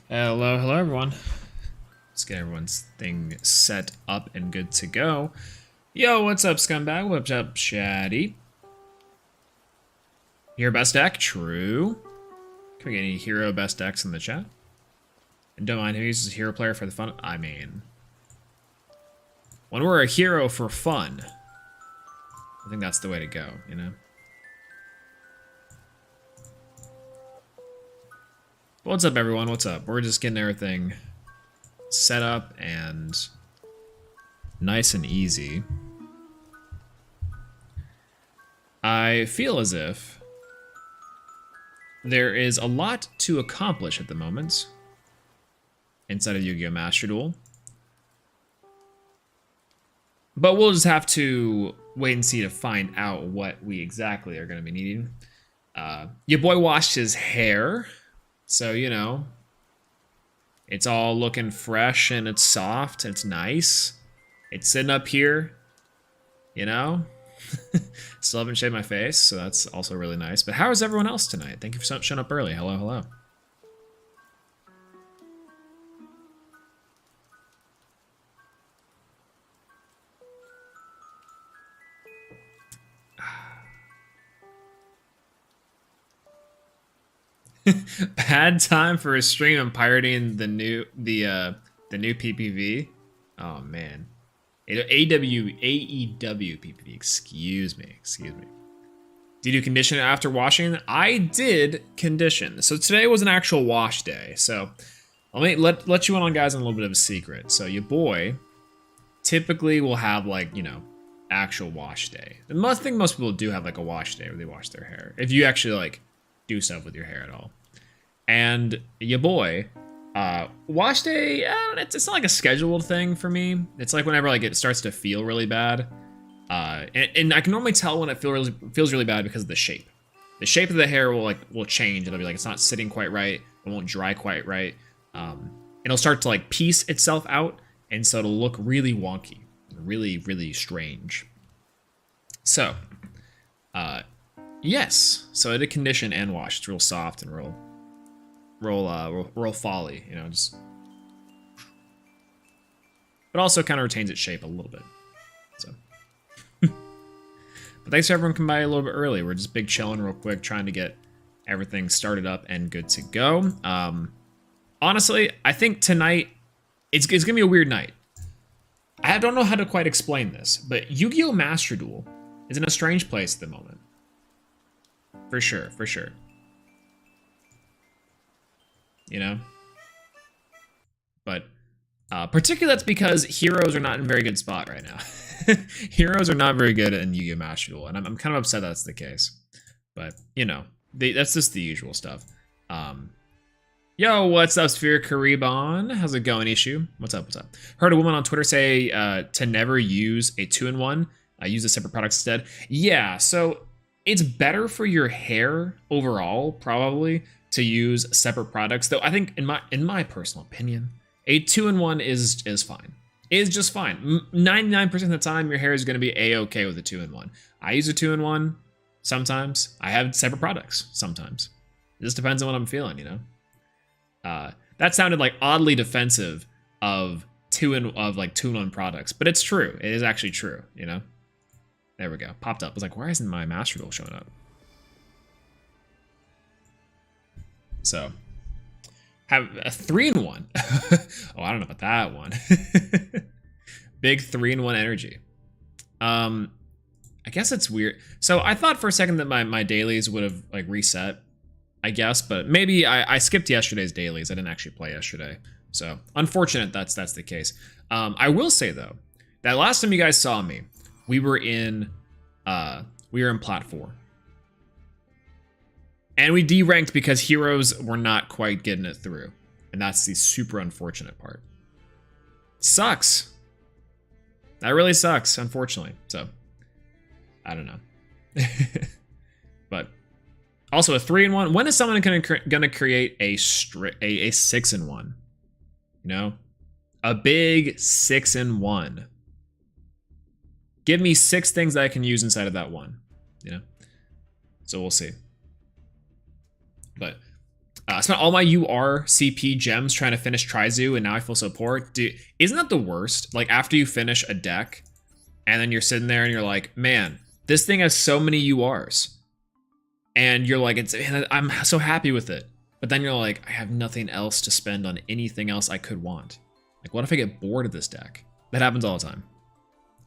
Hello everyone. Let's get everyone's thing set up and good to go. Yo, what's up, scumbag? What's up, Shaddy? Your best deck? True. Can we get any hero best decks in the chat? And don't mind who uses hero player for the fun. I mean, when we're a hero for fun, I think that's the way to go, you know? What's up, everyone? What's up? We're just getting everything set up and nice and easy. I feel as if there is a lot to accomplish at the moment inside of Yu-Gi-Oh! Master Duel. But we'll just have to wait and see to find out what we exactly are going to be needing. Your boy washed his hair, so, you know, it's all looking fresh and it's soft and it's nice. It's sitting up here, you know? Still haven't shaved my face, so that's also really nice. But how is everyone else tonight? Thank you for showing up early. Hello, hello. Bad time for a stream and pirating the new PPV. Oh man. AEW PPV. Excuse me. Did you condition it after washing? I did condition. So today was an actual wash day. So let you in on guys on a little bit of a secret. So your boy typically will have, like, you know, actual wash day. And I think most people do have like a wash day where they wash their hair. If you actually like do stuff with your hair at all. And your boy, wash day, it's not like a scheduled thing for me. It's like whenever like it starts to feel really bad. And I can normally tell when it feels really bad because of the shape. The shape of the hair will change. It'll be like it's not sitting quite right. It won't dry quite right. It'll start to like piece itself out, and so it'll look really wonky, really strange. So, yes. So I did condition and wash. It's real soft and real folly, you know, just. But also kind of retains its shape a little bit. So. But thanks for everyone coming by a little bit early. We're just big chilling real quick, trying to get everything started up and good to go. Honestly, I think tonight, it's gonna be a weird night. I don't know how to quite explain this, but Yu-Gi-Oh! Master Duel is in a strange place at the moment. For sure. You know? But particularly that's because heroes are not in a very good spot right now. Heroes are not very good in Yu-Gi-Oh! Master Duel, and I'm kind of upset that's the case. But, you know, that's just the usual stuff. Yo, what's up, Sphere Karibon? How's it going, Issue? What's up? Heard a woman on Twitter say to never use a 2-in-1, use a separate product instead. Yeah, so it's better for your hair overall, probably, to use separate products. Though I think, in my personal opinion, a 2-in-1 is fine. Is just fine. 99% of the time, your hair is going to be a-okay with a 2-in-1. I use a 2-in-1 sometimes. I have separate products sometimes. It just depends on what I'm feeling, you know. That sounded like oddly defensive of 2-in-1 products, but it's true. It is actually true, you know. There we go. Popped up. I was like, why isn't my Master Duel showing up? So, have a 3-in-1. Oh, I don't know about that one. Big 3-in-1 energy. I guess it's weird. So I thought for a second that my dailies would have like reset, I guess, but maybe I skipped yesterday's dailies. I didn't actually play yesterday. So unfortunate that's the case. I will say though, that last time you guys saw me, we were in Plat 4. And we deranked because heroes were not quite getting it through. And that's the super unfortunate part. Sucks. That really sucks, unfortunately. So, I don't know. But, also a 3-in-1. When is someone gonna create a 6-in-1? You know? A big 6-in-1. Give me 6 things that I can use inside of that one. You know? So we'll see. But I spent all my UR CP gems trying to finish Trizu, and now I feel so poor. Dude, isn't that the worst? Like, after you finish a deck, and then you're sitting there and you're like, man, this thing has so many URs. And you're like, I'm so happy with it. But then you're like, I have nothing else to spend on anything else I could want. Like, what if I get bored of this deck? That happens all the time.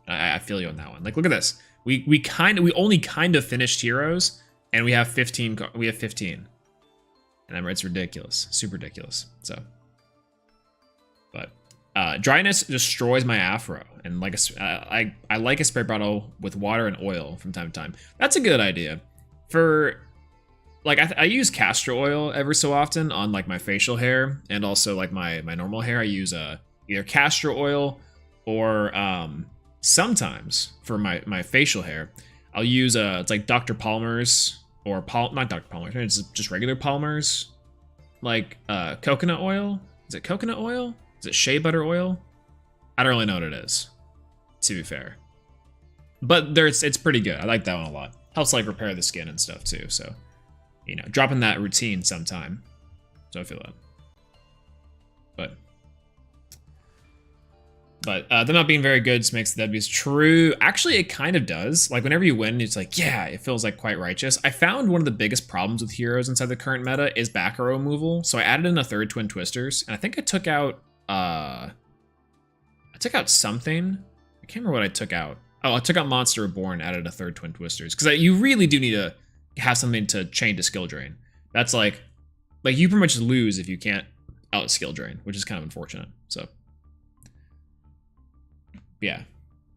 I feel you on that one. Like, look at this. We only kind of finished heroes, and we have 15. We have 15. And it's ridiculous, super ridiculous. So, but dryness destroys my afro, and like I like a spray bottle with water and oil from time to time. That's a good idea. For like I use castor oil every so often on like my facial hair, and also like my normal hair. I use either castor oil or sometimes for my facial hair, I'll use it's like Dr. Palmer's or not Dr. Palmer's, it's just regular Palmer's, like coconut oil. Is it coconut oil? Is it shea butter oil? I don't really know what it is, to be fair. But it's pretty good. I like that one a lot. Helps like repair the skin and stuff too. So, you know, dropping that routine sometime. So I feel that. But them not being very good just makes the W's true. Actually, it kind of does. Like, whenever you win, it's like, yeah, it feels like quite righteous. I found one of the biggest problems with heroes inside the current meta is back row removal. So I added in a third Twin Twisters, and I think I took out something. I can't remember what I took out. Oh, I took out Monster Reborn, added a third Twin Twisters. Because you really do need to have something to chain to skill drain. That's like you pretty much lose if you can't out skill drain, which is kind of unfortunate. So yeah.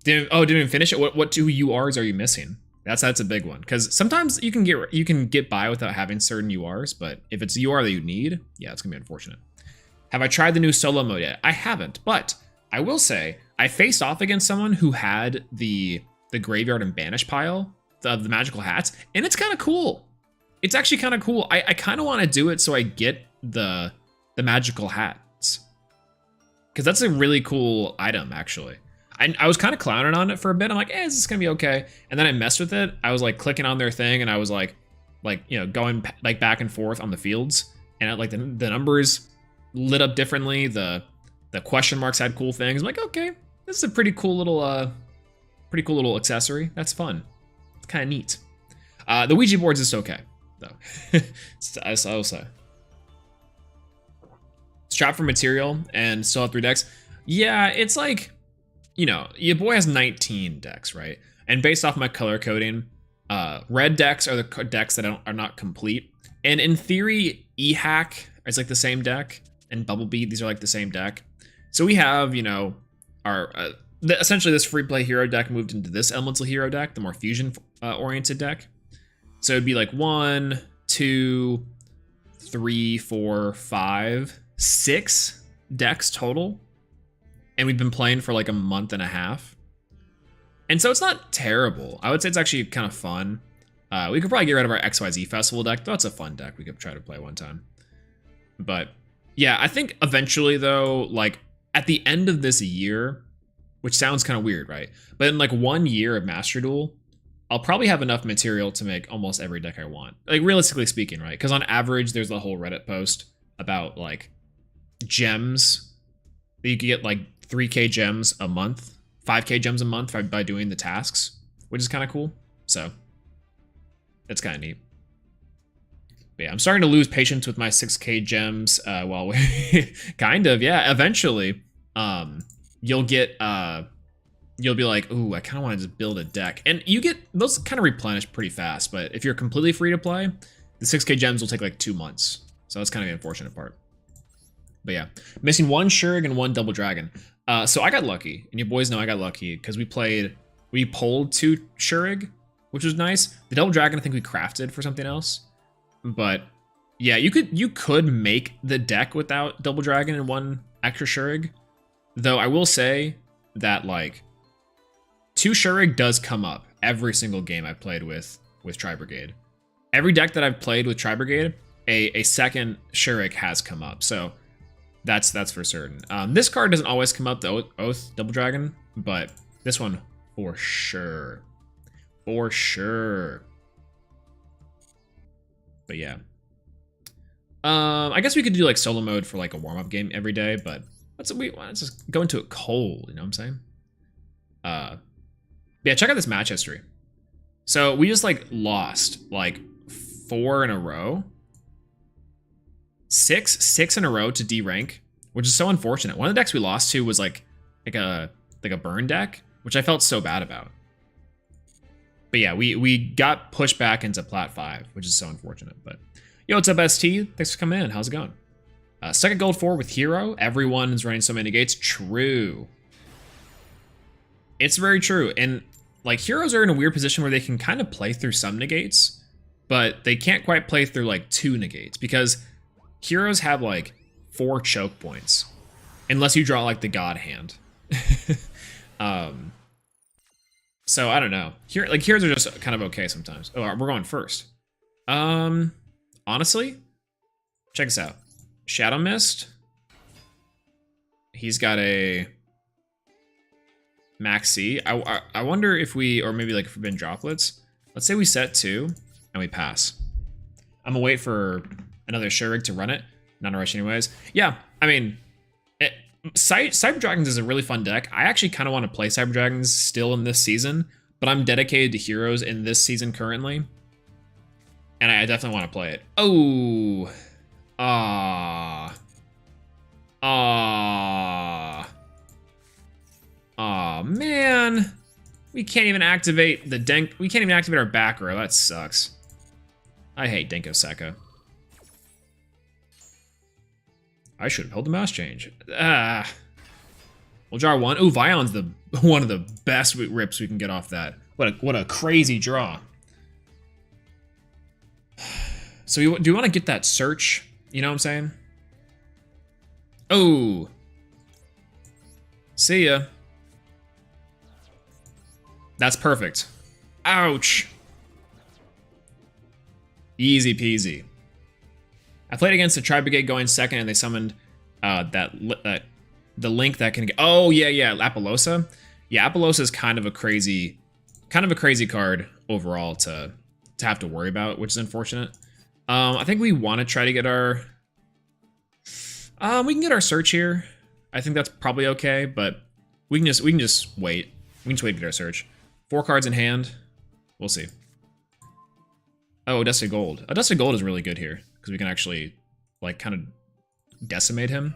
Didn't even finish it. What two URs are you missing? That's a big one, because sometimes you can get by without having certain URs, but if it's a UR that you need, yeah, it's gonna be unfortunate. Have I tried the new solo mode yet? I haven't, but I will say I faced off against someone who had the graveyard and banish pile of the magical hats, and it's kind of cool. It's actually kind of cool. I kind of want to do it so I get the magical hats, because that's a really cool item actually. I was kind of clowning on it for a bit. I'm like, is this gonna be okay? And then I messed with it. I was like clicking on their thing, and I was like you know, going like back and forth on the fields, and like the numbers lit up differently. The question marks had cool things. I'm like, okay, this is a pretty cool little accessory. That's fun. It's kind of neat. The Ouija board's just okay though. I will say. Strap for material and still have 3 decks. Yeah, it's like, you know, your boy has 19 decks, right? And based off my color coding, red decks are the decks that are not complete. And in theory, E-Hack is like the same deck, and Bubble Beat, these are like the same deck. So we have, you know, our essentially this free play hero deck moved into this elemental hero deck, the more fusion oriented deck. So it'd be like 1, 2, 3, 4, 5, 6 decks total. And we've been playing for like a month and a half. And so it's not terrible. I would say it's actually kind of fun. We could probably get rid of our XYZ Festival deck. That's a fun deck we could try to play one time. But yeah, I think eventually though, like at the end of this year, which sounds kind of weird, right? But in like 1 year of Master Duel, I'll probably have enough material to make almost every deck I want. Like realistically speaking, right? Because on average, there's a whole Reddit post about like gems that you could get like 3K gems a month, 5K gems a month by doing the tasks, which is kind of cool. So that's kind of neat. But yeah, I'm starting to lose patience with my 6K gems while we kind of, yeah, eventually you'll get you'll be like, ooh, I kind of want to just build a deck. And you get those kind of replenish pretty fast, but if you're completely free to play, the 6K gems will take like 2 months. So that's kind of the unfortunate part. But yeah, missing 1 Shurg and 1 Double Dragon. So I got lucky, and you boys know I got lucky because we pulled 2 Shurg, which was nice. The Double Dragon, I think we crafted for something else. But yeah, you could make the deck without Double Dragon and 1 extra Shurg. Though I will say that like 2 Shurg does come up every single game I've played with Tri Brigade. Every deck that I've played with Tri Brigade, a second Shurg has come up. So that's for certain. This card doesn't always come up, the Oath Double Dragon, but this one for sure. For sure. But yeah. I guess we could do like solo mode for like a warm-up let's just go into it cold, you know what I'm saying? Yeah, check out this match history. So we just like lost like 4 in a row. Six in a row to D rank, which is so unfortunate. One of the decks we lost to was like a burn deck, which I felt so bad about. But yeah, we got pushed back into Plat 5, which is so unfortunate. But yo, what's up, ST? Thanks for coming in. How's it going? Second gold 4 with Hero. Everyone's running so many negates. True. It's very true. And like heroes are in a weird position where they can kind of play through some negates, but they can't quite play through like 2 negates because heroes have like 4 choke points, unless you draw like the god hand. So I don't know. Heroes are just kind of okay sometimes. Oh, we're going first. Honestly, check this out. Shadow Mist. He's got a Maxi. I wonder if we, or maybe like Forbidden Droplets. Let's say we set 2 and we pass. I'm gonna wait for another Shurig to run it. Not in a rush anyways. Yeah, I mean, Cyber Dragons is a really fun deck. I actually kind of want to play Cyber Dragons still in this season, but I'm dedicated to heroes in this season currently. And I definitely want to play it. Oh. Aw, man. We can't even activate the we can't even activate our back row. That sucks. I hate Denko Sekka. I should have held the mouse change. We'll draw 1. Ooh, Vion's one of the best rips we can get off that. What a crazy draw. So do we want to get that search? You know what I'm saying? Oh. See ya. That's perfect. Ouch. Easy peasy. I played against the Tri Brigade going second, and they summoned the link that can get. Oh yeah, Apollosa. Yeah, Apollosa is kind of a crazy card overall to have to worry about, which is unfortunate. I think we want to try to get our. We can get our search here. I think that's probably okay, but we can just wait. We can just wait to get our search. 4 cards in hand. We'll see. Oh, Dusty Gold. Dusty Gold is really good here because we can actually like kind of decimate him.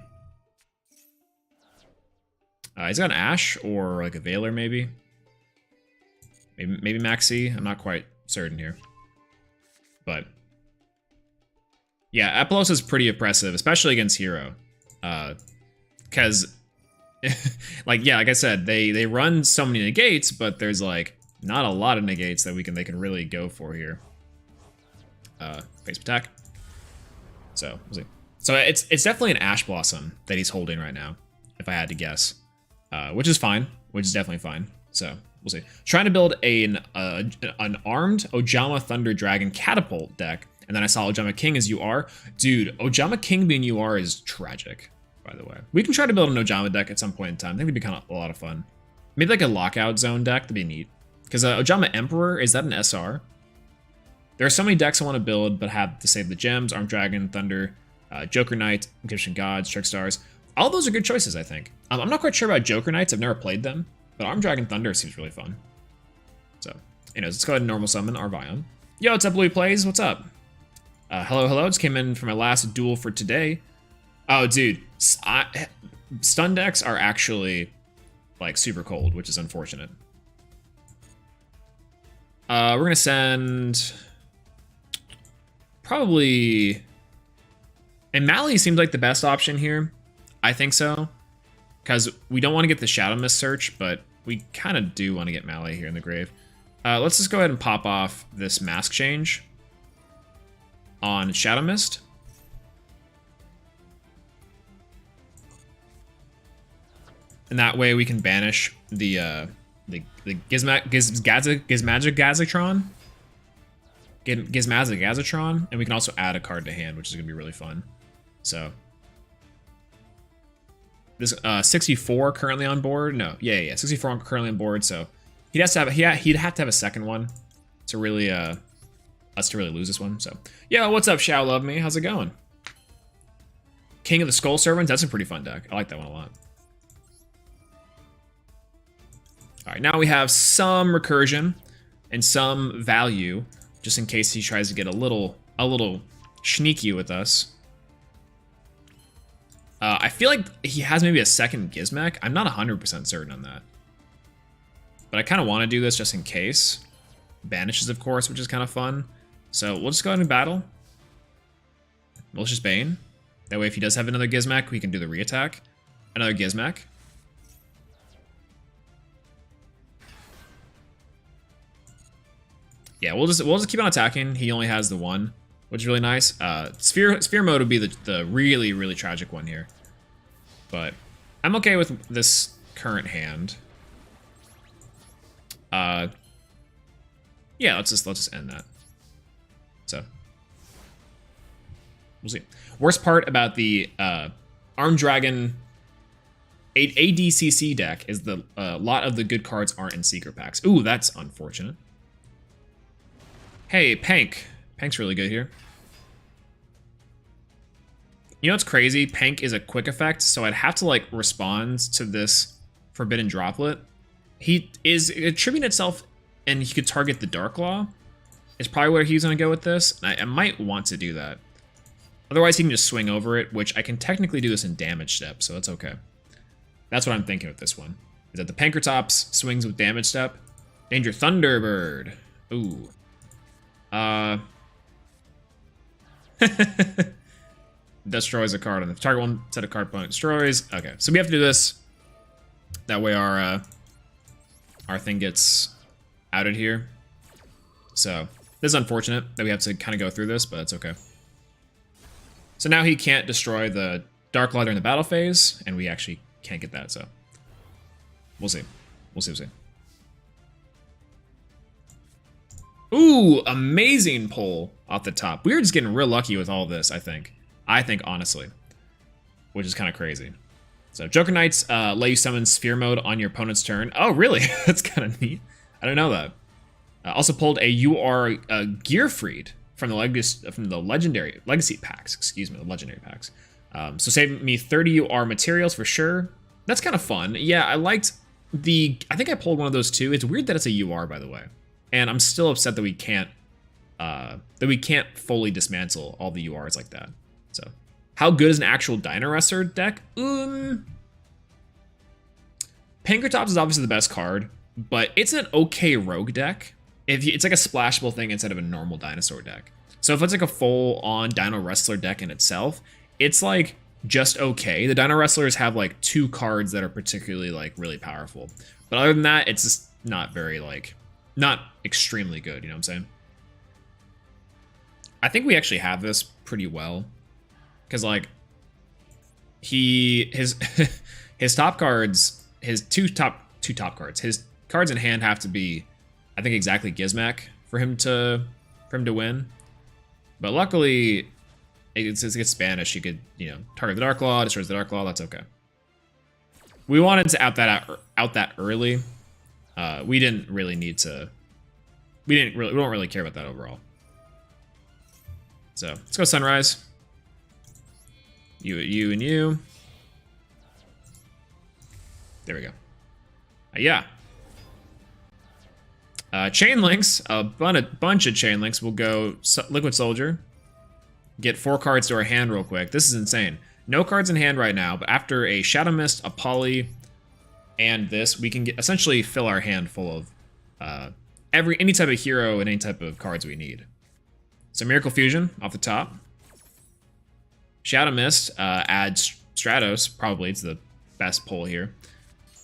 He's got an Ash or like a Veiler maybe. Maybe Maxi. I'm not quite certain here, but yeah, Apollos is pretty oppressive, especially against Hero, because like I said, they run so many negates, but there's like not a lot of negates that they can really go for here. Face attack. So we'll see. So it's definitely an Ash Blossom that he's holding right now, if I had to guess, which is fine, which is definitely fine. So we'll see. Trying to build an armed Ojama Thunder Dragon Catapult deck, and then I saw Ojama King as UR. Dude, Ojama King being UR is tragic, by the way. We can try to build an Ojama deck at some point in time. I think it'd be kind of a lot of fun. Maybe like a Lockout Zone deck, that'd be neat. Because Ojama Emperor, is that an SR? There are so many decks I want to build, but have to save the gems, Armed Dragon, Thunder, Joker Knight, Egyptian Gods, Trick Stars. All those are good choices, I think. I'm not quite sure about Joker Knights. I've never played them, but Armed Dragon Thunder seems really fun. So, anyways, let's go ahead and normal summon our Vion. Yo, what's up, Louis Plays? What's up? Hello. Just came in for my last duel for today. Oh, dude. Stun decks are actually, like, super cold, which is unfortunate. We're going to send... probably... And Mally seems like the best option here. I think so. Because we don't want to get the Shadow Mist search, but we kind of do want to get Mally here in the grave. Let's just go ahead and pop off this Mask Change on Shadow Mist. And that way we can banish the Gizmazagazatron, and we can also add a card to hand, which is gonna be really fun. So this 64 currently on board. No, yeah, 64 currently on board. So he'd have to have a second one to really us to really lose this one. So yeah, what's up, Shao Love Me? How's it going? King of the Skull Servants, that's a pretty fun deck. I like that one a lot. All right, now we have some recursion and some value, just in case he tries to get a little sneaky with us. I feel like he has maybe a second Gizmek. I'm not 100% certain on that. But I kind of want to do this just in case. Banishes, of course, which is kind of fun. So we'll just go ahead and battle. Malicious Bane. That way, if he does have another Gizmek, we can do the re-attack. Another Gizmek. Yeah, we'll just keep on attacking. He only has the one, which is really nice. Sphere mode would be the really, really tragic one here. But I'm okay with this current hand. Yeah, let's just end that. So we'll see. Worst part about the Armed Dragon ADCC deck is the lot of the good cards aren't in secret packs. Ooh, that's unfortunate. Hey, Pank. Pank's really good here. You know what's crazy? Pank is a quick effect, so I'd have to like respond to this Forbidden Droplet. He is attributing itself, and he could target the Dark Law. Is probably where he's gonna go with this. And I might want to do that. Otherwise, he can just swing over it, which I can technically do this in damage step, so that's okay. That's what I'm thinking with this one. Is that the Pankratops swings with damage step. Danger Thunderbird. Ooh. Destroys a card on the target one set of card opponent destroys. Okay, so we have to do this. That way our thing gets outed here. So this is unfortunate that we have to kind of go through this, but it's okay. So now he can't destroy the Dark Law during the battle phase, and we actually can't get that, so we'll see. We'll see. Ooh, amazing pull off the top. We were just getting real lucky with all this, I think. Honestly. Which is kind of crazy. So Joker Knights let you summon Sphere Mode on your opponent's turn. Oh, really? That's kind of neat. I didn't know that. Also pulled a Gearfried from the legendary legacy packs. Excuse me, the legendary packs. So save me 30 UR materials for sure. That's kind of fun. Yeah, I liked the. I think I pulled one of those too. It's weird that it's a UR, by the way, and I'm still upset that we can't fully dismantle all the URs like that. So, how good is an actual Dino Wrestler deck? Pankratops is obviously the best card, but it's an okay rogue deck. It's like a splashable thing instead of a normal dinosaur deck. So if it's like a full-on Dino Wrestler deck in itself, it's like just okay. The Dino Wrestlers have like 2 cards that are particularly like really powerful, but other than that, it's just not very like not extremely good. You know what I'm saying? I think we actually have this pretty well, because like his top cards, his two top cards, his cards in hand have to be, I think, exactly Gizmek for him to win. But luckily, it gets Spanish. You could, target the Dark Law, destroys the Dark Law. That's okay. We wanted to out that early. We didn't really need to. We don't really care about that overall. So let's go Sunrise. You and you. There we go. Yeah. Chain links, a bunch of chain links. We'll go Liquid Soldier. Get 4 cards to our hand real quick. This is insane. No cards in hand right now, but after a Shadow Mist, a Poly, and this, we can essentially fill our hand full of any type of hero and any type of cards we need. So Miracle Fusion off the top. Shadow Mist adds Stratos, probably it's the best pull here.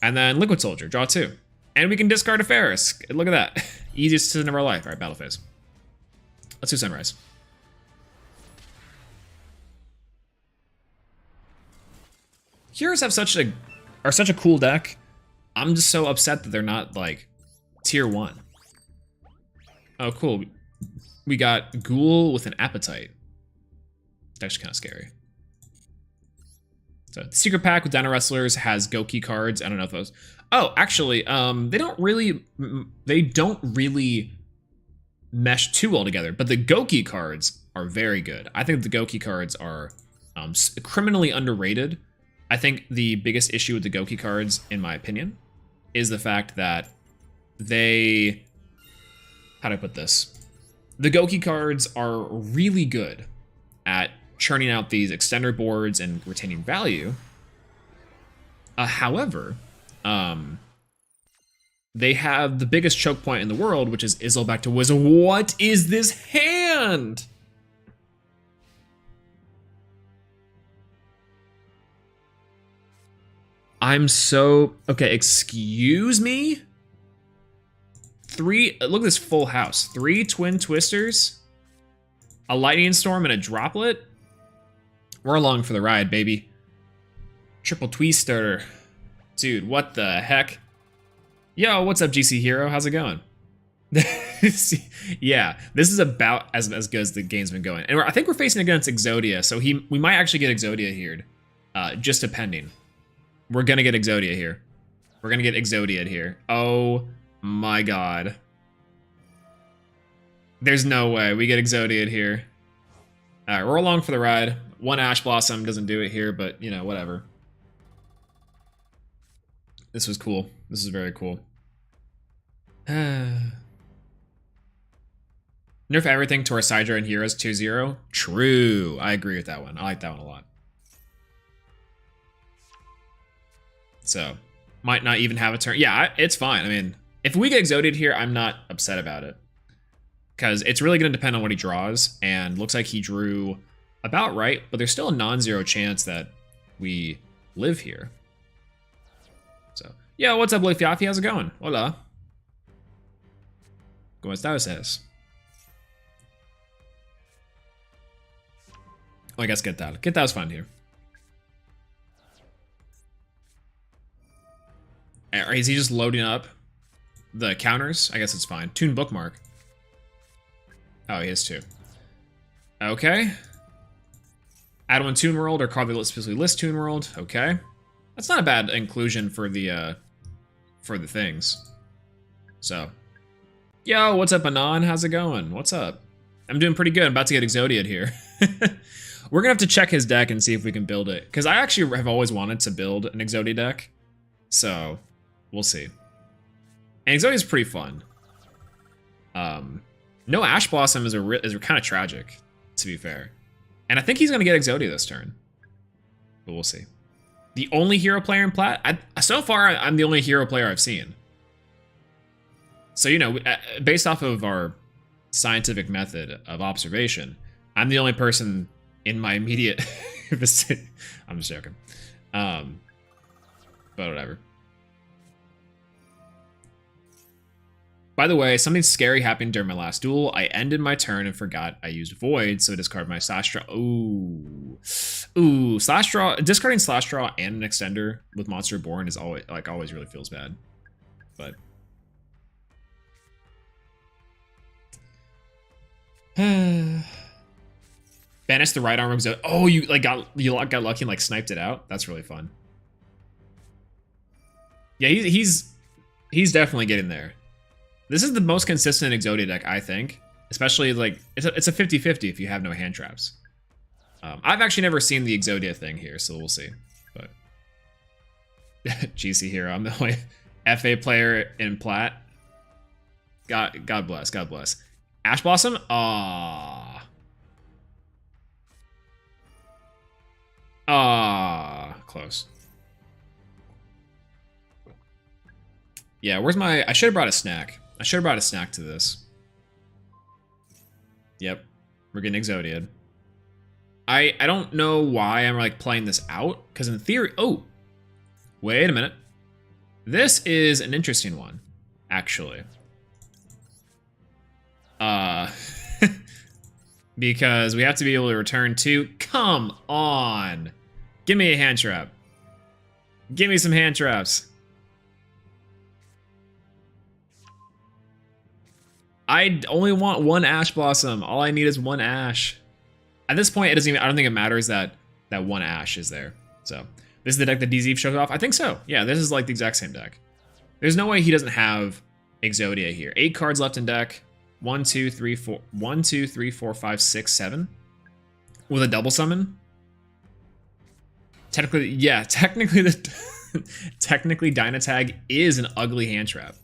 And then Liquid Soldier, draw 2. And we can discard a Ferris. Look at that. Easiest decision of our life. All right, battle phase. Let's do Sunrise. Heroes have such a cool deck. I'm just so upset that they're not like tier 1. Oh, cool. We got Ghoul with an Appetite. It's actually kind of scary. So the secret pack with Dino Wrestlers has Goki cards. I don't know if those. Oh, actually, they don't really mesh too well together. But the Goki cards are very good. I think the Goki cards are Criminally underrated. I think the biggest issue with the Goki cards, in my opinion, is the fact that they... How do I put this? The Goki cards are really good at churning out these extender boards and retaining value. However, they have the biggest choke point in the world, which is Izzle back to Wizzle. What is this hand? I'm so... Okay, excuse me? Look at this full house. 3 Twin Twisters, a Lightning Storm, and a Droplet. We're along for the ride, baby. Triple Twister. Dude, what the heck? Yo, what's up, GC Hero? How's it going? Yeah, this is about as good as the game's been going. And I think we're facing against Exodia, so we might actually get Exodia here. Just depending. We're gonna get Exodia here. We're gonna get Exodia here. Oh my god. There's no way we get Exodia here. Alright, we're along for the ride. One Ash Blossom doesn't do it here, but, you know, whatever. This was cool. This is very cool. Nerf everything to our Sidra and Heroes 2-0. True. I agree with that one. I like that one a lot. So, might not even have a turn. Yeah, it's fine. I mean, if we get Exodia'd here, I'm not upset about it. Because it's really going to depend on what he draws. And looks like he drew about right, but there's still a non-zero chance that we live here. So, yo, what's up, Leafy? How's it going? Hola. ¿Cómo estás? Oh, I guess ¿qué tal? ¿Qué tal is fine here? Or is he just loading up the counters? I guess it's fine. Toon Bookmark. Oh, he has 2. Okay. Add 1 Toon World or card that specifically lists Toon World. Okay. That's not a bad inclusion for the things. So. Yo, what's up, Anon? How's it going? What's up? I'm doing pretty good. I'm about to get Exodia'd here. We're gonna have to check his deck and see if we can build it. Because I actually have always wanted to build an Exodia deck. So, we'll see. And Exodia's pretty fun. No Ash Blossom is kind of tragic, to be fair. And I think he's gonna get Exodia this turn. But we'll see. The only hero player in Plat? So far, I'm the only hero player I've seen. So, you know, based off of our scientific method of observation, I'm the only person in my immediate vicinity. I'm just joking. But whatever. By the way, something scary happened during my last duel. I ended my turn and forgot I used Void, so I discarded my Slash Draw. Ooh. Ooh, Slash Draw. Discarding Slash Draw and an Extender with Monster Reborn is always really feels bad. But... Banish the right arm of Exodia. Oh, you got lucky and like sniped it out. That's really fun. Yeah, he's definitely getting there. This is the most consistent Exodia deck, I think. Especially like it's a 50-50 if you have no hand traps. I've actually never seen the Exodia thing here, so we'll see. But GC Hero, I'm the only FA player in Plat. God bless, God bless. Ash Blossom? Ah. Close. Yeah, where's my... I should have brought a snack. I should have brought a snack to this. Yep. We're getting Exodia'd. I don't know why I'm like playing this out, because in theory... Oh! Wait a minute. This is an interesting one, actually. Because we have to be able to return 2. Come on! Give me a hand trap. Give me some hand traps. I only want 1 Ash Blossom. All I need is 1 Ash. At this point, it doesn't even, I don't think it matters that 1 Ash is there. So, this is the deck that DZ shows off? I think so. Yeah, this is like the exact same deck. There's no way he doesn't have Exodia here. 8 cards left in deck. 1, 2, 3, 4, 1, 2, 3, 4, 5, 6, 7. With a double summon. Technically, yeah, technically technically Dynatag is an ugly hand trap.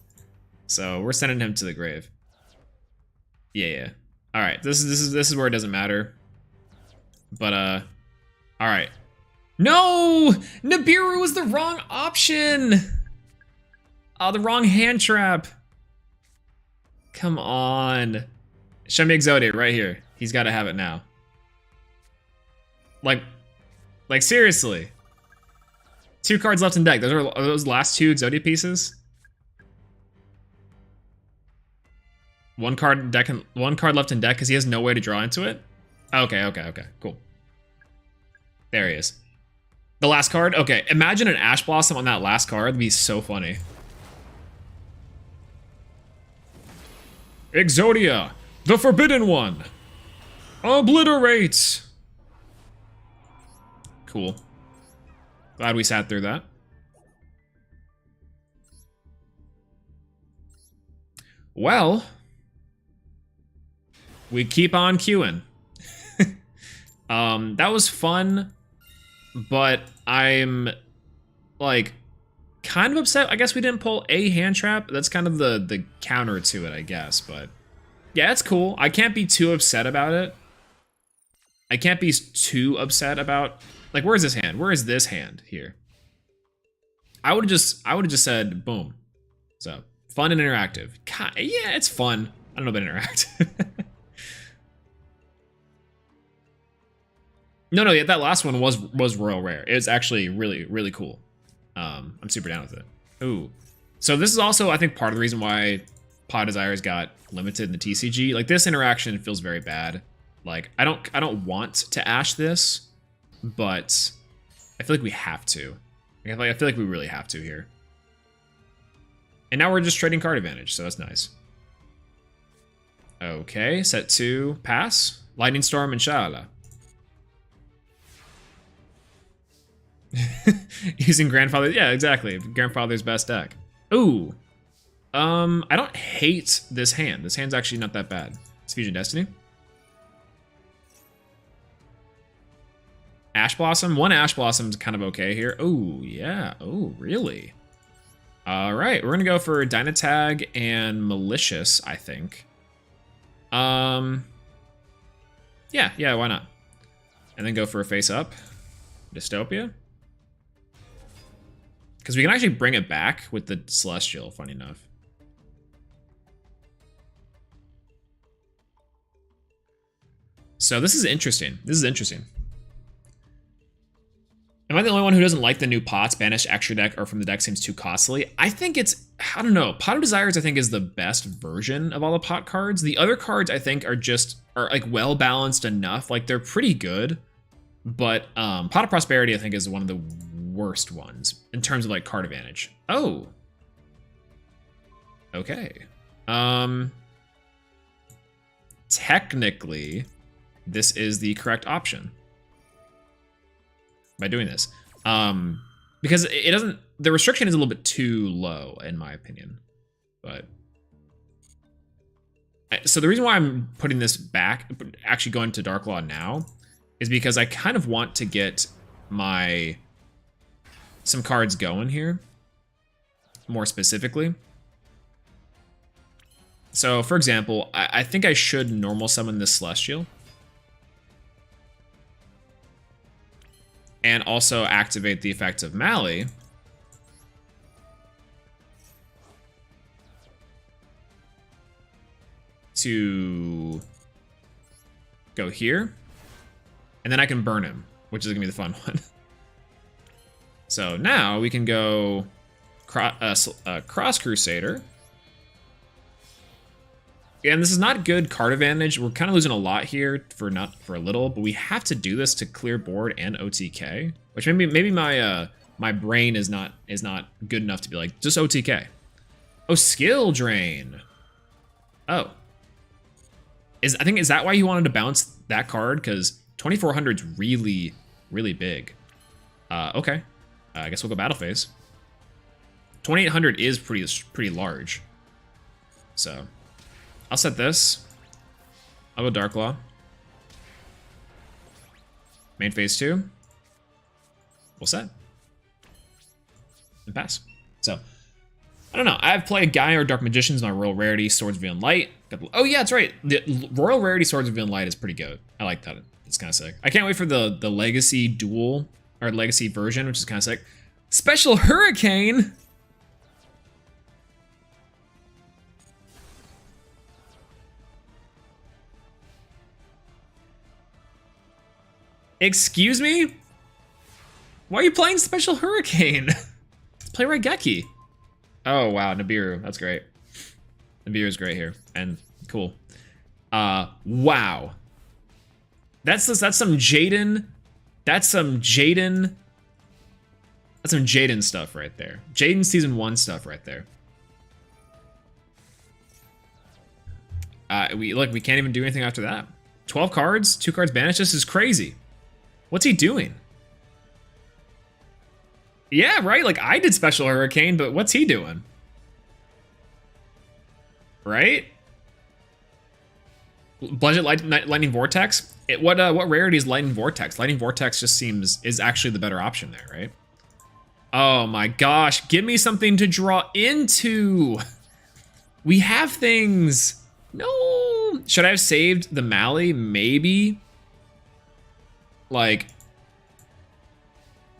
So we're sending him to the grave. Yeah. All right, this is where it doesn't matter. But all right. No! Nibiru was the wrong option! Oh, the wrong hand trap. Come on. Show me Exodia right here. He's got to have it now. Like seriously. 2 cards left in deck. Are those last 2 Exodia pieces? 1 card in deck and 1 card left in deck because he has no way to draw into it? Okay, cool. There he is. The last card? Okay, imagine an Ash Blossom on that last card. That'd be so funny. Exodia, the Forbidden One. Obliterate. Cool. Glad we sat through that. Well, we keep on queuing. That was fun, but I'm like kind of upset. I guess we didn't pull a hand trap. That's kind of the counter to it, I guess. But yeah, it's cool. I can't be too upset about it. I can't be too upset about, like, where is this hand? Where is this hand here? I would have just said boom. So fun and interactive. Yeah, it's fun. I don't know about interactive. No, yeah, that last one was royal rare. It's actually really cool. I'm super down with it. Ooh, so this is also, I think, part of the reason why Pod Desires got limited in the TCG. Like, this interaction feels very bad. Like, I don't want to Ash this, but I feel like we have to. I feel like we really have to here. And now we're just trading card advantage, so that's nice. Okay, set 2, pass. Lightning Storm, inshallah. Using Grandfather, yeah, exactly. Grandfather's best deck. Ooh. I don't hate this hand. This hand's actually not that bad. It's Fusion Destiny. Ash Blossom. 1 Ash Blossom's kind of okay here. Oh, yeah. Oh, really? All right, we're gonna go for Dynatag and Malicious, I think. Yeah, why not? And then go for a face up. Dystopia. Because we can actually bring it back with the Celestial, funny enough. So this is interesting. Am I the only one who doesn't like the new pots? Banish extra deck or from the deck seems too costly. I think it's, I don't know. Pot of Desires, I think, is the best version of all the pot cards. The other cards, I think, are like well balanced enough. Like, they're pretty good. But Pot of Prosperity, I think, is one of the worst ones in terms of like card advantage. Oh. Okay. Technically, this is the correct option by doing this. Because it doesn't, the restriction is a little bit too low in my opinion. But so the reason why I'm putting this back, actually going to Dark Law now, is because I kind of want to get some cards going here, more specifically. So, for example, I think I should normal summon this Celestial. And also activate the effect of Mali. To go here. And then I can burn him, which is gonna be the fun one. So now we can go Cross Crusader. And this is not good card advantage. We're kind of losing a lot here for a little, but we have to do this to clear board and OTK, which maybe my brain is not good enough to be like just OTK. Oh, Skill Drain. Oh, is that why you wanted to bounce that card? Because 2400 is really big. Okay. I guess we'll go battle phase. 2800 is pretty large. So I'll set this. I'll go Dark Law. Main phase 2. we'll set. And pass. So, I don't know. I've played Gaia or Dark Magicians, my Royal Rarity, Swords of Veiled Light. Oh yeah, that's right. The Royal Rarity Swords of Veiled Light is pretty good. I like that. It's kind of sick. I can't wait for the Legacy Duel, or Legacy version, which is kind of sick. Special Hurricane! Excuse me? Why are you playing Special Hurricane? Play Raigeki. Oh wow, Nibiru, that's great. Nibiru's great here, and cool. Wow. That's some Jaden. That's some Jaden stuff right there. Jaden season 1 stuff right there. We can't even do anything after that. 12 cards, 2 cards banished. This is crazy. What's he doing? Yeah, right? Like, I did Special Hurricane, but what's he doing? Right? Budget Lightning Vortex? What rarity is Lightning Vortex? Lightning Vortex just is actually the better option there, right? Oh my gosh, give me something to draw into. We have things. No. Should I have saved the Mali? Maybe. Like,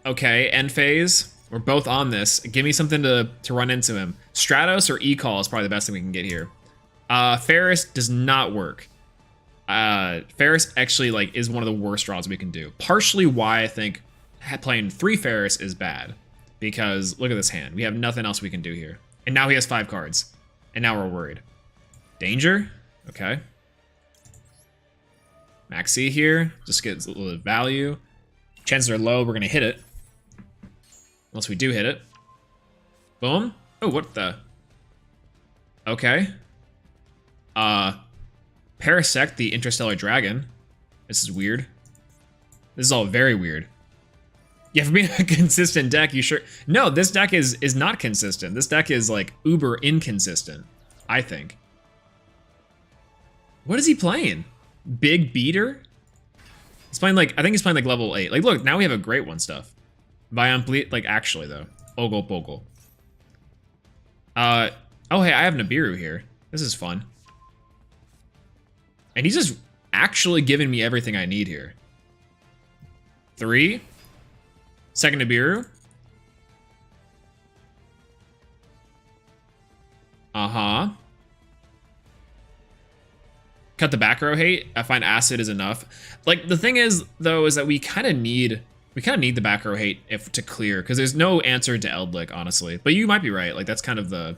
okay, end phase. We're both on this. Give me something to run into him. Stratos or E-Call is probably the best thing we can get here. Ferris does not work. Ferris actually like is one of the worst draws we can do. Partially why I think playing 3 Ferris is bad. Because look at this hand. We have nothing else we can do here. And now he has 5 cards. And now we're worried. Danger? Okay. Maxi here. Just gets a little bit of value. Chances are low we're going to hit it. Unless we do hit it. Boom. Oh, what the? Okay. Parasect the Interstellar Dragon. This is weird. This is all very weird. Yeah, for being a consistent deck, you sure? No, this deck is not consistent. This deck is like uber inconsistent, I think. What is he playing? Big Beater? He's playing like, I think he's playing like level 8. Like, look, now we have a great one stuff. Viamplete, like actually though. Ogle Bogle. Oh hey, I have Nibiru here. This is fun. And he's just actually giving me everything I need here. 3. Second Nibiru. Uh-huh. Cut the back row hate. I find acid is enough. Like, the thing is, though, is that we kind of need the back row hate to clear, because there's no answer to Eldlik, honestly. But you might be right. Like, that's kind of the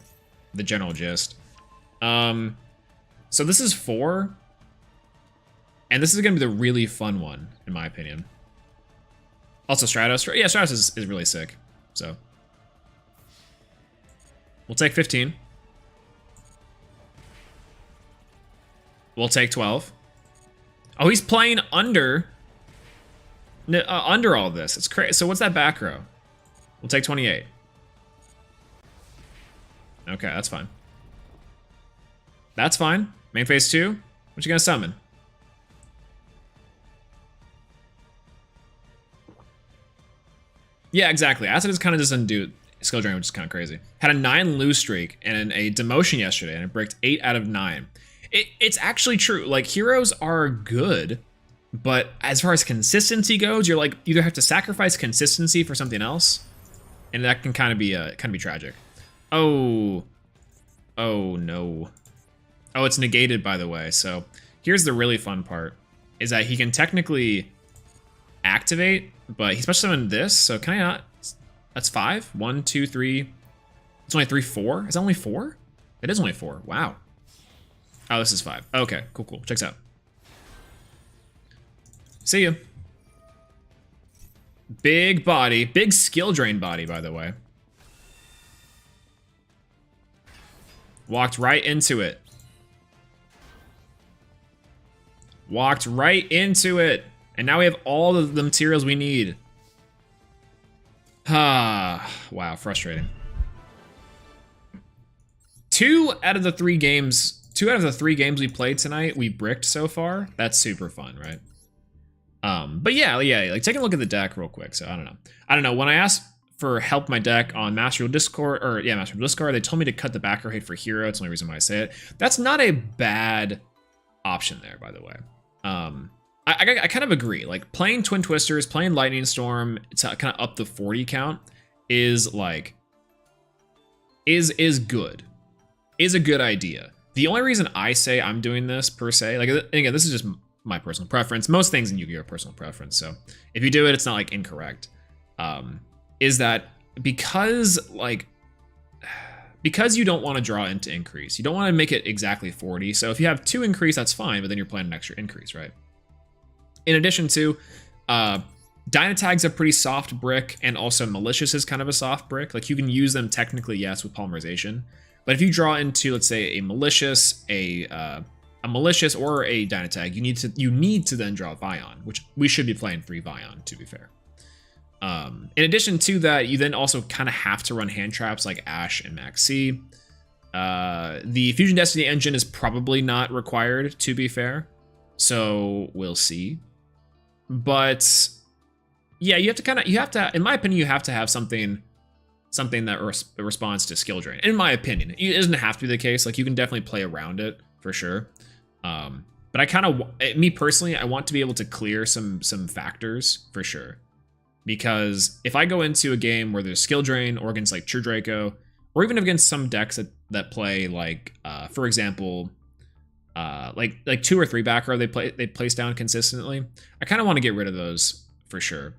general gist. So this is 4. And this is going to be the really fun one, in my opinion. Also Stratos. Yeah, Stratos is really sick. So we'll take 15. We'll take 12. Oh, he's playing under all this. It's crazy. So what's that back row? We'll take 28. Okay, that's fine. That's fine. Main phase 2. What you gonna summon? Yeah, exactly. Acid is kind of just undo skill drain, which is kind of crazy. Had a 9 lose streak and a demotion yesterday, and it bricked 8 out of 9. It's actually true. Like, heroes are good, but as far as consistency goes, you're like either have to sacrifice consistency for something else, and that can kind of be tragic. Oh no. Oh, it's negated, by the way. So here's the really fun part: is that he can technically activate, but he's special summoned this, so can I not? That's 5. 1, 2, 3. It's only 3, 4. Is that only 4? It is only 4. Wow. Oh, this is 5. Okay, cool. Checks out. See ya. Big body. Big skill drain body, by the way. Walked right into it. Walked right into it. And now we have all of the materials we need. Ah, wow, frustrating. 2 out of the 3 games we played tonight, we bricked so far. That's super fun, right? But yeah, like take a look at the deck real quick. So I don't know. When I asked for help my deck on Master Duel Discord, Master Duel Discord, they told me to cut the backer rate for hero. It's the only reason why I say it. That's not a bad option there, by the way. I kind of agree. Like playing Twin Twisters, playing Lightning Storm to kind of up the 40 count is like is good. Is a good idea. The only reason I say I'm doing this per se, like again, this is just my personal preference. Most things in Yu-Gi-Oh! Are personal preference. So if you do it, it's not like incorrect. Is that because you don't want to draw into increase. You don't want to make it exactly 40. So if you have 2 increase, that's fine, but then you're playing an extra increase, right? In addition to, Dynatag's a pretty soft brick, and also Malicious is kind of a soft brick. Like you can use them technically, yes, with polymerization. But if you draw into, let's say, a Malicious, a Malicious or a Dynatag, you need to then draw Vion, which we should be playing 3 Vion, to be fair. In addition to that, you then also kind of have to run hand traps like Ash and Max C. The Fusion Destiny engine is probably not required, to be fair. So we'll see. But yeah, you have to, in my opinion, you have to have something that responds to skill drain. In my opinion, it doesn't have to be the case. Like you can definitely play around it for sure. But I kind of, me personally, I want to be able to clear some factors for sure. Because if I go into a game where there's skill drain, or against like True Draco, or even against some decks that play like, for example, like 2 or 3 back row they place down consistently, I kind of want to get rid of those for sure.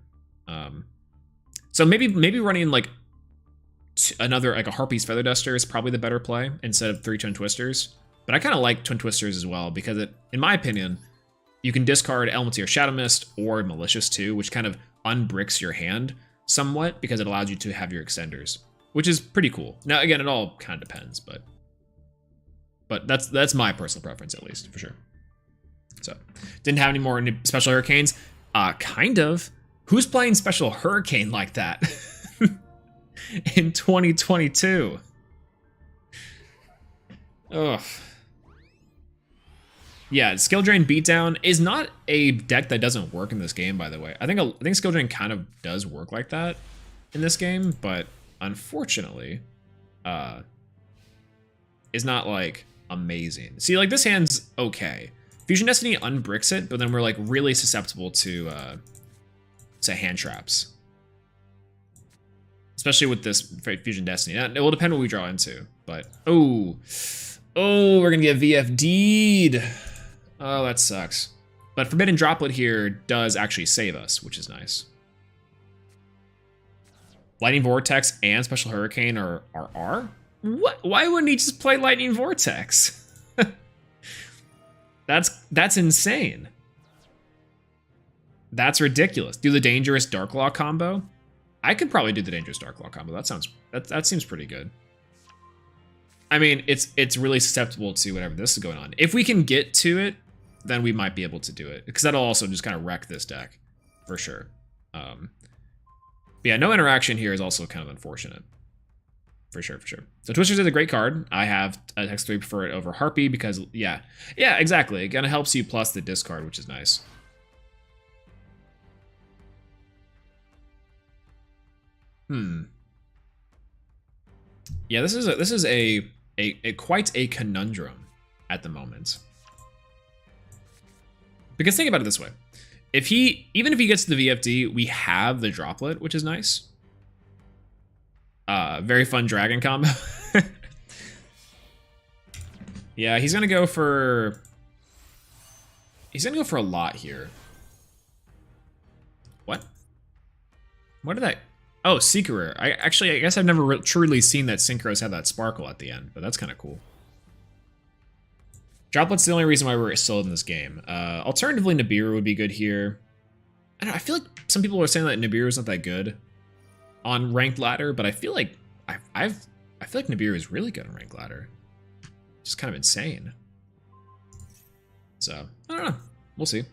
So maybe running like another like a Harpy's Feather Duster is probably the better play instead of 3 Twin Twisters. But I kind of like Twin Twisters as well because it, in my opinion, you can discard Elementeer Shadow Mist or Malicious too, which kind of unbricks your hand somewhat because it allows you to have your extenders, which is pretty cool. Now again, it all kind of depends, but that's my personal preference at least for sure. So didn't have any more special hurricanes. Kind of. Who's playing special hurricane like that in 2022? Ugh. Yeah, Skill Drain Beatdown is not a deck that doesn't work in this game, by the way. I think Skill Drain kind of does work like that in this game, but unfortunately, is not like amazing. See, like this hand's okay. Fusion Destiny unbricks it, but then we're like really susceptible to hand traps. Especially with this Fusion Destiny. It will depend what we draw into, but oh, we're gonna get VFD'd. Oh, that sucks. But Forbidden Droplet here does actually save us, which is nice. Lightning Vortex and Special Hurricane are R? What? Why wouldn't he just play Lightning Vortex? That's insane. That's ridiculous. Do the Dangerous Darklaw combo? I could probably do the Dangerous Darklaw combo. That seems pretty good. I mean, it's really susceptible to whatever this is going on. If we can get to it, then we might be able to do it. Because that'll also just kind of wreck this deck. For sure. But yeah, no interaction here is also kind of unfortunate. For sure. So Twisters is a great card. I have a Hex 3 prefer it over Harpy because, yeah, exactly. It kind of helps you plus the discard, which is nice. Yeah, this is a quite a conundrum at the moment. Because think about it this way. Even if he gets to the VFD, we have the Droplet, which is nice. Very fun dragon combo. Yeah, he's gonna go for a lot here. What did I... Oh, Seeker. I guess I've never truly seen that Synchros have that sparkle at the end, but that's kind of cool. Droplet's the only reason why we're still in this game. Alternatively, Nibiru would be good here. I feel like some people are saying that Nibiru is not that good on ranked ladder, but I feel like I feel like Nibiru is really good on ranked ladder. Just kind of insane. So I don't know. We'll see.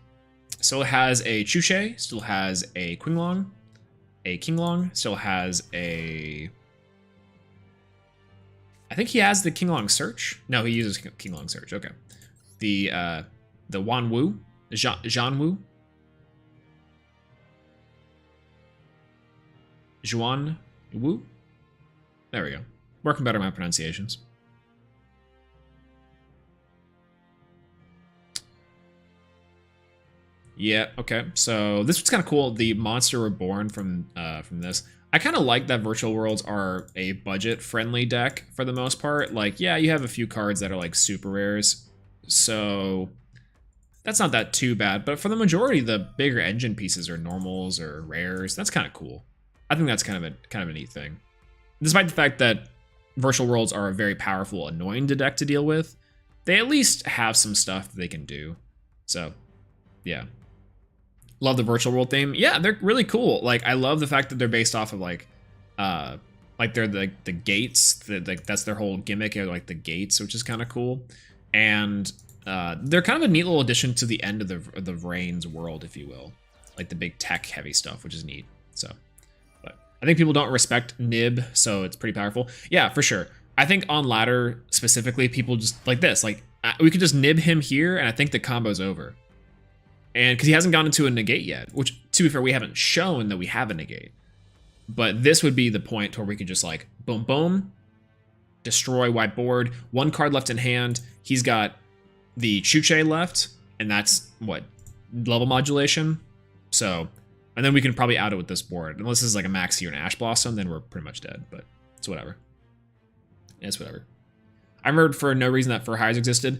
Still has a Chuche. Still has a Qinglong. A Qinglong. Still has a... I think he has the Qinglong Search. No, he uses Qinglong Search. Okay. The Wanwu, Zhanwu. Juan Wu. There we go. Working better my pronunciations. Yeah, okay. So this was kind of cool. The Monster Reborn from this. I kind of like that Virtual Worlds are a budget-friendly deck for the most part. Like, yeah, you have a few cards that are like super rares, so that's not that too bad. But for the majority, the bigger engine pieces are normals or rares. That's kind of cool. I think that's kind of a neat thing. Despite the fact that Virtual Worlds are a very powerful, annoying deck to deal with, they at least have some stuff that they can do. So, yeah. Love the Virtual World theme. Yeah, they're really cool. Like, I love the fact that they're based off of like they're the gates. That's their whole gimmick, like the gates, which is kind of cool. And they're kind of a neat little addition to the end of the Reigns world, if you will, like the big tech heavy stuff, which is neat. So, but I think people don't respect Nib, so it's pretty powerful. Yeah, for sure. I think on ladder specifically, people just like this. Like, we could just Nib him here, and I think the combo's over. And because he hasn't gone into a negate yet, which, to be fair, we haven't shown that we have a negate. But this would be the point where we could just like, boom, boom, destroy white board. One card left in hand. He's got the Chuche left, and that's, what, level modulation? So, and then we can probably out it with this board. Unless this is like a Maxi or an Ash Blossom, then we're pretty much dead, but it's whatever. It's whatever. I remembered for no reason that Fur Hires existed.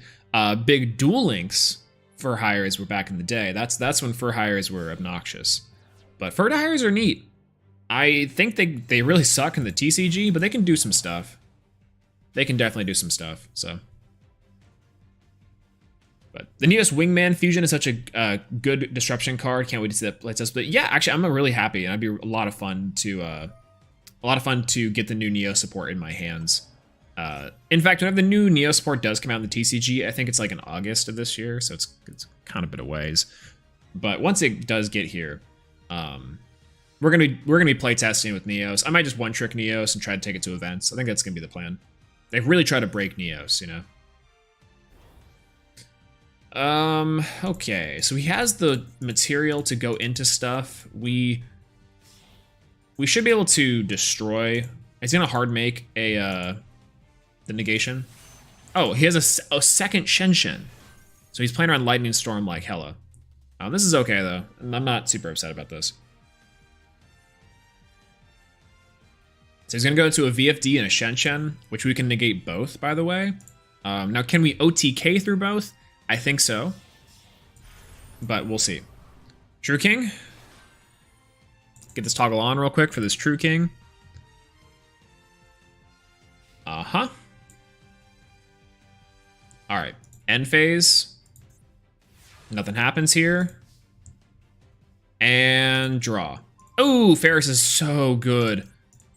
Big Duel Links Fur Hires were back in the day. That's when Fur Hires were obnoxious. But Fur Hires are neat. I think they really suck in the TCG, but they can do some stuff. They can definitely do some stuff, so. But the Neos Wingman Fusion is such a good disruption card. Can't wait to see that playtest. But yeah, actually, I'm really happy, and it'd be a lot of fun to get the new Neo support in my hands. In fact, whenever the new Neo support does come out in the TCG, I think it's like in August of this year, so it's kind of a bit of ways. But once it does get here, we're gonna be playtesting with Neos. I might just one trick Neos and try to take it to events. I think that's gonna be the plan. They really try to break Neos, you know. Okay, so he has the material to go into stuff. We should be able to destroy. He's gonna hard make the negation. Oh, he has a second Shenshen. So he's playing around Lightning Storm like hella. This is okay, though. I'm not super upset about this. So he's going to go into a VFD and a Shenshen, which we can negate both, by the way. Now, can we OTK through both? I think so. But we'll see. True King. Get this toggle on real quick for this True King. Uh-huh. All right, end phase. Nothing happens here. And draw. Oh, Ferris is so good.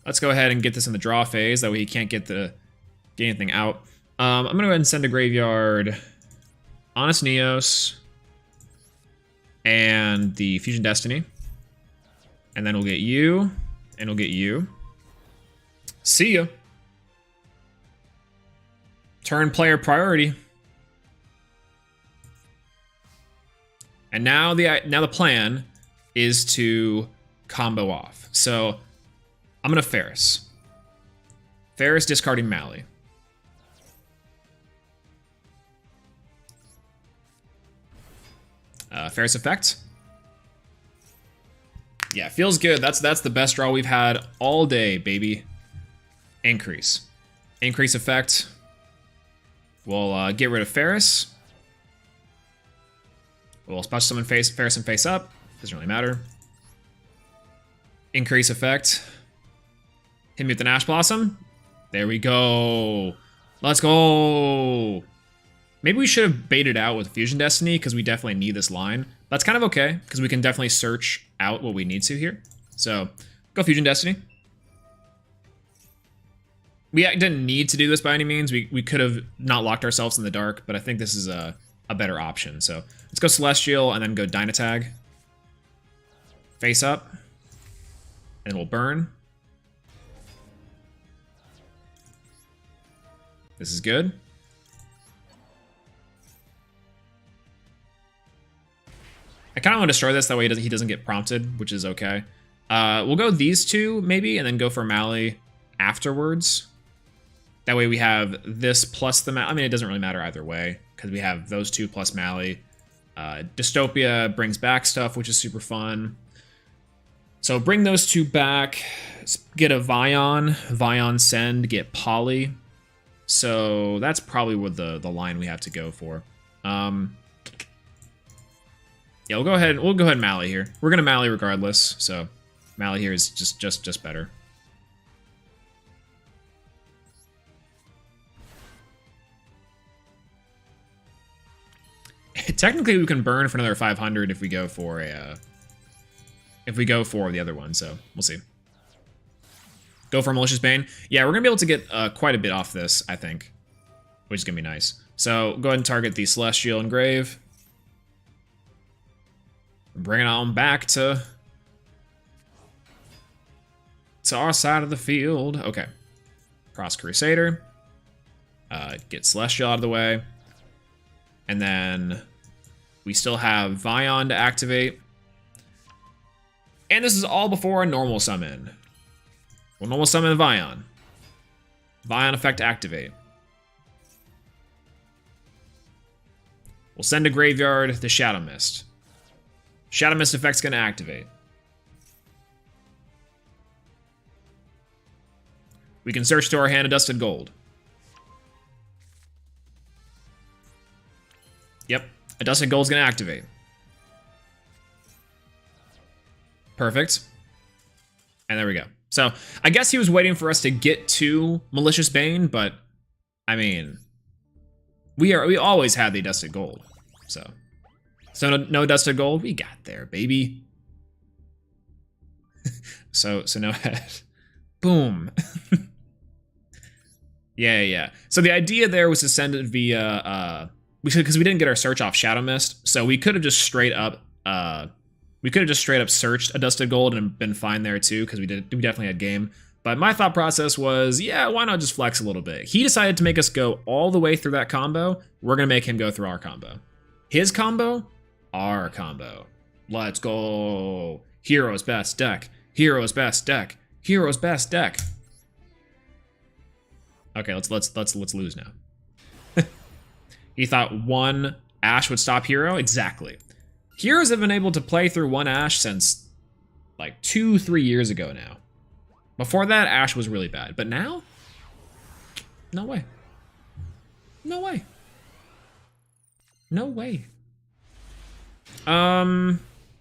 Let's go ahead and get this in the draw phase. That way he can't get anything out. I'm gonna go ahead and send to graveyard Honest Neos and the Fusion Destiny. And then we'll get you, and we'll get you. See ya. Turn player priority. And now the plan is to combo off. So I'm gonna Ferris. Ferris discarding Mally. Ferris effect. Yeah, feels good. That's the best draw we've had all day, baby. Increase. Increase effect. We'll get rid of Ferris. We'll special summon Ferris and face up. Doesn't really matter. Increase effect. Hit me with an Ash Blossom. There we go. Let's go. Maybe we should have baited out with Fusion Destiny because we definitely need this line. That's kind of okay because we can definitely search out what we need to here. So go Fusion Destiny. We didn't need to do this by any means. We could have not locked ourselves in the dark, but I think this is a better option. So let's go Celestial and then go Dynatag. Face up. And we'll burn. This is good. I kind of want to destroy this, that way he doesn't get prompted, which is okay. We'll go these two, maybe, and then go for Mally afterwards. That way we have this plus the Mally. I mean, it doesn't really matter either way, because we have those two plus Mally. Dystopia brings back stuff, which is super fun. So bring those two back. Get a Vion send, get Poly. So that's probably what the line we have to go for. Yeah, we'll go ahead and Mally here. We're gonna Mally regardless, so Mally here is just better. Technically, we can burn for another 500 if we go for a the other one. So we'll see. Go for Malicious Bane. Yeah, we're gonna be able to get quite a bit off this, I think, which is gonna be nice. So go ahead and target the Celestial Engrave. Bring it on back to our side of the field. Okay. Cross Crusader. Get Celestial out of the way. And then we still have Vion to activate. And this is all before a normal summon. We'll normal summon Vion. Vion effect activate. We'll send to graveyard the Shadow Mist. Shadow Mist effect's gonna activate. We can search to our hand a Dusted Gold. Yep, a Dusted Gold's gonna activate. Perfect. And there we go. So, I guess he was waiting for us to get to Malicious Bane, but, I mean, we always had the Dusted Gold, so no Dusted Gold, we got there, baby. so no head. Boom. Yeah. So the idea there was to send it via, because we didn't get our search off Shadow Mist, so we could have just straight up, searched a Dusted Gold and been fine there too, because we definitely had game. But my thought process was, yeah, why not just flex a little bit? He decided to make us go all the way through that combo. We're gonna make him go through our combo. His combo, our combo. Let's go. Hero's best deck. Hero's best deck. Hero's best deck. Okay, let's lose now. He thought one Ash would stop Hero? Exactly. Heroes have been able to play through one Ash since like 2-3 years ago now. Before that, Ash was really bad, but now? No way. No way. No way. Not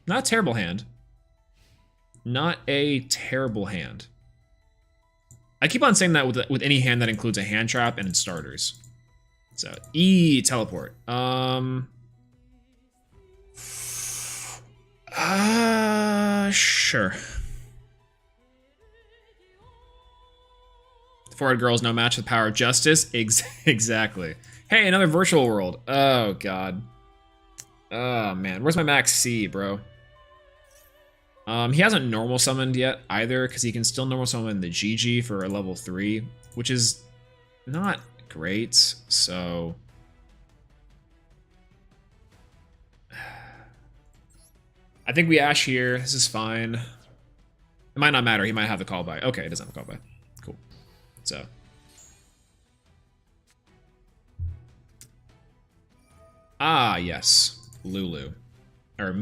a terrible hand. Not a terrible hand. I keep on saying that with any hand that includes a hand trap and starters. So, teleport. Sure. Forward girls, no match with power of justice. Exactly. Hey, another virtual world. Oh, God. Oh, man. Where's my max C, bro? He hasn't normal summoned yet either, because he can still normal summon the GG for a level 3, which is not great, so... I think we Ash here. This is fine. It might not matter. He might have the call by. Okay, it doesn't have a call by. Cool. So. Ah, yes. Lulu. Or,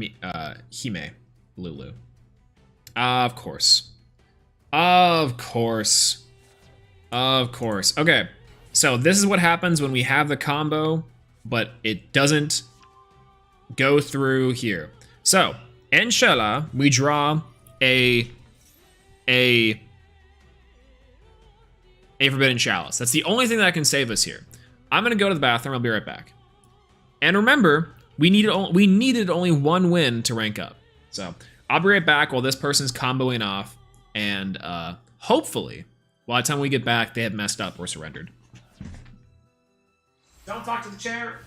Hime. Lulu. Of course. Of course. Of course. Okay. So, this is what happens when we have the combo, but it doesn't go through here. So, inshallah, we draw a Forbidden Chalice. That's the only thing that can save us here. I'm gonna go to the bathroom. I'll be right back. And remember, we needed only one win to rank up. So I'll be right back while this person's comboing off, and hopefully, by the time we get back, they have messed up or surrendered. Don't talk to the chair.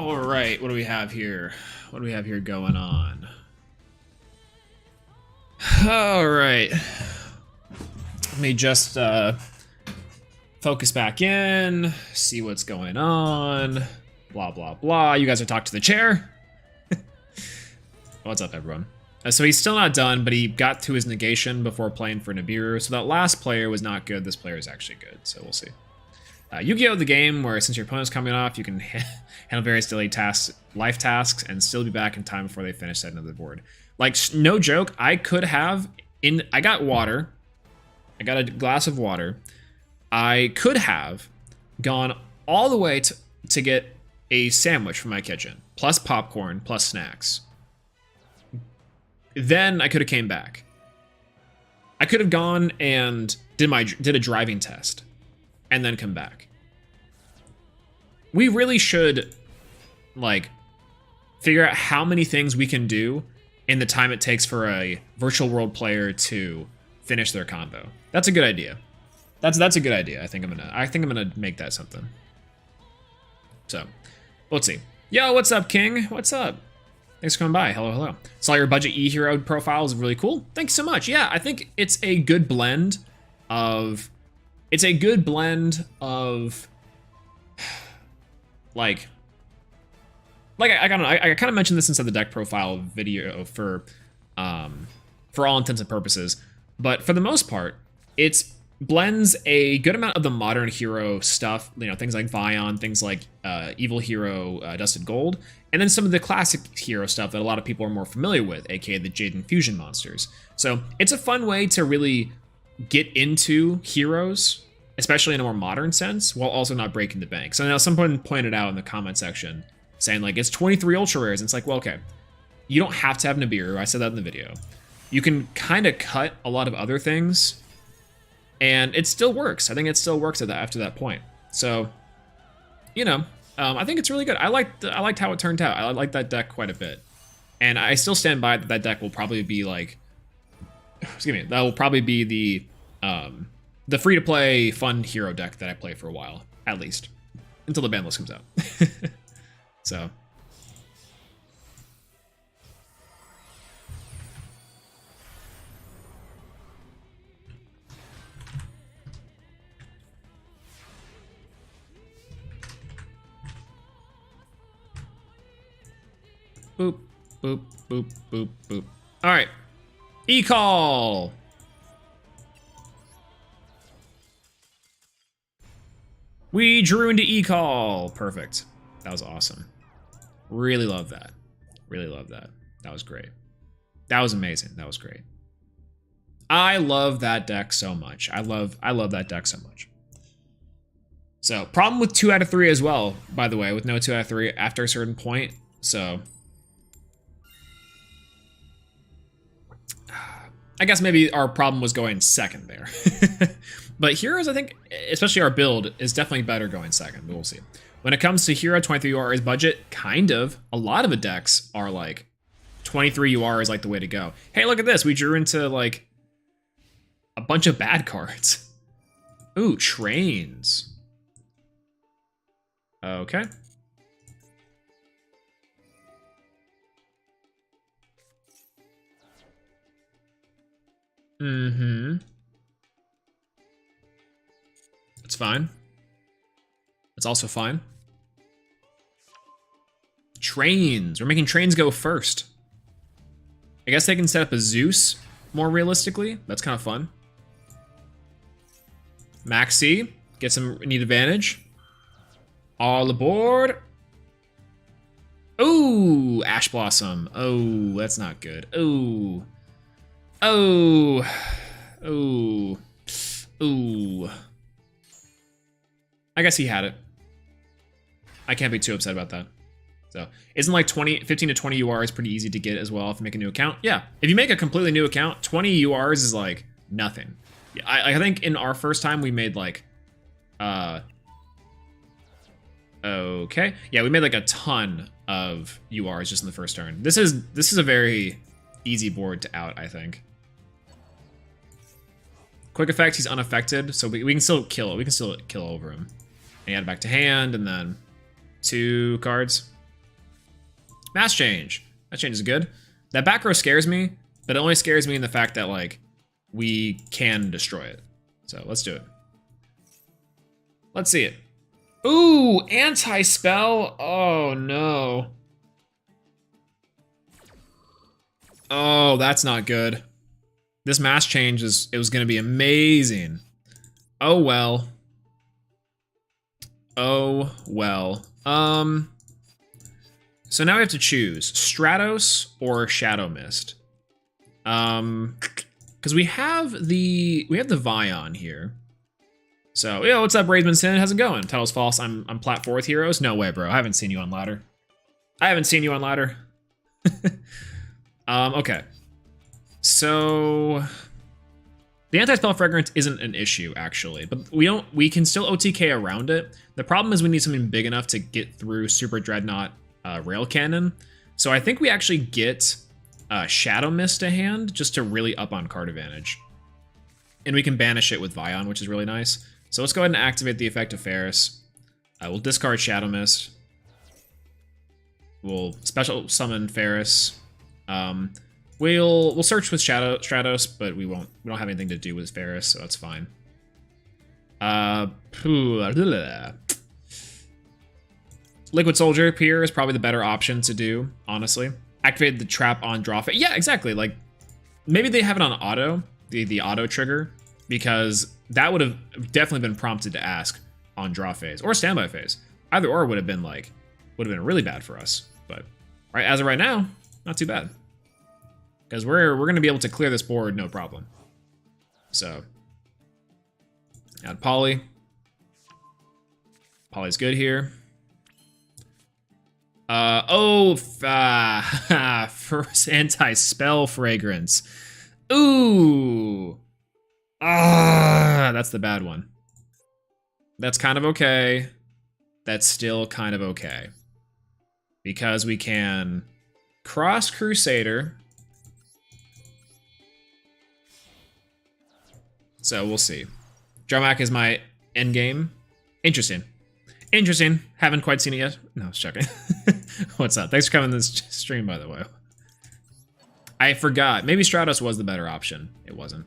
All right, what do we have here? What do we have here going on? All right. Let me just focus back in, see what's going on. Blah, blah, blah. You guys are talking to the chair. What's up, everyone? So he's still not done, but he got to his negation before playing for Nibiru. So that last player was not good. This player is actually good, so we'll see. Yu-Gi-Oh! The game where since your opponent's coming off, you can handle various delayed tasks, life tasks, and still be back in time before they finish setting up the board. Like, no joke, I could have, I got water. I got a glass of water. I could have gone all the way to get a sandwich from my kitchen, plus popcorn, plus snacks. Then I could have came back. I could have gone and did a driving test and then come back. We really should, like, figure out how many things we can do in the time it takes for a virtual world player to finish their combo. That's a good idea. That's a good idea. I think I'm gonna make that something. So, let's see. Yo, what's up, King? What's up? Thanks for coming by. Hello, hello. Saw your budget E-Hero profile is really cool. Thanks so much. Yeah, I think it's a good blend of... like I kind of mentioned this inside the deck profile video for all intents and purposes, but for the most part, it's blends a good amount of the modern hero stuff, you know, things like Vion, things like Evil Hero, Dusted Gold, and then some of the classic hero stuff that a lot of people are more familiar with, aka the Jaden Fusion monsters. So it's a fun way to really get into heroes, especially in a more modern sense, while also not breaking the bank. So now someone pointed out in the comment section saying like, it's 23 ultra rares. And it's like, well, okay, you don't have to have Nibiru. I said that in the video. You can kind of cut a lot of other things and it still works. I think it still works after that point. So, you know, I think it's really good. I liked how it turned out. I like that deck quite a bit. And I still stand by that deck will probably be like, excuse me, that will probably be the free-to-play fun hero deck that I play for a while, at least, until the ban list comes out. So. Boop, boop, boop, boop, boop. All right. E-call. We drew into E-call. Perfect. That was awesome. Really love that. Really love that. That was great. That was amazing. That was great. I love that deck so much. I love that deck so much. So, problem with 2 out of 3 as well, by the way, with no 2 out of 3 after a certain point. So, I guess maybe our problem was going second there. But heroes, I think, especially our build, is definitely better going second, but we'll see. When it comes to hero, 23 UR is budget, kind of. A lot of the decks are like, 23 UR is like the way to go. Hey, look at this. We drew into like a bunch of bad cards. Ooh, trains. Okay. Mm-hmm. It's fine. It's also fine. Trains. We're making trains go first. I guess they can set up a Zeus more realistically. That's kind of fun. Maxi. Get some neat advantage. All aboard. Ooh, Ash Blossom. Oh, that's not good. Ooh. Oh. Ooh. Ooh. I guess he had it. I can't be too upset about that. So, isn't like 15 to 20 URs pretty easy to get as well if you make a new account? Yeah, if you make a completely new account, 20 URs is like nothing. I think in our first time we made like, okay. Yeah, we made like a ton of URs just in the first turn. This is a very easy board to out, I think. Quick effect, he's unaffected, so we can still kill it. We can still kill over him. And add it back to hand, and then 2 cards. Mass change. That change is good. That back row scares me, but it only scares me in the fact that, like, we can destroy it. So let's do it. Let's see it. Ooh, anti-spell. Oh, no. Oh, that's not good. This mass change it was going to be amazing. Oh, well. Oh, well. So now we have to choose Stratos or Shadow Mist. Because we have the Vion here. So, yo, what's up, Raismanson? How's it going? Title's false. I'm Plat 4th Heroes. No way, bro. I haven't seen you on ladder. Okay. So the anti-spell fragrance isn't an issue, actually, but we can still OTK around it. The problem is we need something big enough to get through Super Dreadnought Rail Cannon. So I think we actually get Shadow Mist to hand just to really up on card advantage. And we can banish it with Vion, which is really nice. So let's go ahead and activate the effect of Ferris. We'll discard Shadow Mist. We'll special summon Ferris. We'll search with Stratos, but we don't have anything to do with Ferris, so that's fine. Liquid Soldier Pier is probably the better option to do, honestly. Activate the trap on draw phase. Yeah, exactly. Like, maybe they have it on auto, the auto trigger, because that would have definitely been prompted to ask on draw phase or standby phase. Either or would have been really bad for us. But right as of right now, not too bad. Because we're gonna be able to clear this board no problem. So add Poly. Poly's good here. First anti-spell fragrance. Ooh. That's the bad one. That's kind of okay. That's still kind of okay. Because we can cross Crusader. So we'll see. Dromac is my endgame. Interesting. Interesting. Haven't quite seen it yet. No, I was checking. What's up? Thanks for coming to this stream, by the way. I forgot. Maybe Stratos was the better option. It wasn't.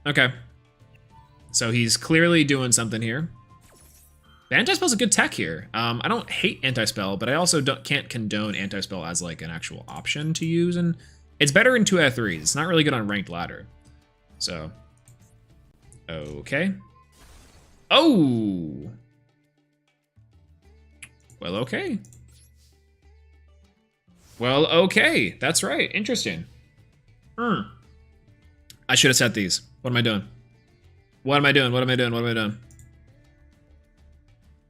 Okay. So he's clearly doing something here. The anti-spell's a good tech here. I don't hate anti-spell, but I also can't condone anti-spell as like an actual option to use, and it's better in 2 out of 3s. It's not really good on ranked ladder. So, okay. Oh! Well, okay. Well, okay. That's right. Interesting. I should have set these. What am I doing? What am I doing? What am I doing? What am I doing?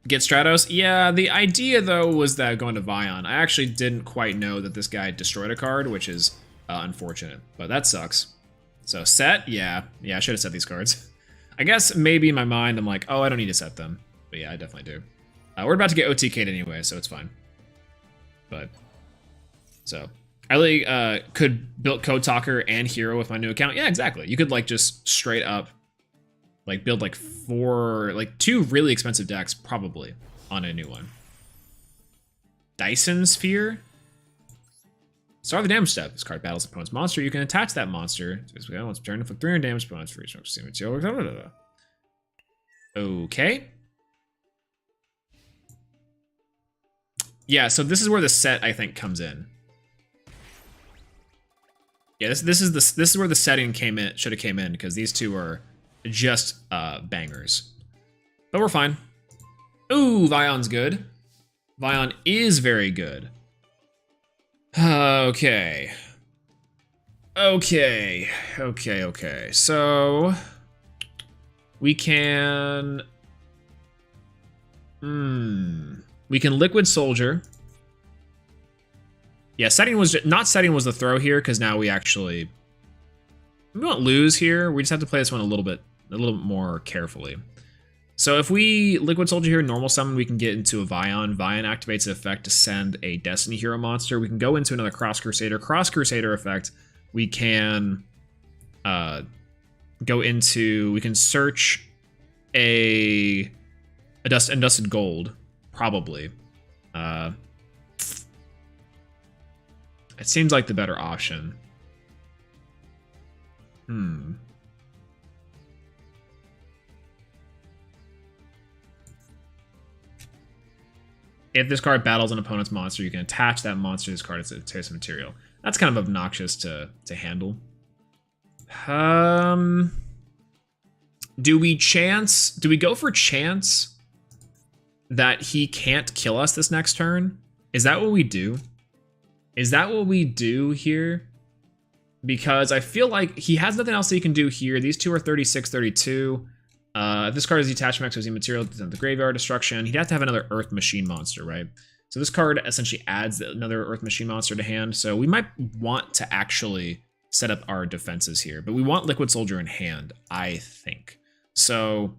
Get Stratos? Yeah, the idea, though, was that going to Vion. I actually didn't quite know that this guy destroyed a card, which is unfortunate. But that sucks. So set? Yeah. Yeah, I should have set these cards. I guess maybe in my mind I'm like, oh, I don't need to set them. But yeah, I definitely do. We're about to get OTK'd anyway, so it's fine. But, so. I really could build Code Talker and Hero with my new account. Yeah, exactly. You could like just straight up like build like 2 really expensive decks probably on a new one. Dyson Sphere? Start the damage step. This card battles an opponent's monster. You can attach that monster. Once per turn, inflict 300 damage to opponents for each material. Okay. Yeah, so this is where the set I think comes in. Yeah, this is where the setting should have came in, because these two are just bangers. But we're fine. Ooh, Vion's good. Vion is very good. Okay. Okay. So we can we can Liquid Soldier. Yeah, setting was the throw here, because now we won't lose here. We just have to play this one a little bit more carefully. So if we Liquid Soldier here, normal summon, we can get into a Vion. Vion activates the effect to send a Destiny Hero monster. We can go into another Cross Crusader. Cross Crusader effect, we can we can search Dusted Gold, probably. It seems like the better option. If this card battles an opponent's monster, you can attach that monster to this card as a taste of material. That's kind of obnoxious to handle. Do we go for chance that he can't kill us this next turn? Is that what we do? Is that what we do here? Because I feel like he has nothing else that he can do here. These two are 36, 32. If this card is detached max using material, the graveyard destruction, he'd have to have another Earth Machine monster, right? So this card essentially adds another Earth Machine monster to hand. So we might want to actually set up our defenses here, but we want Liquid Soldier in hand, I think. So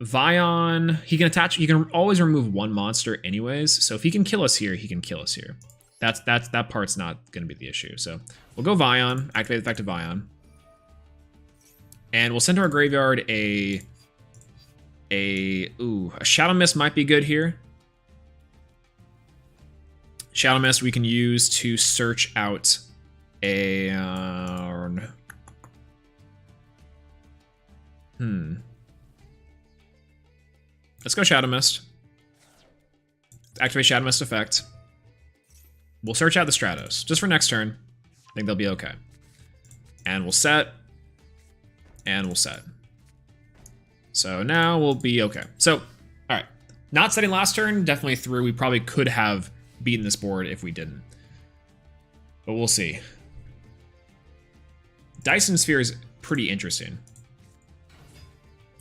Vion, he can always remove one monster anyways. So if he can kill us here, he can kill us here. That part's not going to be the issue. So we'll go Vion, activate the effect of Vion. And we'll send to our graveyard a Shadow Mist might be good here. Shadow Mist we can use to search out a Let's go Shadow Mist. Activate Shadow Mist effect. We'll search out the Stratos just for next turn. I think they'll be okay. And we'll set. And we'll set. So now we'll be okay. So, all right. Not setting last turn, definitely through. We probably could have beaten this board if we didn't. But we'll see. Dyson Sphere is pretty interesting.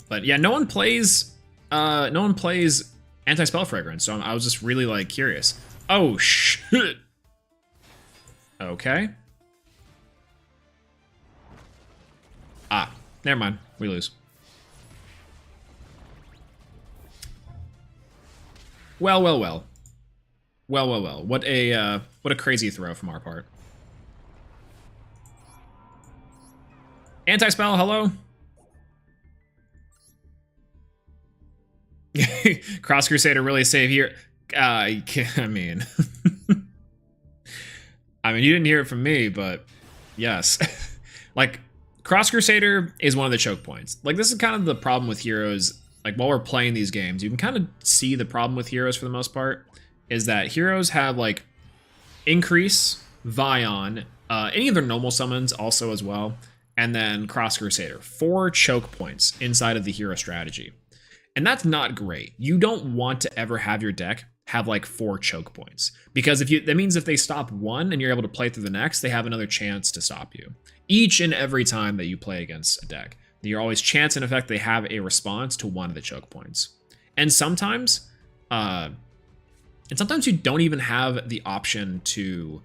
But yeah, no one plays Anti-Spell Fragrance, so I was just really like curious. Oh shit. Okay. Ah, never mind. We lose. Well. What a crazy throw from our part. Anti-Spell, hello? Cross Crusader really save here. I mean, you didn't hear it from me, but yes. Like, Cross Crusader is one of the choke points. Like, this is kind of the problem with heroes. Like, while we're playing these games, you can kind of see the problem with heroes for the most part, is that heroes have, like, Increase, Vion, any of their normal summons also as well, and then Cross Crusader. 4 choke points inside of the hero strategy. And that's not great. You don't want to ever have your deck have like 4 choke points, because that means if they stop one and you're able to play through the next, they have another chance to stop you. Each and every time that you play against a deck, you're always chance in effect they have a response to one of the choke points. And sometimes you don't even have the option to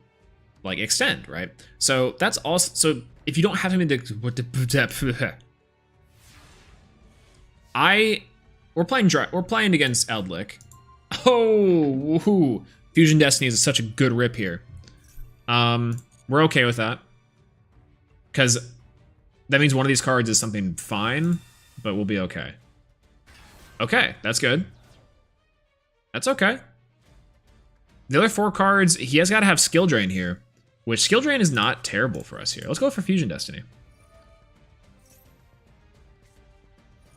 like extend, right? So that's also, so if you don't have anything to we're playing against Eldlik. Oh, woohoo. Fusion Destiny is such a good rip here. We're okay with that, because that means one of these cards is something fine, but we'll be okay. Okay, that's good. That's okay. The other 4 cards, he has got to have Skill Drain here, which Skill Drain is not terrible for us here. Let's go for Fusion Destiny.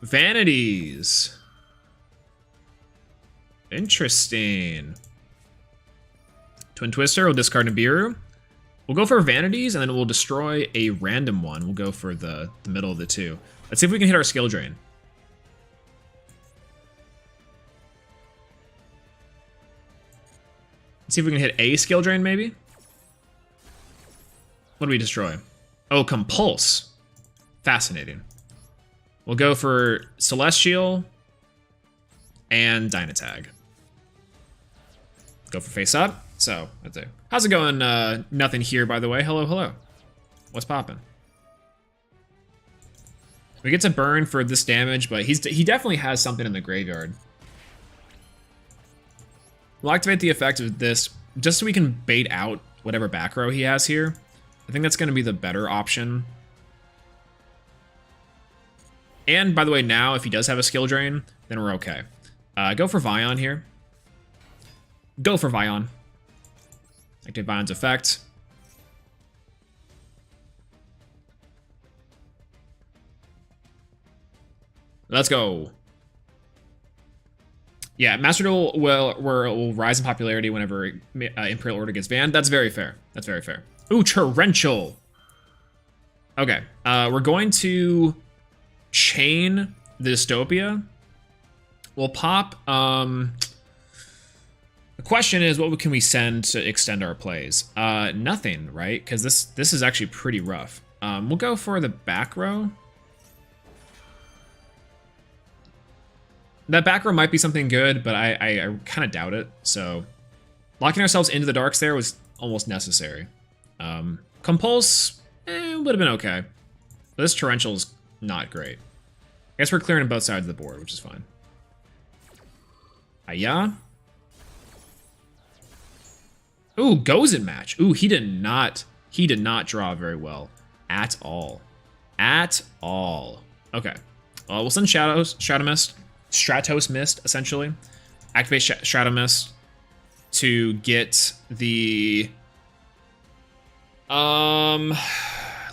Vanities. Interesting. Twin Twister, we'll discard Nibiru. We'll go for Vanities, and then we'll destroy a random one. We'll go for the middle of the 2. Let's see if we can hit our Skill Drain. Let's see if we can hit a Skill Drain, maybe. What do we destroy? Oh, Compulse. Fascinating. We'll go for Celestial and Dynatag. Go for face up. So, that's it. How's it going? Nothing here, by the way. Hello. What's poppin'? We get to burn for this damage, but he definitely has something in the graveyard. We'll activate the effect of this just so we can bait out whatever back row he has here. I think that's going to be the better option. And, by the way, now, if he does have a Skill Drain, then we're okay. Go for Vion here. Go for Vion. Activate Vion's effect. Let's go. Yeah, Master Duel will rise in popularity whenever Imperial Order gets banned. That's very fair. That's very fair. Ooh, Torrential. Okay, we're going to chain the Dystopia. We'll pop. The question is, what can we send to extend our plays? Nothing, right? Because this is actually pretty rough. We'll go for the back row. That back row might be something good, but I kind of doubt it. So locking ourselves into the darks there was almost necessary. Compulse would have been okay. But this Torrential's not great. I guess we're clearing both sides of the board, which is fine. Aya. Ooh, goes in match. Ooh, he did not draw very well at all. At all. Okay. Well, we'll send Shadow Mist. Stratos Mist, essentially. Activate Shadow Mist to get the...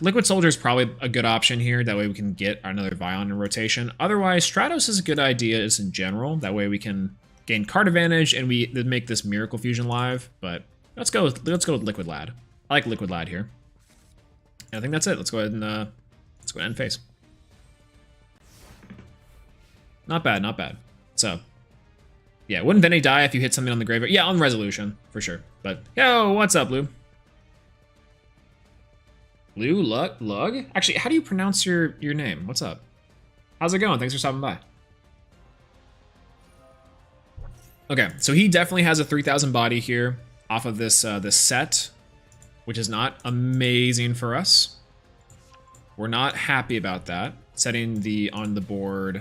Liquid Soldier is probably a good option here. That way we can get another Vion in rotation. Otherwise, Stratos is a good idea as in general. That way we can gain card advantage and we make this Miracle Fusion live. But let's go with Liquid Lad. I like Liquid Lad here. And I think that's it. Let's go ahead and end phase. Not bad, not bad. So, yeah, wouldn't Vene die if you hit something on the graveyard? Yeah, on resolution, for sure. But, yo, what's up, Blue? Blue Lug? Actually, how do you pronounce your name? What's up? How's it going? Thanks for stopping by. Okay, so he definitely has a 3,000 body here off of this set, which is not amazing for us. We're not happy about that. Setting on the board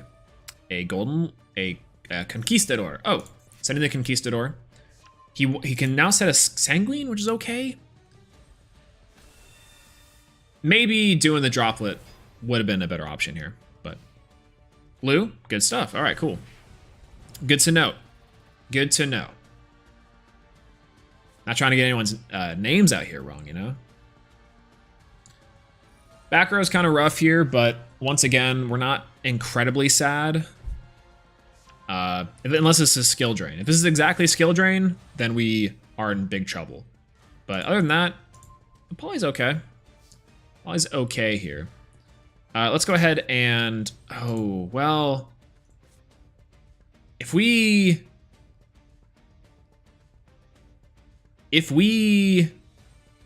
a Conquistador. Oh, setting the Conquistador. He can now set a Sanguine, which is okay. Maybe doing the Droplet would have been a better option here, but Blue, good stuff. All right, cool. Good to know. Good to know. Not trying to get anyone's names out here wrong, you know? Back row is kind of rough here, but once again, we're not incredibly sad. Unless this is skill drain. If this is exactly skill drain, then we are in big trouble. But other than that, Poly's okay. Poly's okay here. Let's go ahead and... Oh, well... If we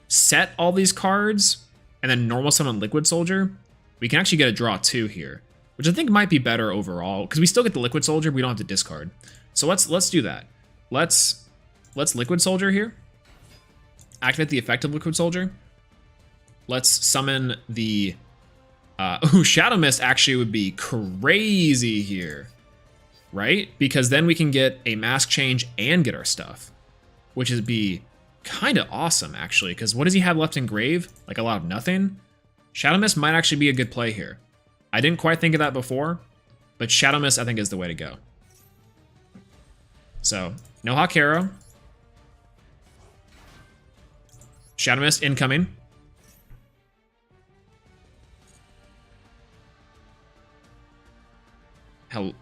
set all these cards and then normal summon Liquid Soldier, we can actually get a draw 2 here, which I think might be better overall because we still get the Liquid Soldier, but we don't have to discard. So let's do that. Let's Liquid Soldier here. Activate the effect of Liquid Soldier. Let's summon the ooh, Shadow Mist actually would be crazy here, right? Because then we can get a mask change and get our stuff, which would be kind of awesome actually. Because what does he have left in grave? Like a lot of nothing. Shadow Mist might actually be a good play here. I didn't quite think of that before, but Shadow Mist I think is the way to go. So no Hawk Arrow. Shadow Mist incoming. Hell,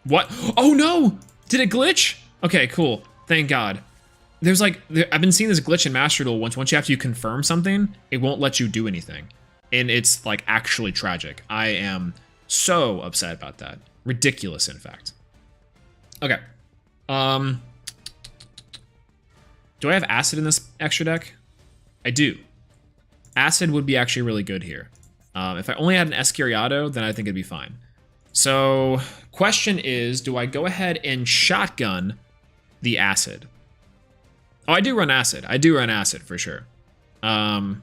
what? Oh no! Did it glitch? Okay, cool. Thank God. There's like, I've been seeing this glitch in Master Duel. Once you have to confirm something, it won't let you do anything. And it's like actually tragic. I am so upset about that. Ridiculous, in fact. Okay. Do I have Acid in this extra deck? I do. Acid would be actually really good here. If I only had an Escuriado, then I think it'd be fine. So, question is, do I go ahead and shotgun the Acid? Oh, I do run Acid. I do run Acid for sure. Yo,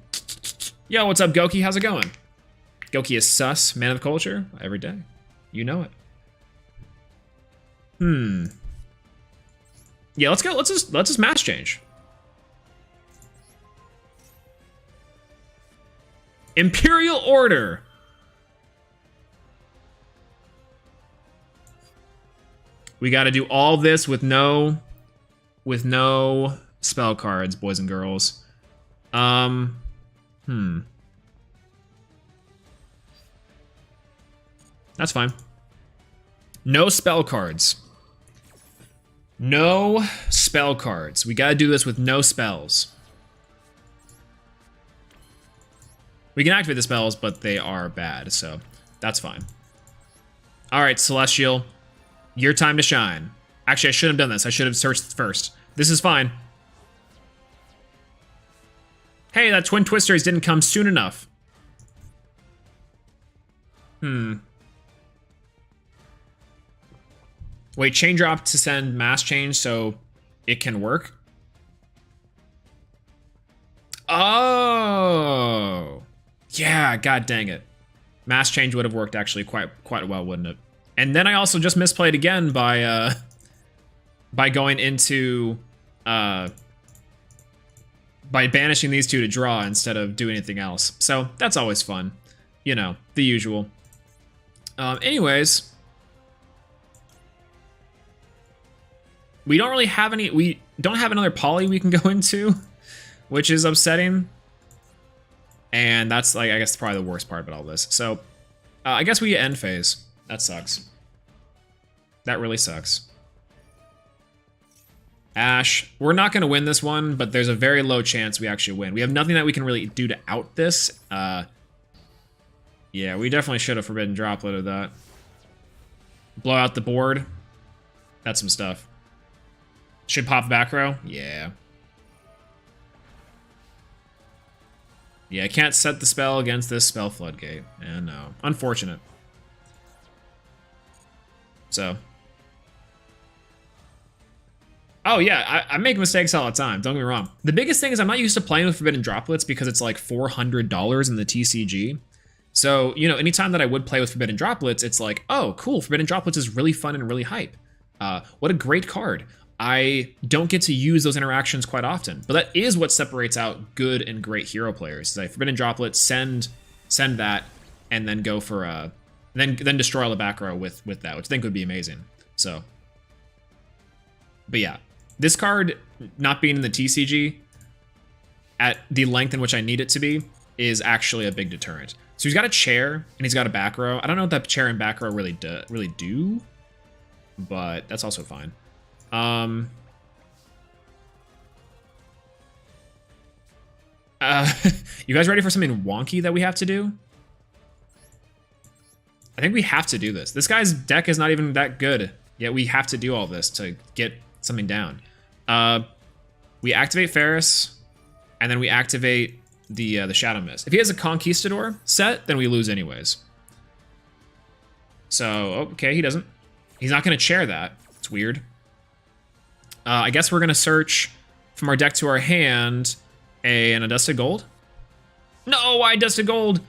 what's up, Goki? How's it going? Goki is sus, man of the culture, every day. You know it. Yeah, let's go. Let's just mass change. Imperial Order. We got to do all this with no spell cards, boys and girls. That's fine. No spell cards. No spell cards. We gotta do this with no spells. We can activate the spells, but they are bad, so that's fine. All right, Celestial, your time to shine. Actually, I shouldn't have done this. I should have searched first. This is fine. Hey, that Twin Twisters didn't come soon enough. Wait, chain drop to send mass change so it can work? Oh. Yeah, god dang it. Mass change would have worked actually quite well, wouldn't it? And then I also just misplayed again by going into by banishing these two to draw instead of doing anything else. So that's always fun. You know, the usual. Anyways, we don't really have any, we don't have another poly we can go into, which is upsetting. And that's, like, I guess probably the worst part about all this. So, I guess we end phase. That sucks. That really sucks. Ash, we're not going to win this one, but there's a very low chance we actually win. We have nothing that we can really do to out this. Yeah, we definitely should have Forbidden Droplet of that. Blow out the board. That's some stuff. Should pop back row? Yeah. Yeah, I can't set the spell against this spell floodgate. Yeah, no. Unfortunate. So. Oh, yeah, I make mistakes all the time. Don't get me wrong. The biggest thing is I'm not used to playing with Forbidden Droplets because it's like $400 in the TCG. So, you know, anytime that I would play with Forbidden Droplets, it's like, oh, cool, Forbidden Droplets is really fun and really hype. What a great card. I don't get to use those interactions quite often, but that is what separates out good and great hero players. Is like Forbidden Droplet, send that, and then go for then destroy all the back row with that, which I think would be amazing. So, but yeah, this card not being in the TCG at the length in which I need it to be is actually a big deterrent. So he's got a chair and he's got a back row. I don't know what that chair and back row really do, but that's also fine. You guys ready for something wonky that we have to do? I think we have to do this. This guy's deck is not even that good, yet we have to do all this to get something down. We activate Ferris, and then we activate the Shadow Mist. If he has a Conquistador set, then we lose anyways. So, okay, he doesn't. He's not going to chair that. It's weird. I guess we're going to search from our deck to our hand an Adusted Gold. No, why Adusted Gold?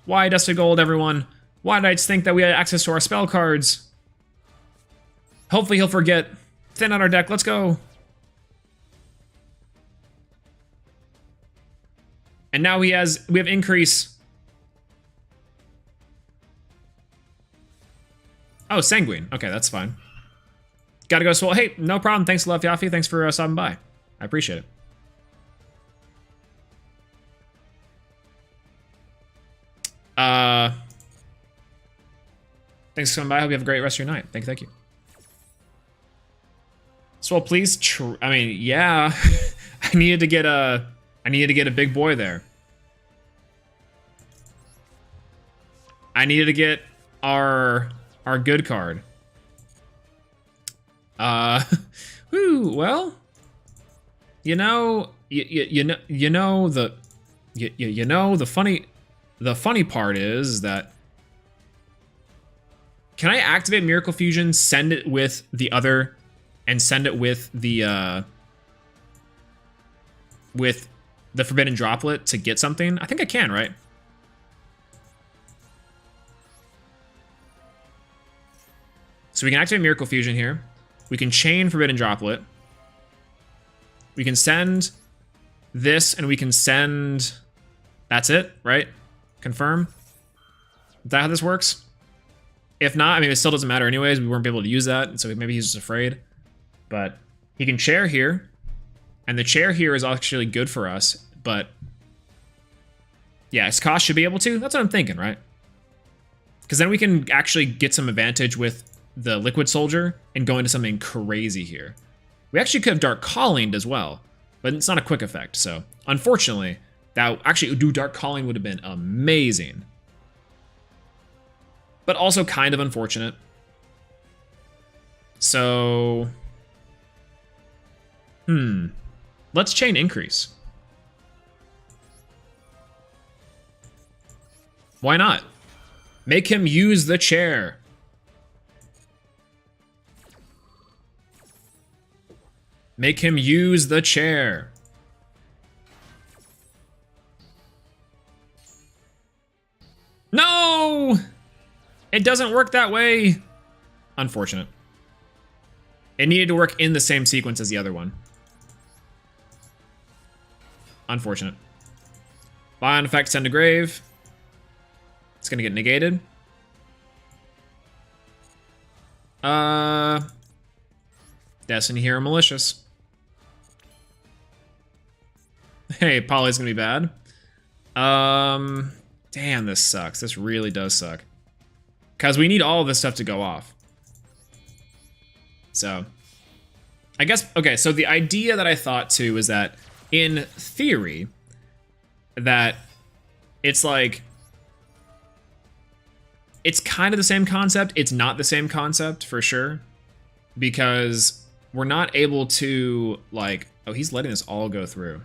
Why Adusted Gold, everyone? Why did I just think that we had access to our spell cards? Hopefully he'll forget. Thin out our deck, let's go. And now we have increase. Oh, Sanguine. Okay, that's fine. Gotta go Swole. Hey, no problem. Thanks, Love Yaffy. Thanks for stopping by. I appreciate it. Thanks for coming by. I hope you have a great rest of your night. Thank you. Swole, please. I mean, yeah. I needed to get a big boy there. I needed to get our good card. Whew, well, you know the funny part is that, can I activate Miracle Fusion, send it with the other, and send it with the Forbidden Droplet to get something? I think I can, right? So we can activate Miracle Fusion here. We can chain Forbidden Droplet. We can send this, and we can send... That's it, right? Confirm? Is that how this works? If not, I mean, it still doesn't matter anyways. We weren't able to use that, so maybe he's just afraid. But he can chair here, and the chair here is actually good for us, but... Yeah, his cost should be able to. That's what I'm thinking, right? Because then we can actually get some advantage with the Liquid Soldier and go into something crazy here. We actually could have Dark Calling as well, but it's not a quick effect. So unfortunately, that actually Dark Calling would have been amazing. But also kind of unfortunate. So, let's chain increase. Why not? Make him use the chair. Make him use the chair. No! It doesn't work that way. Unfortunate. It needed to work in the same sequence as the other one. Unfortunate. Bion effect, send to grave. It's gonna get negated. Destiny Hero Malicious. Hey, Poly's gonna be bad. Damn, this sucks. This really does suck. Because we need all of this stuff to go off. So, I guess, okay, so the idea that I thought too is that, in theory, that it's like, it's kind of the same concept. It's not the same concept, for sure. Because we're not able to, like, oh, he's letting this all go through.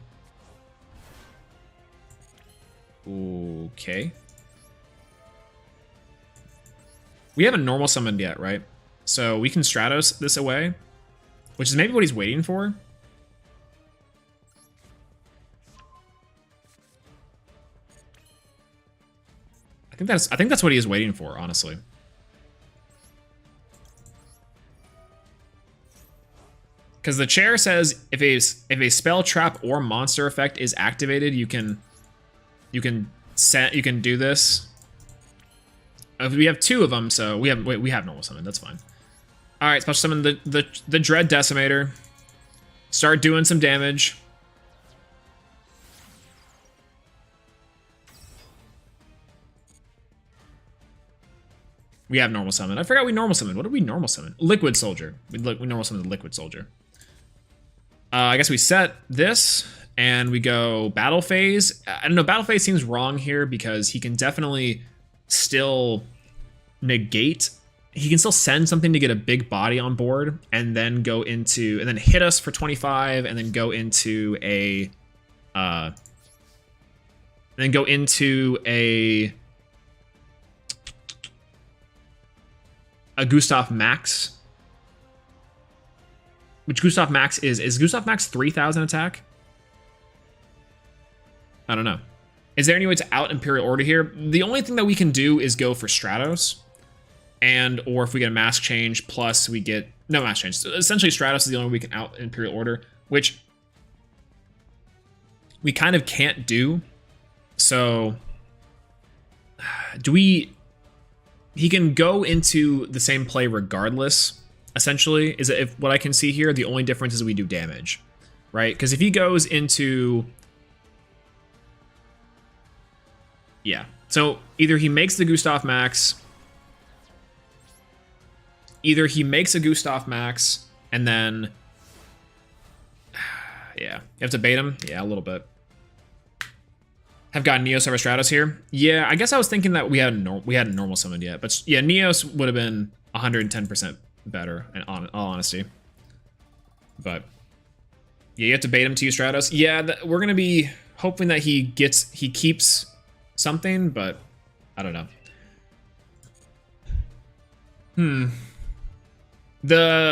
Okay. We haven't normal summoned yet, right? So we can Stratos this away, which is maybe what he's waiting for. I think that's what he is waiting for, honestly. Because the chair says if a spell, trap, or monster effect is activated, you can do this. We have two of them, so we have normal summon. That's fine. All right, special summon the Dread Decimator. Start doing some damage. We have normal summon. I forgot we normal summoned. What did we normal summon? Liquid Soldier. We normal summoned the Liquid Soldier. I guess we set this and we go battle phase. I don't know. Battle phase seems wrong here because he can definitely still negate. He can still send something to get a big body on board and then go into, and then hit us for 25 and then go into a, a Gustav Max. Which Gustav Max is Gustav Max 3000 attack? I don't know. Is there any way to out Imperial Order here? The only thing that we can do is go for Stratos. And, or if we get a mask change, plus we get, no mask change. So essentially Stratos is the only way we can out Imperial Order, which we kind of can't do. So, he can go into the same play regardless, essentially, is if what I can see here, the only difference is we do damage, right? Because if he goes into, yeah. So either he makes the Gustav Max, and then, yeah, you have to bait him. Yeah, a little bit. Have gotten Neos over Stratos here. Yeah, I guess I was thinking that we hadn't normal summoned yet, but yeah, Neos would have been 110% better, in all honesty. But yeah, you have to bait him to use Stratos. Yeah, we're gonna be hoping that he keeps something, but I don't know.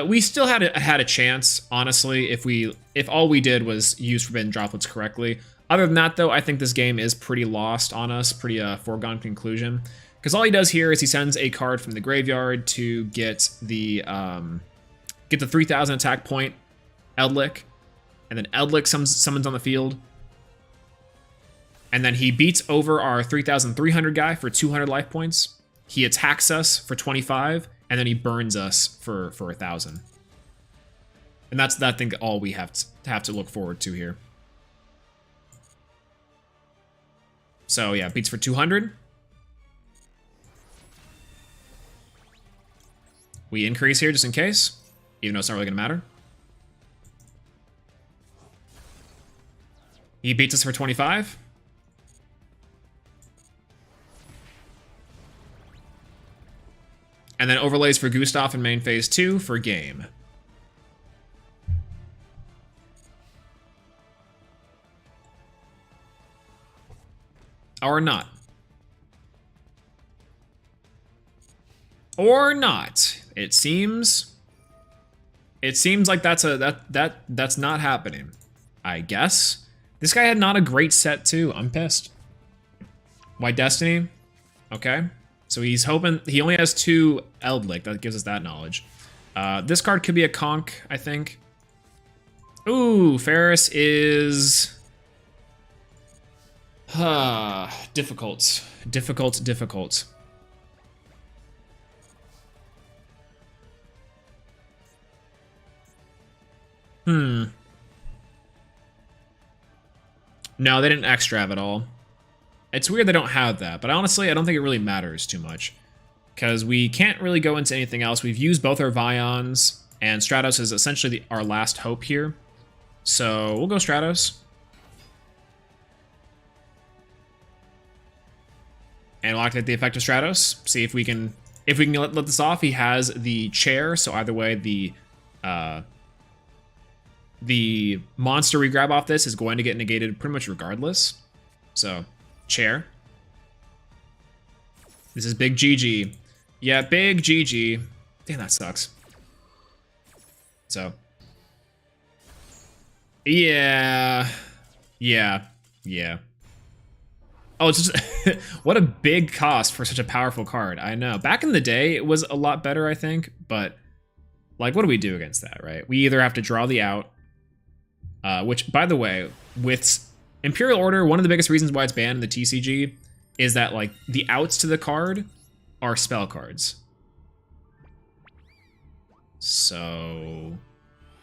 We still had a chance, honestly, if all we did was use Forbidden Droplets correctly. Other than that, though, I think this game is pretty lost on us, pretty foregone conclusion. Because all he does here is he sends a card from the graveyard to get the 3000 attack point Eldlik, and then Eldlik summons on the field. And then he beats over our 3300 guy for 200 life points. He attacks us for 25, and then he burns us for 1000. And that's, I think, all we have to look forward to here. So yeah, beats for 200. We increase here just in case, even though it's not really going to matter. He beats us for 25. And then overlays for Gustav in main phase 2 for game. Or not. Or not. It seems like that's not happening. I guess. This guy had not a great set too. I'm pissed. Why Destiny? Okay. So he's hoping he only has 2 Eldlik. That gives us that knowledge. This card could be a conk, I think. Ooh, Ferris is difficult. Difficult. No, they didn't extrav at all. It's weird they don't have that, but honestly, I don't think it really matters too much. Because we can't really go into anything else. We've used both our Vions, and Stratos is essentially our last hope here. So we'll go Stratos. And we'll activate the effect of Stratos. See if we can let this off. He has the chair, so either way the monster we grab off this is going to get negated pretty much regardless. So, chair. This is big GG. Yeah, big GG. Damn, that sucks. So. Yeah. Oh, it's just what a big cost for such a powerful card. I know. Back in the day, it was a lot better, I think. But, like, what do we do against that, right? We either have to draw the out, which, by the way, with Imperial Order, one of the biggest reasons why it's banned in the TCG is that, like, the outs to the card are spell cards. So,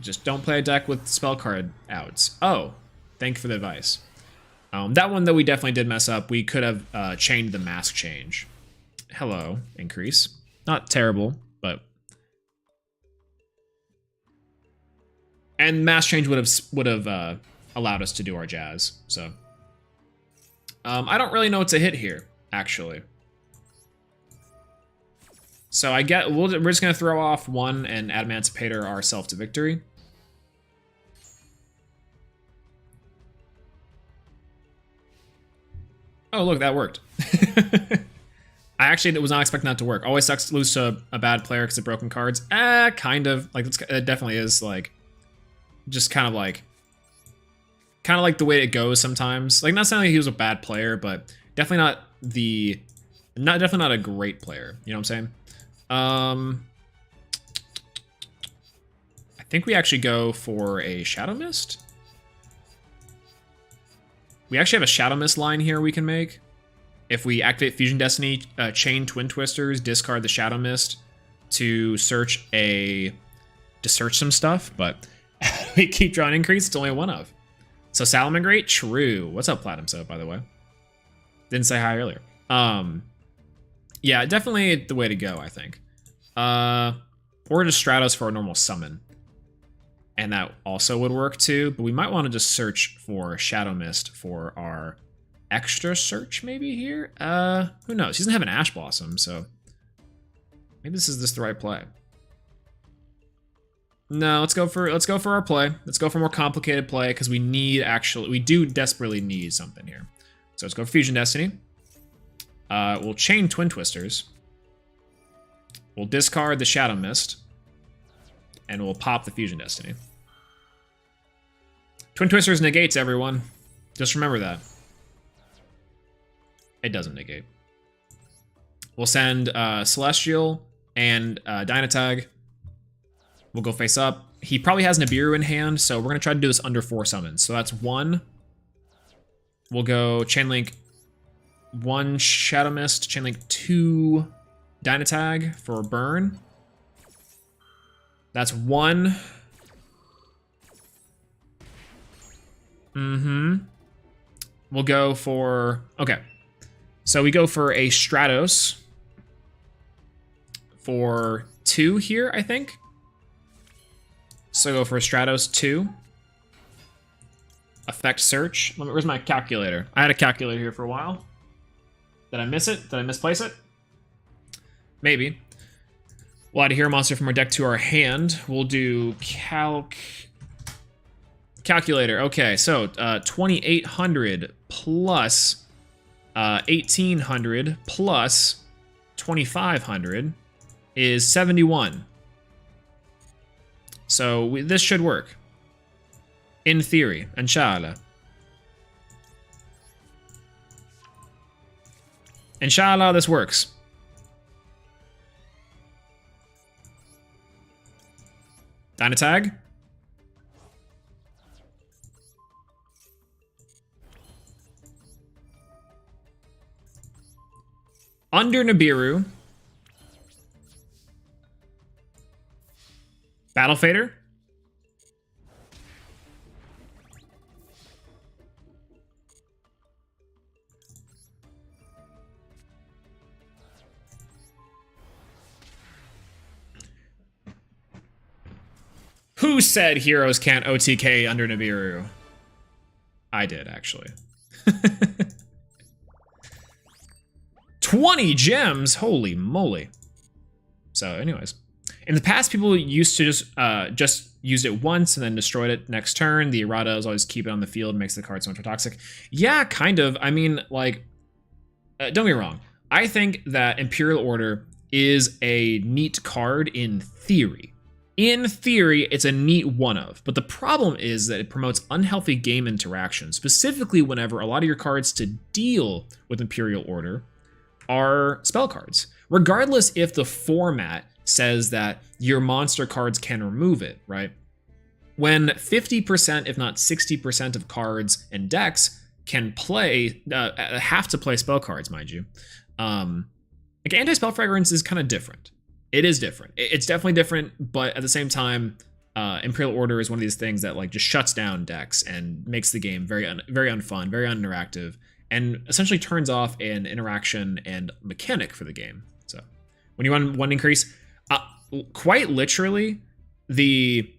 just don't play a deck with spell card outs. Oh, thank you for the advice. That one, though, we definitely did mess up. We could have chained the mask change. Hello, increase. Not terrible, but... And mask change would have allowed us to do our jazz, so... I don't really know what's a hit here, actually. So we're just going to throw off 1 and Adamantipator ourselves to victory. Oh, look, that worked. I actually was not expecting that to work. Always sucks to lose to a bad player because of broken cards. Kind of. Like, it definitely is, like, just kind of like the way it goes sometimes. Like, not saying like he was a bad player, but definitely not a great player. You know what I'm saying? I think we actually go for a Shadow Mist. We actually have a Shadow Mist line here we can make. If we activate Fusion Destiny, chain Twin Twisters, discard the Shadow Mist to search some stuff, but we keep drawing increase, it's only a 1 of. So Salamangreat, true. What's up, Platinum Soap, by the way? Didn't say hi earlier. Yeah, definitely the way to go, I think. Or just Stratos for a normal summon. And that also would work too, but we might want to just search for Shadow Mist for our extra search maybe here? Who knows? He doesn't have an Ash Blossom, so maybe this is the right play. No, let's go for our play. Let's go for more complicated play because we do desperately need something here. So let's go for Fusion Destiny. We'll chain Twin Twisters. We'll discard the Shadow Mist. And we'll pop the Fusion Destiny. Twin Twisters negates, everyone. Just remember that. It doesn't negate. We'll send Celestial and Dynatag. We'll go face up. He probably has Nibiru in hand, so we're going to try to do this under 4 summons. So that's 1. We'll go Chainlink 1 Shadow Mist, Chainlink 2 Dynatag for burn. That's 1. We'll go for... Okay. So we go for a Stratos for 2 here, I think. So go for Stratos 2. Effect search. Where's my calculator? I had a calculator here for a while. Did I miss it? Did I misplace it? Maybe. We'll add a hero monster from our deck to our hand. We'll do calculator. Okay, so 2,800 plus 1,800 plus 2,500 is 71. So this should work. In theory, inshallah. Inshallah, this works. Dynatag. Under Nibiru. Battle Fader. Who said heroes can't OTK under Nibiru? I did, actually. 20 gems? Holy moly. So anyways. In the past, people used to just use it once and then destroyed it next turn. The errata is always keep it on the field, makes the card so much more toxic. Yeah, kind of. I mean, like, don't get me wrong. I think that Imperial Order is a neat card in theory. In theory, it's a neat one-of, but the problem is that it promotes unhealthy game interaction, specifically whenever a lot of your cards to deal with Imperial Order are spell cards. Regardless if the format says that your monster cards can remove it, right? When 50%, if not 60% of cards and decks can play, have to play spell cards, mind you, like anti-spell fragrance is kind of different. It is different. It's definitely different, but at the same time, Imperial Order is one of these things that like just shuts down decks and makes the game very unfun, very uninteractive, and essentially turns off an interaction and mechanic for the game. So when you run one increase, quite literally, the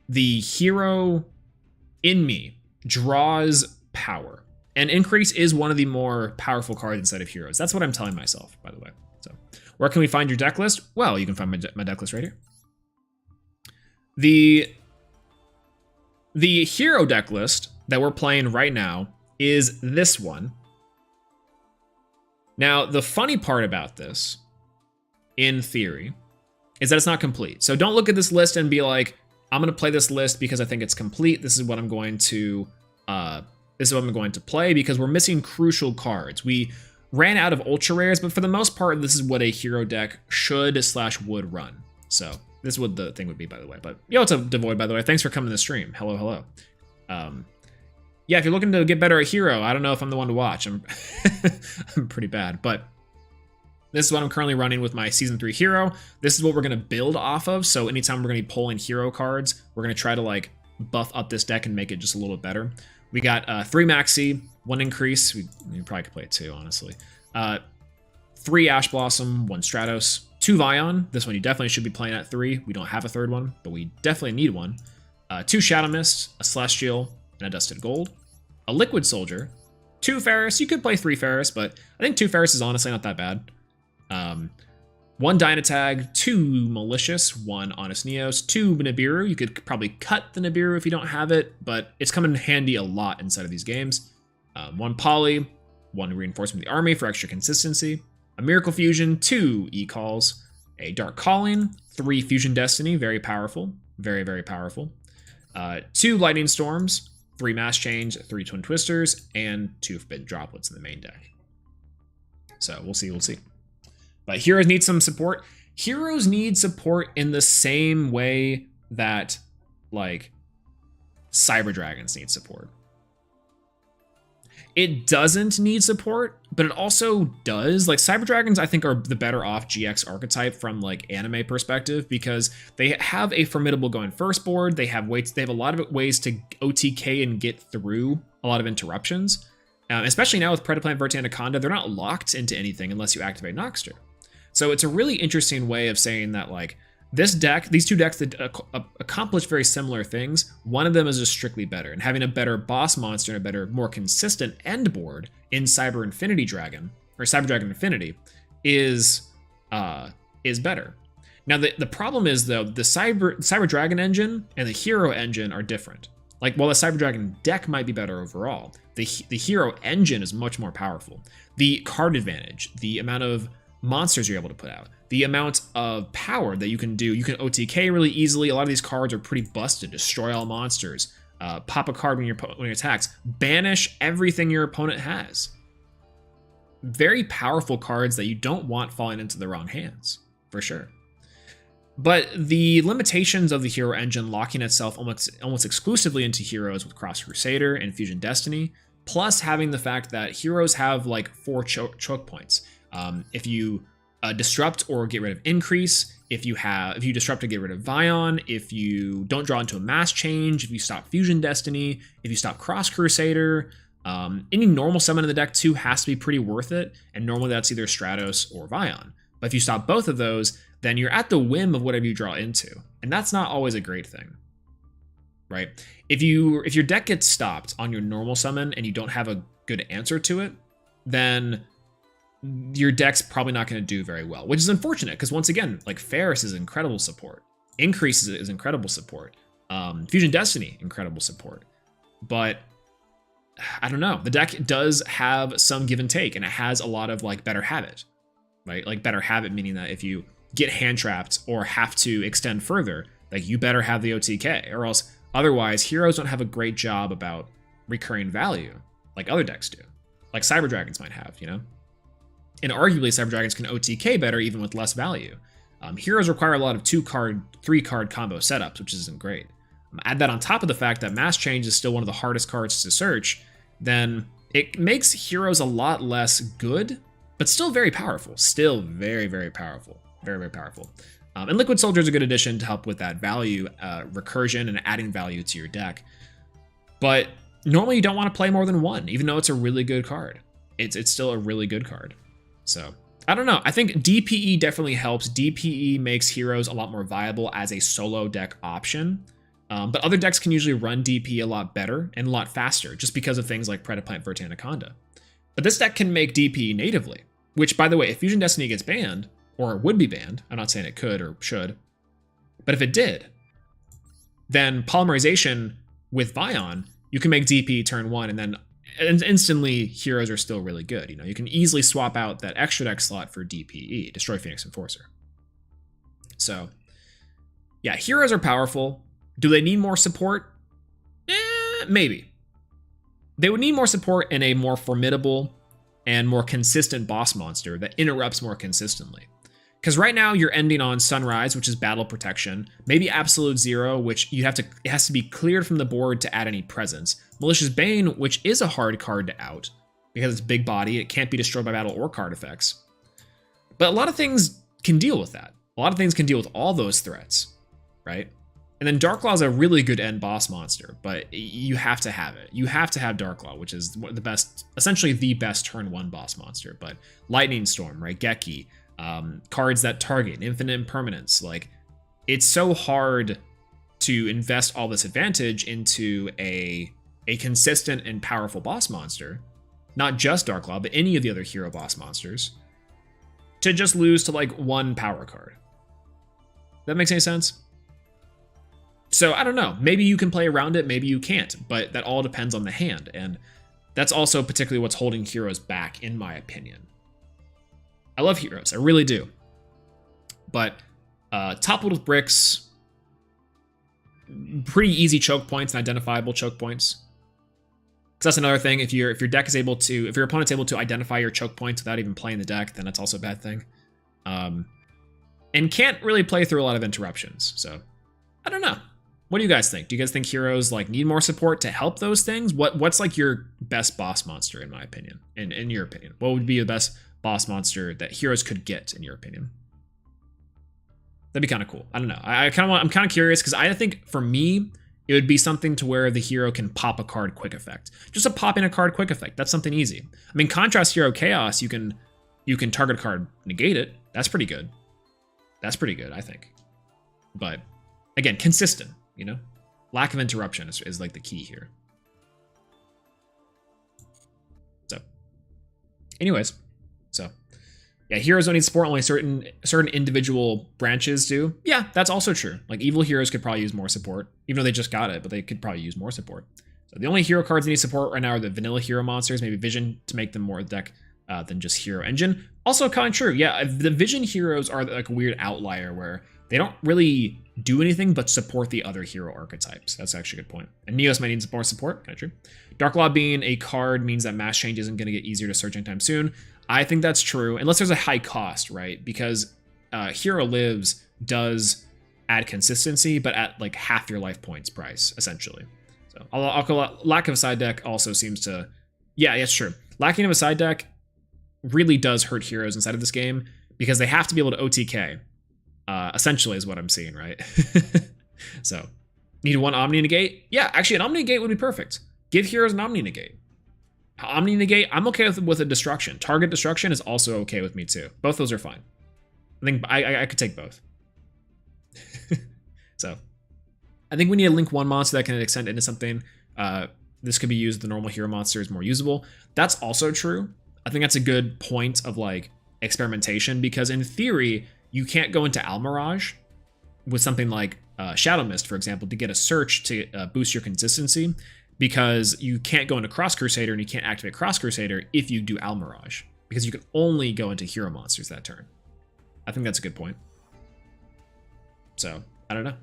hero in me draws power, and increase is one of the more powerful cards inside of heroes. That's what I'm telling myself, by the way. So where can we find your deck list? Well, you can find my deck list right here. The hero deck list that we're playing right now is this one. Now, the funny part about this, in theory, is that it's not complete. So don't look at this list and be like, I'm going to play this list because I think it's complete. This is what I'm going to play, because we're missing crucial cards. We ran out of ultra rares, but for the most part, this is what a hero deck should/would run. So this is what the thing would be, by the way. But yo, it's a Devoid, by the way. Thanks for coming to the stream. Hello. Yeah, if you're looking to get better at hero, I don't know if I'm the one to watch. I'm pretty bad, but this is what I'm currently running with my Season 3 hero. This is what we're going to build off of. So anytime we're going to be pulling hero cards, we're going to try to like buff up this deck and make it just a little bit better. We got 3 Maxi, 1 increase. We probably could play it 2, honestly. 3 Ash Blossom, 1 Stratos, 2 Vion. This one you definitely should be playing at 3. We don't have a third one, but we definitely need one. 2 Shadow Mist, a Celestial, and a Dusted Gold. A Liquid Soldier, 2 Ferris. You could play 3 Ferris, but I think 2 Ferris is honestly not that bad. 1 Dynatag, 2 Malicious, 1 Honest Neos, 2 Nibiru. You could probably cut the Nibiru if you don't have it, but it's come in handy a lot inside of these games. 1 Poly, 1 Reinforcement of the Army for extra consistency. A Miracle Fusion, 2 E-Calls. A Dark Calling, 3 Fusion Destiny, very powerful. Very, very powerful. 2 Lightning Storms, 3 Mass Change, 3 Twin Twisters, and 2 Forbidden Droplets in the main deck. So we'll see. But heroes need some support. Heroes need support in the same way that, like, Cyber Dragons need support. It doesn't need support, but it also does. Like, Cyber Dragons, I think, are the better off GX archetype from, like, anime perspective, because they have a formidable going first board. They have a lot of ways to OTK and get through a lot of interruptions. Especially now with Predaplant, Verti, Anaconda, they're not locked into anything unless you activate Noxter. So it's a really interesting way of saying that, like, this deck, these two decks that accomplish very similar things, one of them is just strictly better. And having a better boss monster and a better, more consistent end board in Cyber Infinity Dragon, or Cyber Dragon Infinity, is better. Now, the problem is, though, the Cyber Dragon engine and the Hero engine are different. Like, while the Cyber Dragon deck might be better overall, the Hero engine is much more powerful. The card advantage, the amount of monsters you're able to put out, the amount of power that you can do. You can OTK really easily. A lot of these cards are pretty busted. Destroy all monsters. Pop a card when your attacks. Banish everything your opponent has. Very powerful cards that you don't want falling into the wrong hands, for sure. But the limitations of the Hero engine locking itself almost exclusively into heroes with Cross Crusader and Fusion Destiny, plus having the fact that heroes have like 4 choke points. If you disrupt or get rid of Increase, if you disrupt or get rid of Vion, if you don't draw into a mass change, if you stop Fusion Destiny, if you stop Cross Crusader, any normal summon in the deck too has to be pretty worth it, and normally that's either Stratos or Vion. But if you stop both of those, then you're at the whim of whatever you draw into, and that's not always a great thing, right? If your deck gets stopped on your normal summon and you don't have a good answer to it, then your deck's probably not going to do very well, which is unfortunate because, once again, like, Ferris is incredible support, Increase is incredible support, Fusion Destiny, incredible support, but I don't know. The deck does have some give and take, and it has a lot of like better habit, right? Like better habit meaning that if you get hand trapped or have to extend further, like, you better have the OTK, or else otherwise heroes don't have a great job about recurring value like other decks do, like Cyber Dragons might have, you know? And arguably Cyber Dragons can OTK better even with less value. Heroes require a lot of 2-card, 3-card combo setups, which isn't great. Add that on top of the fact that Mass Change is still one of the hardest cards to search, then it makes heroes a lot less good, but still very powerful. Still very, very powerful. Very, very powerful. And Liquid Soldier is a good addition to help with that value recursion and adding value to your deck. But normally you don't want to play more than one, even though it's a really good card. It's still a really good card. So, I don't know. I think DPE definitely helps. DPE makes heroes a lot more viable as a solo deck option. But other decks can usually run DP a lot better and a lot faster just because of things like Predaplant Vert Anaconda. But this deck can make DP natively, which, by the way, if Fusion Destiny gets banned, or would be banned, I'm not saying it could or should, but if it did, then Polymerization with Vion, you can make DP turn 1 and then instantly heroes are still really good. You know, you can easily swap out that extra deck slot for DPE, Destroy Phoenix Enforcer. So, yeah, heroes are powerful. Do they need more support? Maybe. They would need more support in a more formidable and more consistent boss monster that interrupts more consistently. Because right now you're ending on Sunrise, which is battle protection, maybe Absolute Zero, which it has to be cleared from the board to add any presence. Malicious Bane, which is a hard card to out because it's big body, it can't be destroyed by battle or card effects. But a lot of things can deal with that. A lot of things can deal with all those threats, right? And then Darklaw is a really good end boss monster, but you have to have it. You have to have Darklaw, which is the best, essentially the best turn 1 boss monster. But Lightning Storm, right? Geki, cards that target, infinite impermanence. Like, it's so hard to invest all this advantage into a consistent and powerful boss monster, not just Darklaw, but any of the other hero boss monsters, to just lose to like one power card. That makes any sense? So I don't know, maybe you can play around it, maybe you can't, but that all depends on the hand, and that's also particularly what's holding heroes back, in my opinion. I love heroes, I really do. But toppled with bricks, pretty easy choke points and identifiable choke points. Because that's another thing, if your opponent's able to identify your choke points without even playing the deck, then that's also a bad thing. And can't really play through a lot of interruptions, so I don't know. What do you guys think? Do you guys think heroes like need more support to help those things? What's like your best boss monster, in my opinion? In your opinion, what would be the best boss monster that heroes could get, in your opinion? That'd be kind of cool. I don't know. I'm kind of curious because I think for me it would be something to where the hero can pop a card quick effect. Just a popping a card quick effect. That's something easy. I mean, Contrast Hero Chaos, you can target a card, negate it. That's pretty good. That's pretty good, I think. But again, consistent, you know? Lack of interruption is like the key here. So, anyways, so yeah, heroes don't need support, only certain individual branches do. Yeah, that's also true. Like evil heroes could probably use more support, even though they just got it, but they could probably use more support. So the only hero cards that need support right now are the vanilla hero monsters, maybe Vision to make them more deck than just Hero Engine. Also kind of true. Yeah, the Vision heroes are like a weird outlier where they don't really do anything but support the other hero archetypes. That's actually a good point. And Neos might need more support. Kind of true. Dark Law being a card means that mass change isn't going to get easier to search anytime soon. I think that's true, unless there's a high cost, right? Because Hero Lives does add consistency, but at like half your life points price, essentially. So lack of a side deck also seems to, yeah, it's true. Lacking of a side deck really does hurt heroes inside of this game because they have to be able to OTK. Essentially is what I'm seeing, right? So, need one Omni Negate? Yeah, actually an Omni Negate would be perfect. Give heroes an Omni Negate. Omni Negate, I'm okay with a Destruction. Target Destruction is also okay with me too. Both those are fine. I think I could take both. So, I think we need a Link 1 monster that can extend into something. This could be used, the normal hero monster is more usable. That's also true. I think that's a good point of like experimentation because in theory, you can't go into Almirage with something like Shadow Mist, for example, to get a search to boost your consistency because you can't go into Cross Crusader and you can't activate Cross Crusader if you do Almirage because you can only go into hero monsters that turn. I think that's a good point. So, I don't know.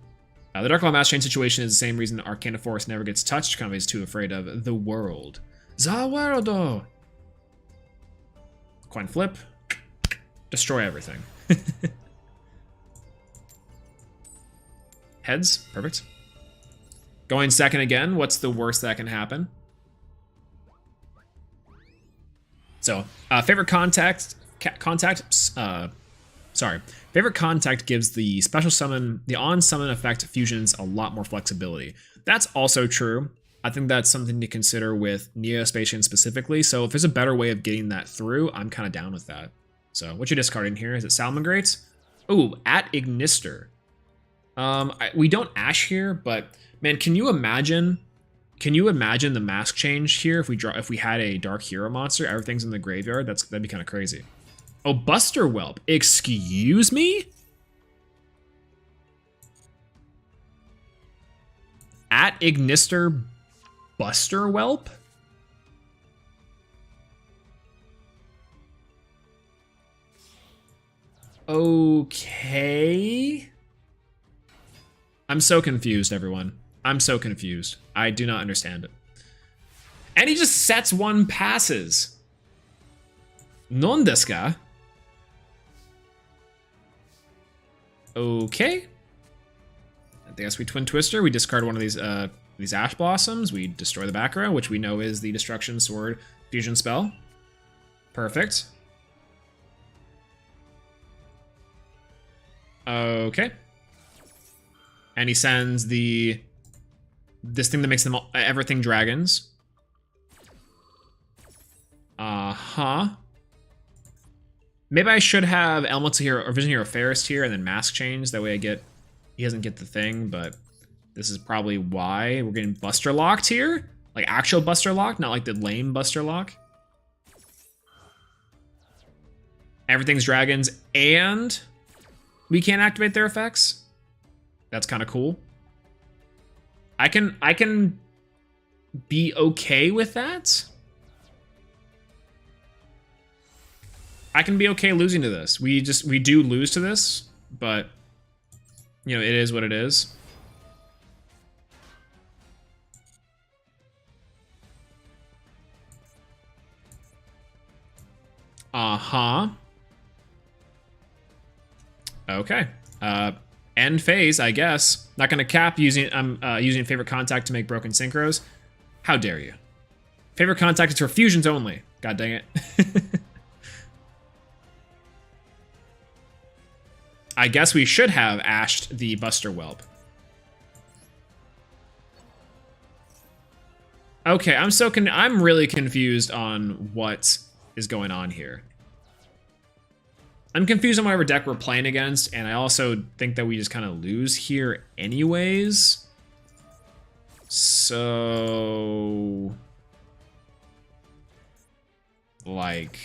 The Dark Law Mass Chain situation is the same reason Arcana Forest never gets touched. Kind of is too afraid of the world. The world! Coin flip. Destroy everything. Heads. Perfect. Going second again. What's the worst that can happen? So, favorite contact. Favorite contact gives the special summon, the on summon effect fusions a lot more flexibility. That's also true. I think that's something to consider with Neospatian specifically. So if there's a better way of getting that through, I'm kind of down with that. So what you discarding here? Is it Salamangreat? Oh, at Ignister. We don't Ash here, but man, can you imagine the mask change here if we had a dark hero monster? Everything's in the graveyard. That'd be kind of crazy. Oh, Buster Whelp. Excuse me? At Ignister Buster Whelp? Okay. I'm so confused, everyone. I'm so confused. I do not understand it. And he just sets one passes. Non desu ka? Okay. I guess we Twin Twister. We discard one of these Ash Blossoms. We destroy the back row, which we know is the Destruction Sword fusion spell. Perfect. Okay. And he sends this thing that makes them everything dragons. Uh-huh. Maybe I should have Elemental Hero or Vision Hero Fairest here and then Mask Change. That way he doesn't get the thing, but this is probably why we're getting Buster Locked here. Like actual Buster Lock, not like the lame Buster Lock. Everything's dragons and we can't activate their effects. That's kind of cool. I can be okay with that. I can be okay losing to this. We do lose to this, but you know, it is what it is. Uh-huh. Okay. End phase, I guess. Not gonna cap using using favorite contact to make broken synchros. How dare you? Favorite contact is for fusions only. God dang it. I guess we should have ashed the Buster Whelp. Okay, I'm really confused on what is going on here. I'm confused on whatever deck we're playing against, and I also think that we just kind of lose here anyways. So... like...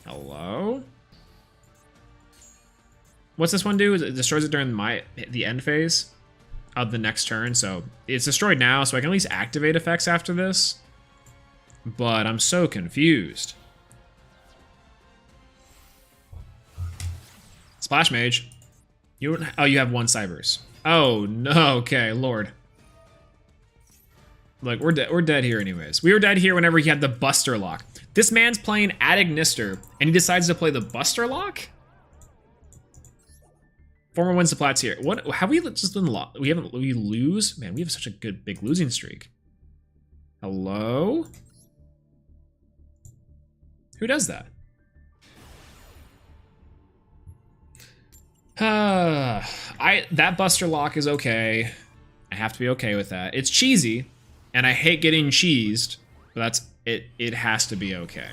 hello? What's this one do? It destroys it during the end phase of the next turn. So it's destroyed now, so I can at least activate effects after this. But I'm so confused. Splash Mage. You have 1 Cybers. Oh no, okay, Lord. Look, we're dead here anyways. We were dead here whenever he had the Buster Lock. This man's playing Adagnister, and he decides to play the Buster Lock? Former wins the Plats here. What have we just been lost? We lose? Man, we have such a good big losing streak. Hello? Who does that? That Buster Lock is okay. I have to be okay with that. It's cheesy, and I hate getting cheesed, but that's it. It has to be okay.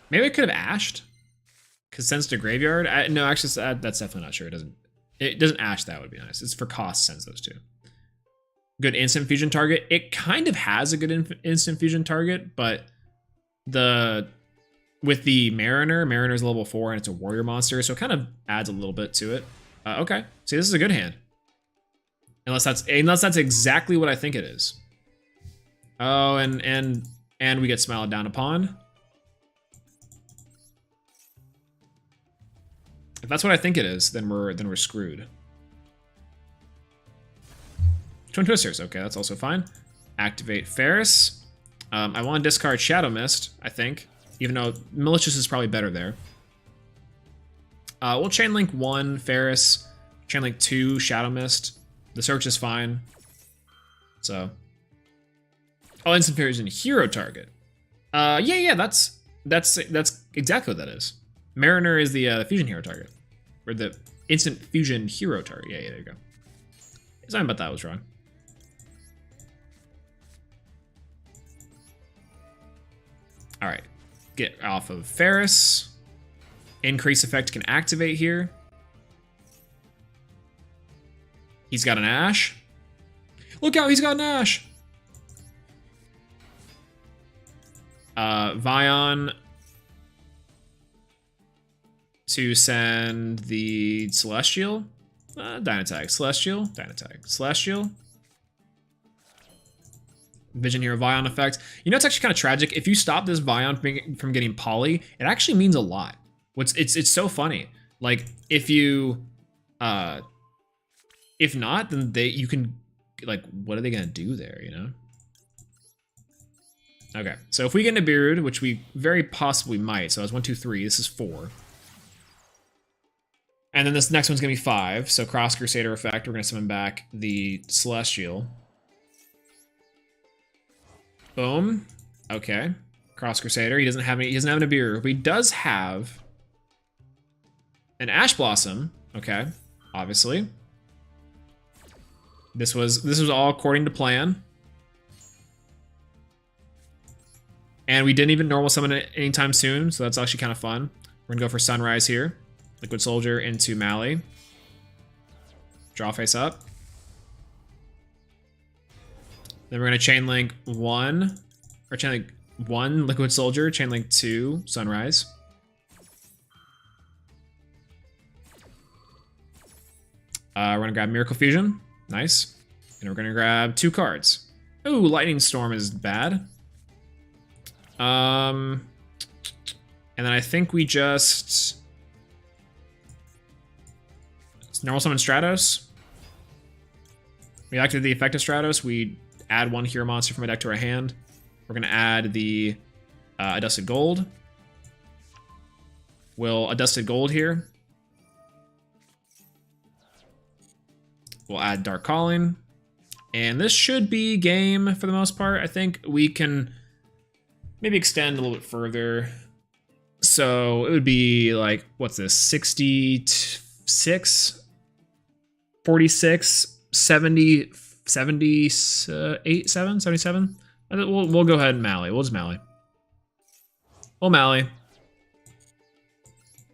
Maybe I could have ashed. Cause sends to graveyard. No, actually, that's definitely not sure. It doesn't ash. That would be nice. It's for cost. Sends those two. Good instant fusion target. It kind of has a good instant fusion target, but with the Mariner's level 4 and it's a warrior monster, so it kind of adds a little bit to it. Okay, see, this is a good hand. Unless that's exactly what I think it is. Oh, and we get smiled down upon. If that's what I think it is, then we're screwed. Twin Twisters, okay, that's also fine. Activate Ferris. I want to discard Shadow Mist, I think, even though Malicious is probably better there. We'll Chain Link 1 Ferris, Chain Link 2 Shadow Mist. The search is fine. So, oh, Instant Fusion hero target. Yeah, that's exactly what that is. Mariner is the fusion hero target, or the instant fusion hero target. Yeah, there you go. Something about that was wrong. All right, get off of Ferris. Increase effect can activate here. He's got an Ash. Look out, he's got an Ash. Vion to send the Celestial. Dynatag. Celestial. Dynatag. Celestial. Vision Hero Vion effect. You know, it's actually kind of tragic. If you stop this Vion from getting poly, it actually means a lot. It's so funny. Like, if you if not, then you can, like, what are they gonna do there, you know? Okay, so if we get Nibiru'd, which we very possibly might, so that's 1, 2, 3, this is 4. And then this next one's gonna be 5, so Cross Crusader effect, we're gonna summon back the Celestial. Boom. Okay. Cross Crusader. He doesn't have a Nibiru, but he does have an Ash Blossom. Okay. Obviously. This was all according to plan. And we didn't even normal summon it anytime soon, so that's actually kind of fun. We're gonna go for Sunrise here. Liquid Soldier into Mali. Draw face up. Then we're gonna chain link 1, or chain link 1 Liquid Soldier, chain link 2 Sunrise. We're gonna grab Miracle Fusion, nice, and we're gonna grab 2 cards. Ooh, Lightning Storm is bad. And then I think we just normal summon Stratos. We activate the effect of Stratos. We add 1 hero monster from a deck to our hand. We're gonna add the Adusted Gold. We'll Adusted Gold here. We'll add Dark Calling. And this should be game for the most part. I think we can maybe extend a little bit further. So it would be like, what's this? 66, 46, 70, 78, 77? We'll go ahead and Mali. We'll just Mali. We'll Mali.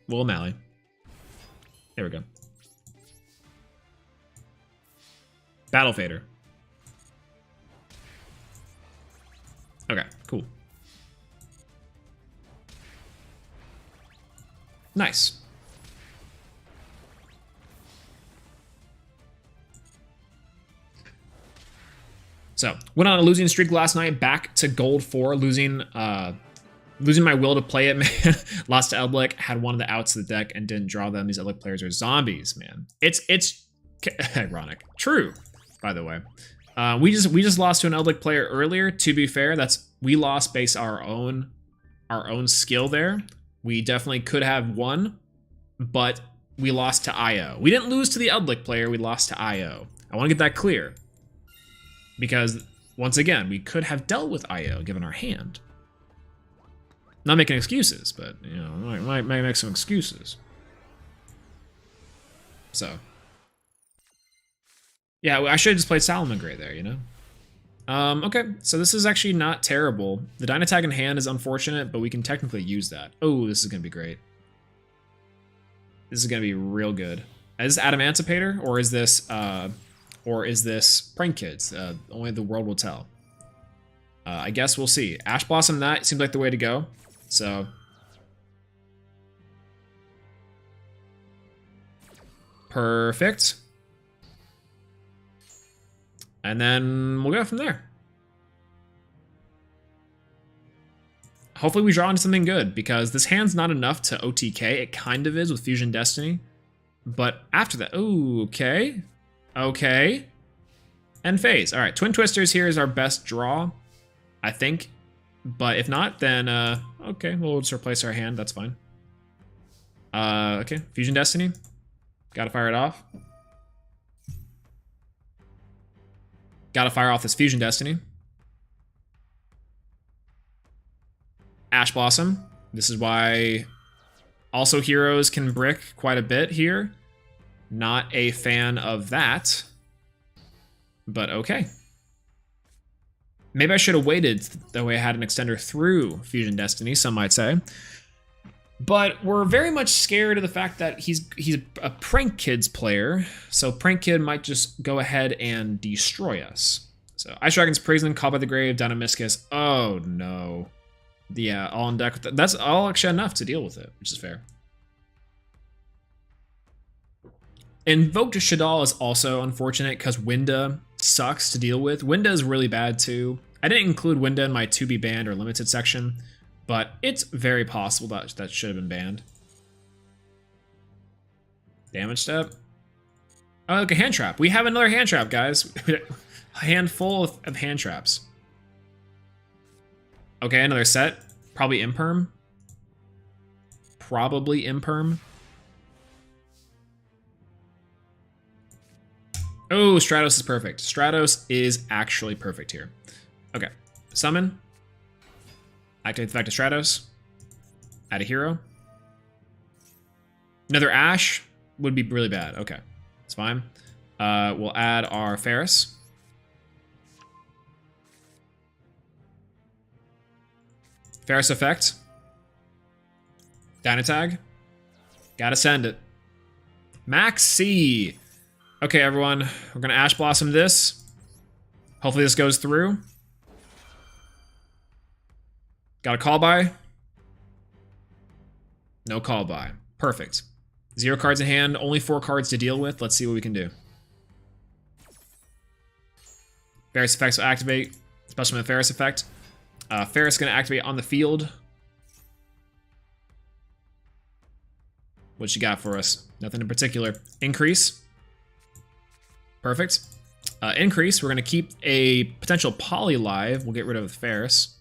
Will O'Malley. There we go. Battle Fader. Okay, cool. Nice. So, went on a losing streak last night, back to gold 4, losing my will to play it, man. Lost to Elblick, had one of the outs of the deck and didn't draw them. These Elblick players are zombies, man. It's ironic. True, by the way. We just lost to an Elblick player earlier. To be fair, we lost based our own skill there. We definitely could have won, but we lost to IO. We didn't lose to the Elblick player, we lost to IO. I want to get that clear. Because, once again, we could have dealt with IO given our hand. Not making excuses, but, you know, might make some excuses. So. Yeah, I should have just played Salamangreat there, you know? Okay, so this is actually not terrible. The Dynatag in hand is unfortunate, but we can technically use that. Oh, this is going to be great. This is going to be real good. Is this Adamantipator, or is this Prank Kids? Only the world will tell. I guess we'll see. Ash Blossom, that seems like the way to go. So. Perfect. And then we'll go from there. Hopefully we draw into something good, because this hand's not enough to OTK. It kind of is with Fusion Destiny. But after that, ooh, okay. Okay. And Phase. All right, Twin Twisters here is our best draw, I think. But if not, then, okay, we'll just replace our hand. That's fine. Okay, Fusion Destiny. Gotta fire it off. Gotta fire off this Fusion Destiny. Ash Blossom. This is why also heroes can brick quite a bit here. Not a fan of that. But okay. Maybe I should have waited, that way I had an extender through Fusion Destiny, some might say. But we're very much scared of the fact that he's a Prank Kids player, so Prank Kid might just go ahead and destroy us. So Ice Dragon's Prison, Call by the Grave, Dynamiscus. Oh no. Yeah, all on deck. That's all actually enough to deal with it, which is fair. Invoked Shaddoll is also unfortunate because Winda sucks to deal with. Winda is really bad too. I didn't include Winda in my to be banned or limited section, but it's very possible that that should have been banned. Damage step. Oh, look, a hand trap. We have another hand trap, guys. A handful of hand traps. Okay, another set. Probably Imperm. Probably Imperm. Oh, Stratos is perfect. Stratos is actually perfect here. Okay, summon. Activate the effect of Stratos. Add a hero. Another Ash would be really bad. Okay, it's fine. We'll add our Ferris. Ferris effect. Dynatag. Gotta send it. Max C. Okay, everyone. We're gonna Ash Blossom this. Hopefully this goes through. Got a call by. No call by. Perfect. 0 cards in hand, only 4 cards to deal with. Let's see what we can do. Ferris effects will activate, especially with the Ferris effect. Ferris is going to activate on the field. What you got for us? Nothing in particular. Increase. Perfect. Increase, we're going to keep a potential Poly live. We'll get rid of the Ferris.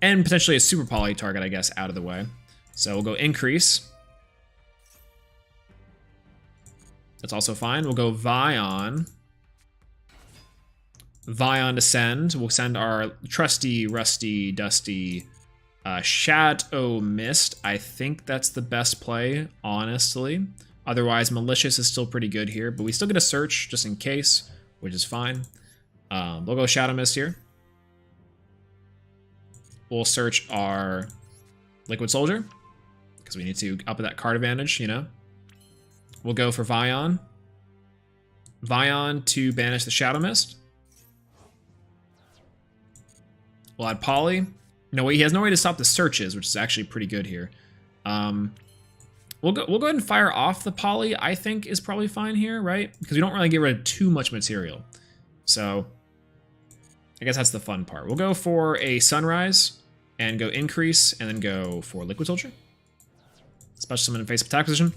And potentially a Super Poly target, I guess, out of the way. So we'll go Increase. That's also fine. We'll go Vion. Vion to send. We'll send our trusty, rusty, dusty Shadow Mist. I think that's the best play, honestly. Otherwise, Malicious is still pretty good here, but we still get a search just in case, which is fine. We'll go Shadow Mist here. We'll search our Liquid Soldier, because we need to up that card advantage, you know. We'll go for Vion. Vion to banish the Shadow Mist. We'll add Poly. No, he has no way to stop the searches, which is actually pretty good here. We'll go ahead and fire off the Poly, I think is probably fine here, right? Because we don't really get rid of too much material. So I guess that's the fun part. We'll go for a Sunrise and go increase and then go for Liquid Soldier. Special summon in face attack position.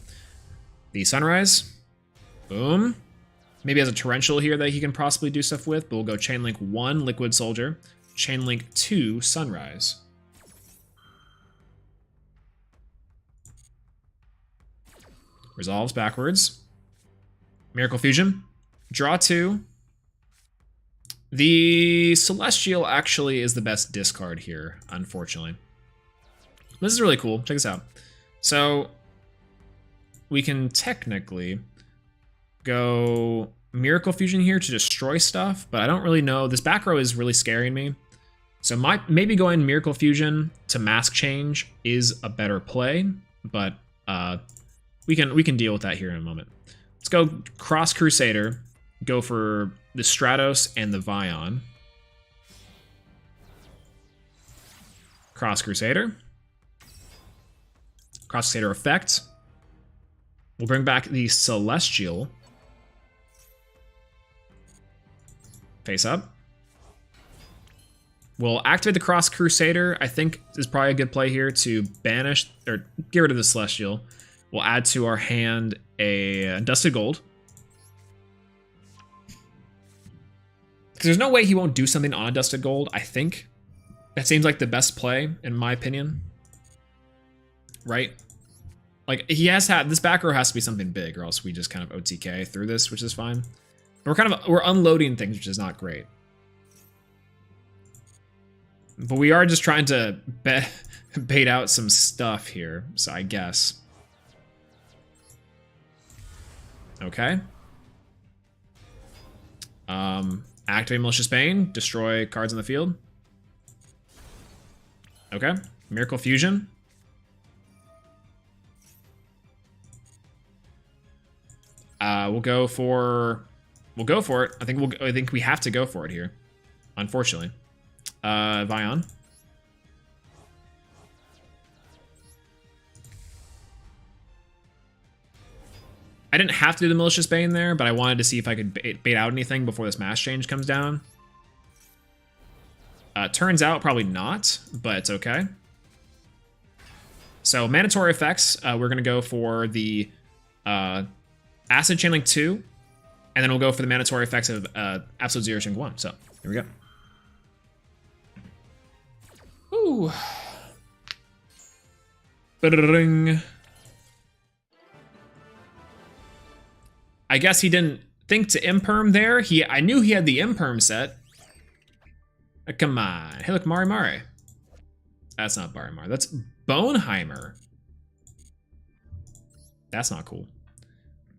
The Sunrise. Boom. Maybe has a Torrential here that he can possibly do stuff with, but we'll go Chain Link 1, Liquid Soldier. Chain Link 2, Sunrise. Resolves backwards. Miracle Fusion. Draw 2. The Celestial actually is the best discard here, unfortunately. This is really cool. Check this out. So we can technically go Miracle Fusion here to destroy stuff, but I don't really know. This back row is really scaring me. So maybe going Miracle Fusion to Mask Change is a better play, but we can deal with that here in a moment. Let's go Cross Crusader, go for the Stratos and the Vion. Cross Crusader. Cross Crusader effect. We'll bring back the Celestial. Face up. We'll activate the Cross Crusader. I think is probably a good play here to banish or get rid of the Celestial. We'll add to our hand a Dusted Gold. Because there's no way he won't do something on a Dusted Gold, I think. That seems like the best play, in my opinion. Right? Like, he has had, this back row has to be something big, or else we just kind of OTK through this, which is fine. We're unloading things, which is not great. But we are just trying to bait out some stuff here, so I guess. Okay. Activate Malicious Bane, destroy cards in the field. Okay. Miracle Fusion. We'll go for it. I think we have to go for it here, unfortunately. Vion. I didn't have to do the Malicious Bane there, but I wanted to see if I could bait out anything before this Mass Change comes down. Turns out probably not, but it's okay. So mandatory effects, we're going to go for the Acid Chain Link 2, and then we'll go for the mandatory effects of Absolute Zero Chain 1. So here we go. Ooh. Ba-da-da-ding. I guess he didn't think to imperm there. I knew he had the imperm set. Come on. Hey, look, Mari. That's not Barimar. That's Boneheimer. That's not cool.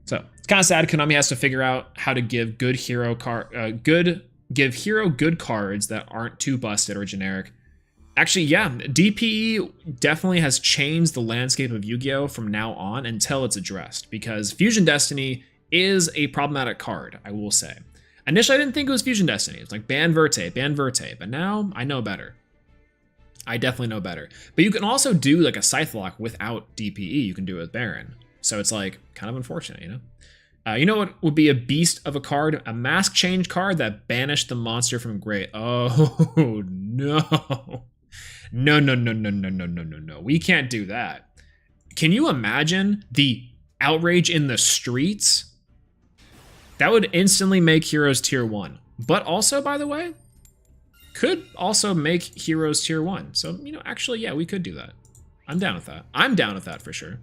So it's kind of sad. Konami has to figure out how to give good hero give hero good cards that aren't too busted or generic. Actually, yeah, DPE definitely has changed the landscape of Yu-Gi-Oh! From now on until it's addressed, because Fusion Destiny is a problematic card, I will say. Initially, I didn't think it was Fusion Destiny. It's like ban Verte, but now I know better. I definitely know better. But you can also do like a Scythe Lock without DPE. You can do it with Baron. So it's like kind of unfortunate, you know? You know what would be a beast of a card? A Mask Change card that banished the monster from Grey. Oh, no. No. We can't do that. Can you imagine the outrage in the streets? That would instantly make Heroes Tier 1. But also, by the way, could also make Heroes Tier 1. So, you know, actually, yeah, we could do that. I'm down with that. I'm down with that for sure.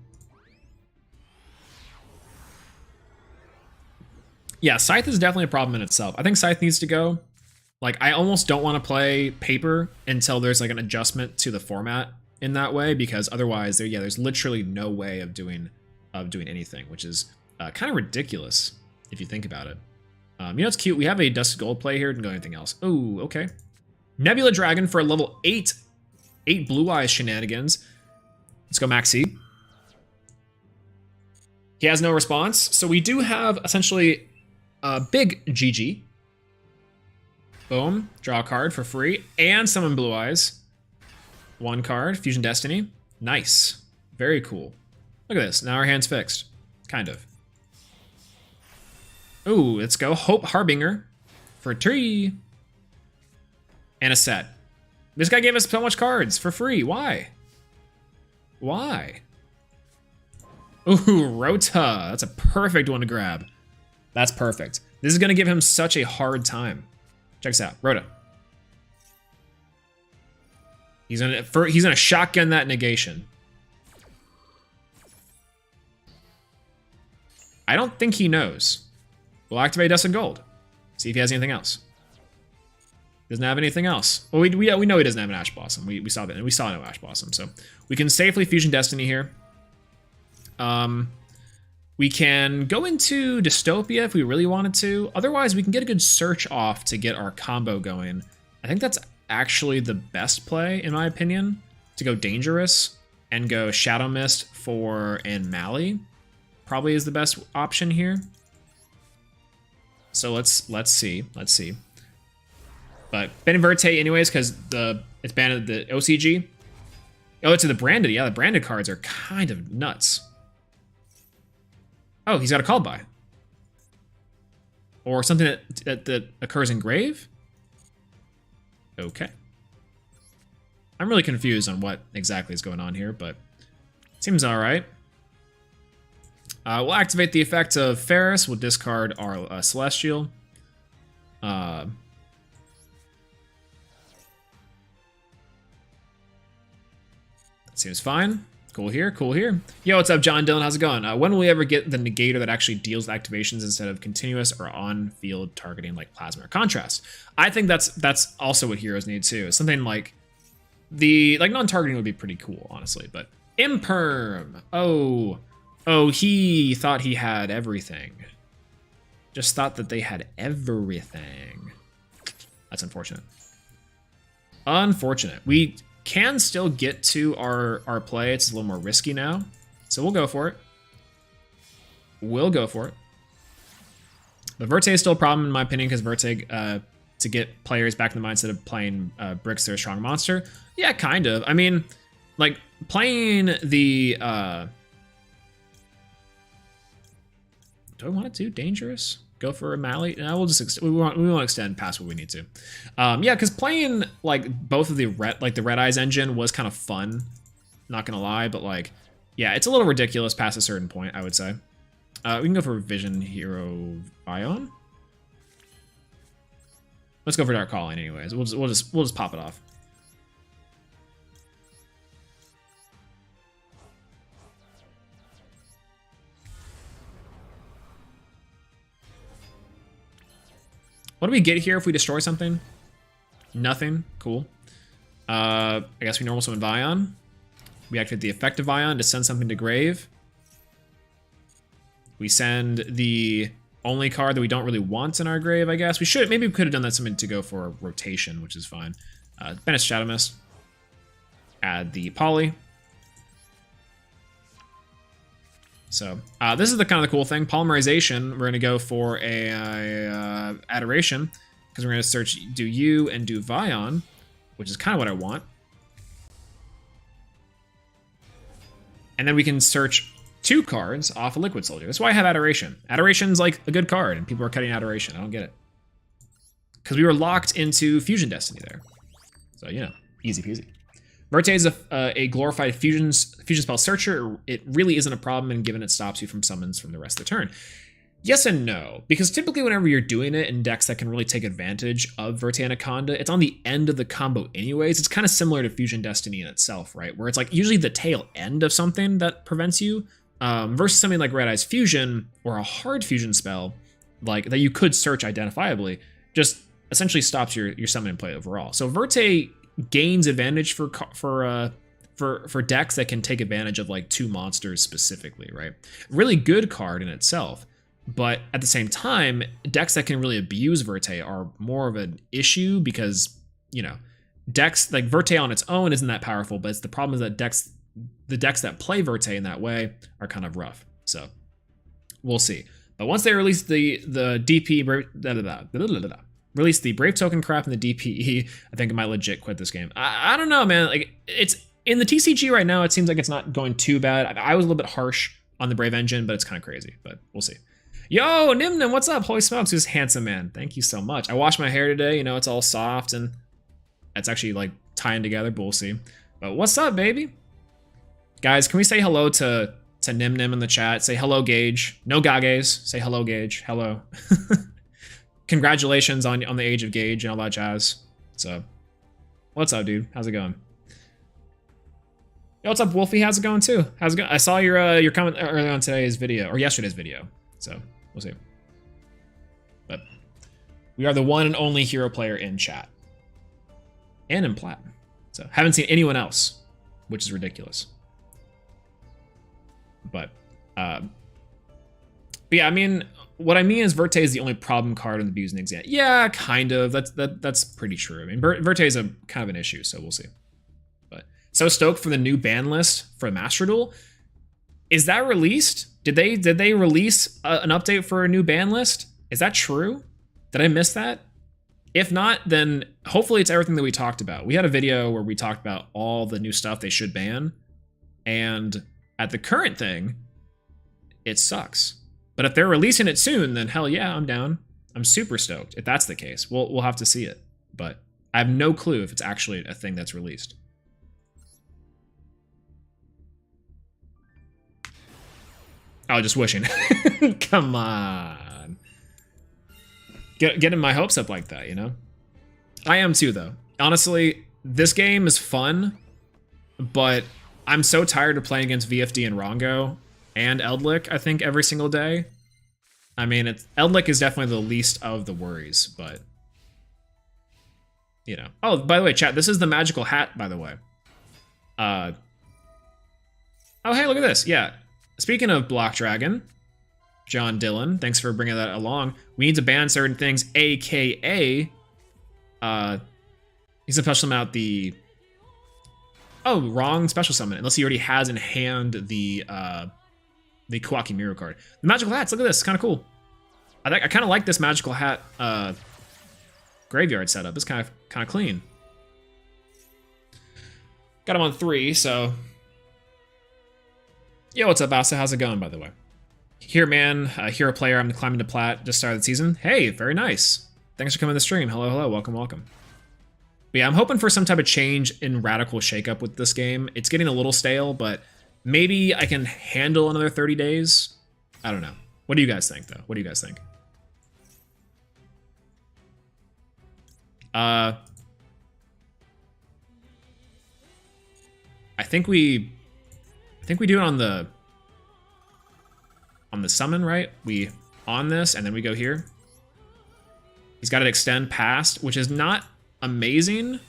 Yeah, Scythe is definitely a problem in itself. I think Scythe needs to go. Like, I almost don't want to play Paper until there's like an adjustment to the format in that way, because otherwise, there's literally no way of doing anything, which is kind of ridiculous if you think about it. You know, it's cute. We have a Dusted Gold play here. Didn't go anything else. Oh, okay. Nebula Dragon for a level 8 Blue Eyes shenanigans. Let's go Maxi. He has no response, so we do have essentially a big GG. Boom, draw a card for free, and summon Blue Eyes. One card, Fusion Destiny. Nice, very cool. Look at this, now our hand's fixed, kind of. Ooh, let's go Hope Harbinger for 3. And a set. This guy gave us so much cards for free, why? Why? Ooh, Rota. That's a perfect one to grab. That's perfect. This is going to give him such a hard time. Check this out. Rota. He's gonna shotgun that negation. I don't think he knows. We'll activate Dust and Gold. See if he has anything else. Doesn't have anything else. Well, we know he doesn't have an Ash Blossom. We saw that, and we saw no Ash Blossom. So we can safely Fusion Destiny here. We can go into Dystopia if we really wanted to. Otherwise, we can get a good search off to get our combo going. I think that's actually the best play, in my opinion, to go Dangerous and go Shadow Mist for and Mally. Probably is the best option here. So let's see. But ban Verte anyways, because it's banned the OCG. Oh, it's the branded. Yeah, the branded cards are kind of nuts. Oh, he's got a called by. Or something that occurs in grave? Okay. I'm really confused on what exactly is going on here, but seems alright. We'll activate the effect of Ferris. We'll discard our Celestial. That seems fine. Cool here, cool here. Yo, what's up, John Dillon? How's it going? When will we ever get the negator that actually deals with activations instead of continuous or on-field targeting like Plasma or Contrast? I think that's also what heroes need too. Something like non-targeting would be pretty cool, honestly. But Imperm. Oh, he thought he had everything. Just thought that they had everything. That's unfortunate. Unfortunate. We can still get to our play. It's a little more risky now. So we'll go for it. We'll go for it. The Verte is still a problem in my opinion because Verte, to get players back in the mindset of playing Bricks, they're a strong monster. Yeah, kind of. I mean, like playing the... do I want it to? Dangerous? Go for a Mally? No, we'll just we won't extend past what we need to. Yeah, because playing like both of the Red Eyes engine was kind of fun. Not gonna lie, but like, yeah, it's a little ridiculous past a certain point, I would say. We can go for Vision Hero Ion. Let's go for Dark Calling, anyways. We'll just pop it off. What do we get here if we destroy something? Nothing. Cool. I guess we normal summon Vion. We activate the effect of Vion to send something to grave. We send the only card that we don't really want in our grave, I guess. Maybe we could have done that something to go for a rotation, which is fine. Banish Shadow Mist. Add the Poly. So this is the kind of the cool thing. Polymerization, we're going to go for a Adoration, because we're going to search, do you and do Vion, which is kind of what I want. And then we can search 2 cards off a Liquid Soldier. That's why I have Adoration. Adoration's like a good card, and people are cutting Adoration. I don't get it. Because we were locked into Fusion Destiny there. So, you know, easy peasy. Verte is a glorified fusion spell searcher. It really isn't a problem, and given it stops you from summons from the rest of the turn. Yes and no, because typically whenever you're doing it in decks that can really take advantage of Verte Anaconda, it's on the end of the combo anyways. It's kind of similar to Fusion Destiny in itself, right? Where it's like usually the tail end of something that prevents you, versus something like Red Eyes Fusion or a hard fusion spell like that you could search identifiably, just essentially stops your summoning play overall. So Verte gains advantage for decks that can take advantage of like 2 monsters specifically, right? Really good card in itself, but at the same time, decks that can really abuse Verte are more of an issue because, you know, decks like Verte on its own isn't that powerful, but the problem is that decks the decks that play Verte in that way are kind of rough. So we'll see. But once they release the DP, release the Brave Token crap and the DPE, I think I might legit quit this game. I don't know, man. Like, it's in the TCG right now, it seems like it's not going too bad. I was a little bit harsh on the Brave engine, but it's kind of crazy. But we'll see. Yo, Nimnim, what's up? Holy smokes, who's handsome, man. Thank you so much. I washed my hair today. You know, it's all soft and it's actually like tying together, but we'll see. But what's up, baby? Guys, can we say hello to Nimnim in the chat? Say hello, Gage. No Gages. Say hello, Gage. Hello. Congratulations on the age of Gage and all that jazz. So, what's up, dude? How's it going? Yo, what's up, Wolfie? How's it going too? How's it going? I saw your comment earlier on today's video or yesterday's video. So we'll see. But we are the one and only hero player in chat and in Plat. So haven't seen anyone else, which is ridiculous. But yeah, I mean, what I mean is Verte is the only problem card in the Views and Exam. Yeah, kind of. That's pretty true. I mean, Verte is a kind of an issue, so we'll see. But so stoked for the new ban list for Master Duel. Is that released? Did they release an update for a new ban list? Is that true? Did I miss that? If not, then hopefully it's everything that we talked about. We had a video where we talked about all the new stuff they should ban, and at the current thing, it sucks. But if they're releasing it soon, then hell yeah, I'm down. I'm super stoked if that's the case. We'll have to see it, but I have no clue if it's actually a thing that's released. Oh, just wishing. Come on. Getting my hopes up like that, you know? I am too, though. Honestly, this game is fun, but I'm so tired of playing against VFD and Rongo and Eldlik, I think, every single day. I mean, Eldlik is definitely the least of the worries, but, you know. Oh, by the way, chat, this is the magical hat, by the way. Oh, hey, look at this. Yeah. Speaking of Block Dragon, John Dillon, thanks for bringing that along. We need to ban certain things, aka, he's a special summon out the, oh, wrong special summon, unless he already has in hand the Kawaki Miru card. The magical hats, look at this, it's kind of cool. I kind of like this magical hat graveyard setup. It's kind of clean. Got him on 3, so. Yo, what's up, Asa? How's it going, by the way? Here, man, hero player. I'm climbing to Plat. Just started the season. Hey, very nice. Thanks for coming to the stream. Hello, hello. Welcome, welcome. But yeah, I'm hoping for some type of change in radical shakeup with this game. It's getting a little stale, but maybe I can handle another 30 days. I don't know. What do you guys think, though? What do you guys think? I think we do it on the summon, right? We on this, and then we go here. He's got to extend past, which is not amazing.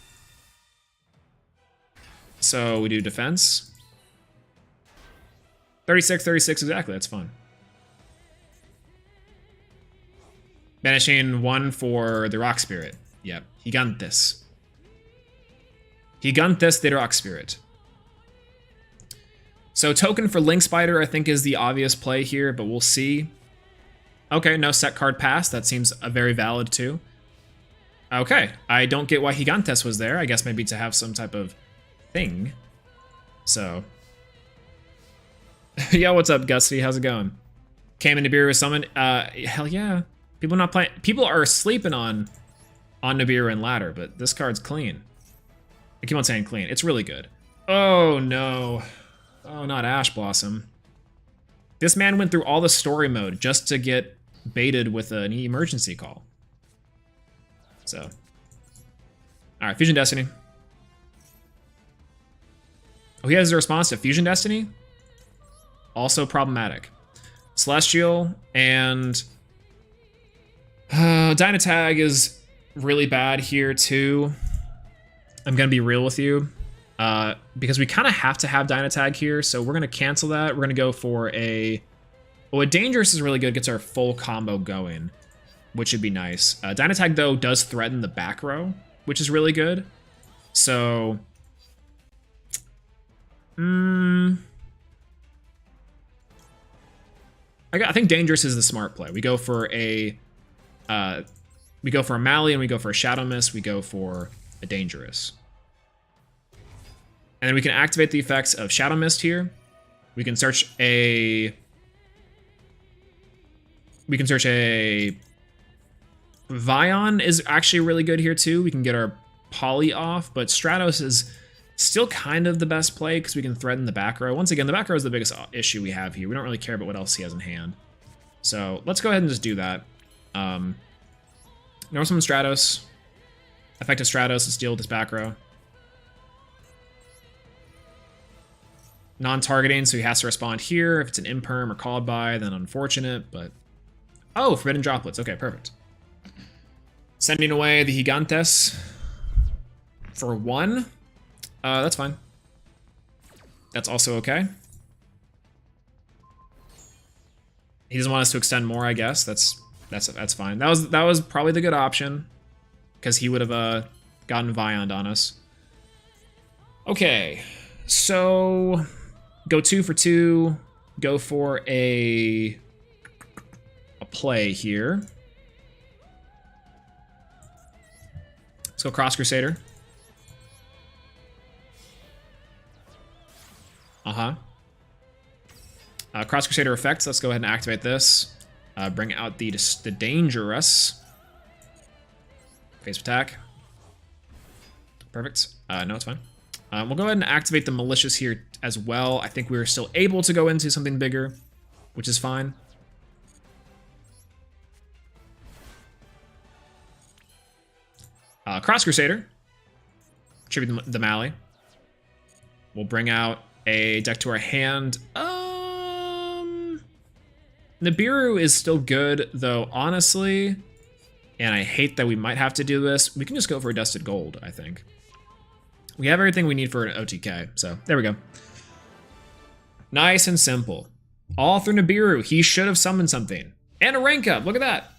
So we do defense. 36, 36, exactly. That's fun. Banishing 1 for the Rock Spirit. Yep. Gigantes. Gigantes de Rock Spirit. So token for Link Spider, I think, is the obvious play here, but we'll see. Okay, no set card pass. That seems very valid, too. Okay, I don't get why Gigantes was there. I guess maybe to have some type of thing. So. Yo, what's up, Gusty? How's it going? Came into Nibiru with summon. Hell yeah. People not playing. People are sleeping on Nibiru and Ladder, but this card's clean. I keep on saying clean. It's really good. Oh, no. Oh, not Ash Blossom. This man went through all the story mode just to get baited with an emergency call. So. Alright, Fusion Destiny. Oh, he has a response to Fusion Destiny? Also problematic. Celestial and Dynatag is really bad here too. I'm gonna be real with you. Because we kind of have to have Dynatag here, so we're gonna cancel that. We're gonna go for a Dangerous is really good, gets our full combo going, which would be nice. Dynatag though does threaten the back row, which is really good. So I think Dangerous is the smart play. We go for a Mally and we go for a Shadow Mist. We go for a Dangerous. And then we can activate the effects of Shadow Mist here. We can search a Vion is actually really good here too. We can get our Poly off, but Stratos is still kind of the best play because we can threaten the back row. Once again, the back row is the biggest issue we have here. We don't really care about what else he has in hand. So let's go ahead and just do that. Normal summon Stratos. Effective Stratos to steal this back row. Non-targeting, so he has to respond here. If it's an imperm or called by, then unfortunate, but... Oh, Forbidden Droplets. Okay, perfect. Sending away the Gigantes for 1. That's fine. That's also okay. He doesn't want us to extend more, I guess. That's fine. That was probably the good option, because he would have gotten Viond on us. Okay, so go 2 for 2. Go for a play here. Let's go Cross Crusader. Cross Crusader effects. Let's go ahead and activate this. Bring out the Dangerous. Face attack. Perfect. No, it's fine. We'll go ahead and activate the Malicious here as well. I think we're still able to go into something bigger, which is fine. Cross Crusader. Tribute the Mally. We'll bring out a deck to our hand. Nibiru is still good, though, honestly. And I hate that we might have to do this. We can just go for a Dusted Gold, I think. We have everything we need for an OTK, so there we go. Nice and simple. All through Nibiru. He should have summoned something. And a rank up, look at that.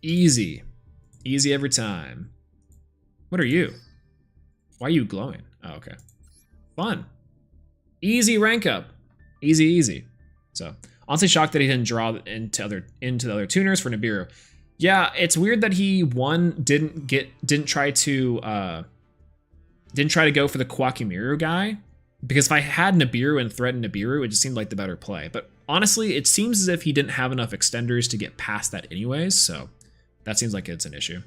Easy. Easy every time. What are you? Why are you glowing? Oh, okay. Fun. Easy rank up. Easy, easy. So, honestly shocked that he didn't draw into the other tuners for Nibiru. Yeah, it's weird that he didn't try to go for the Kwakimiru guy, because if I had Nibiru and threatened Nibiru, it just seemed like the better play. But honestly, it seems as if he didn't have enough extenders to get past that anyways, so that seems like it's an issue.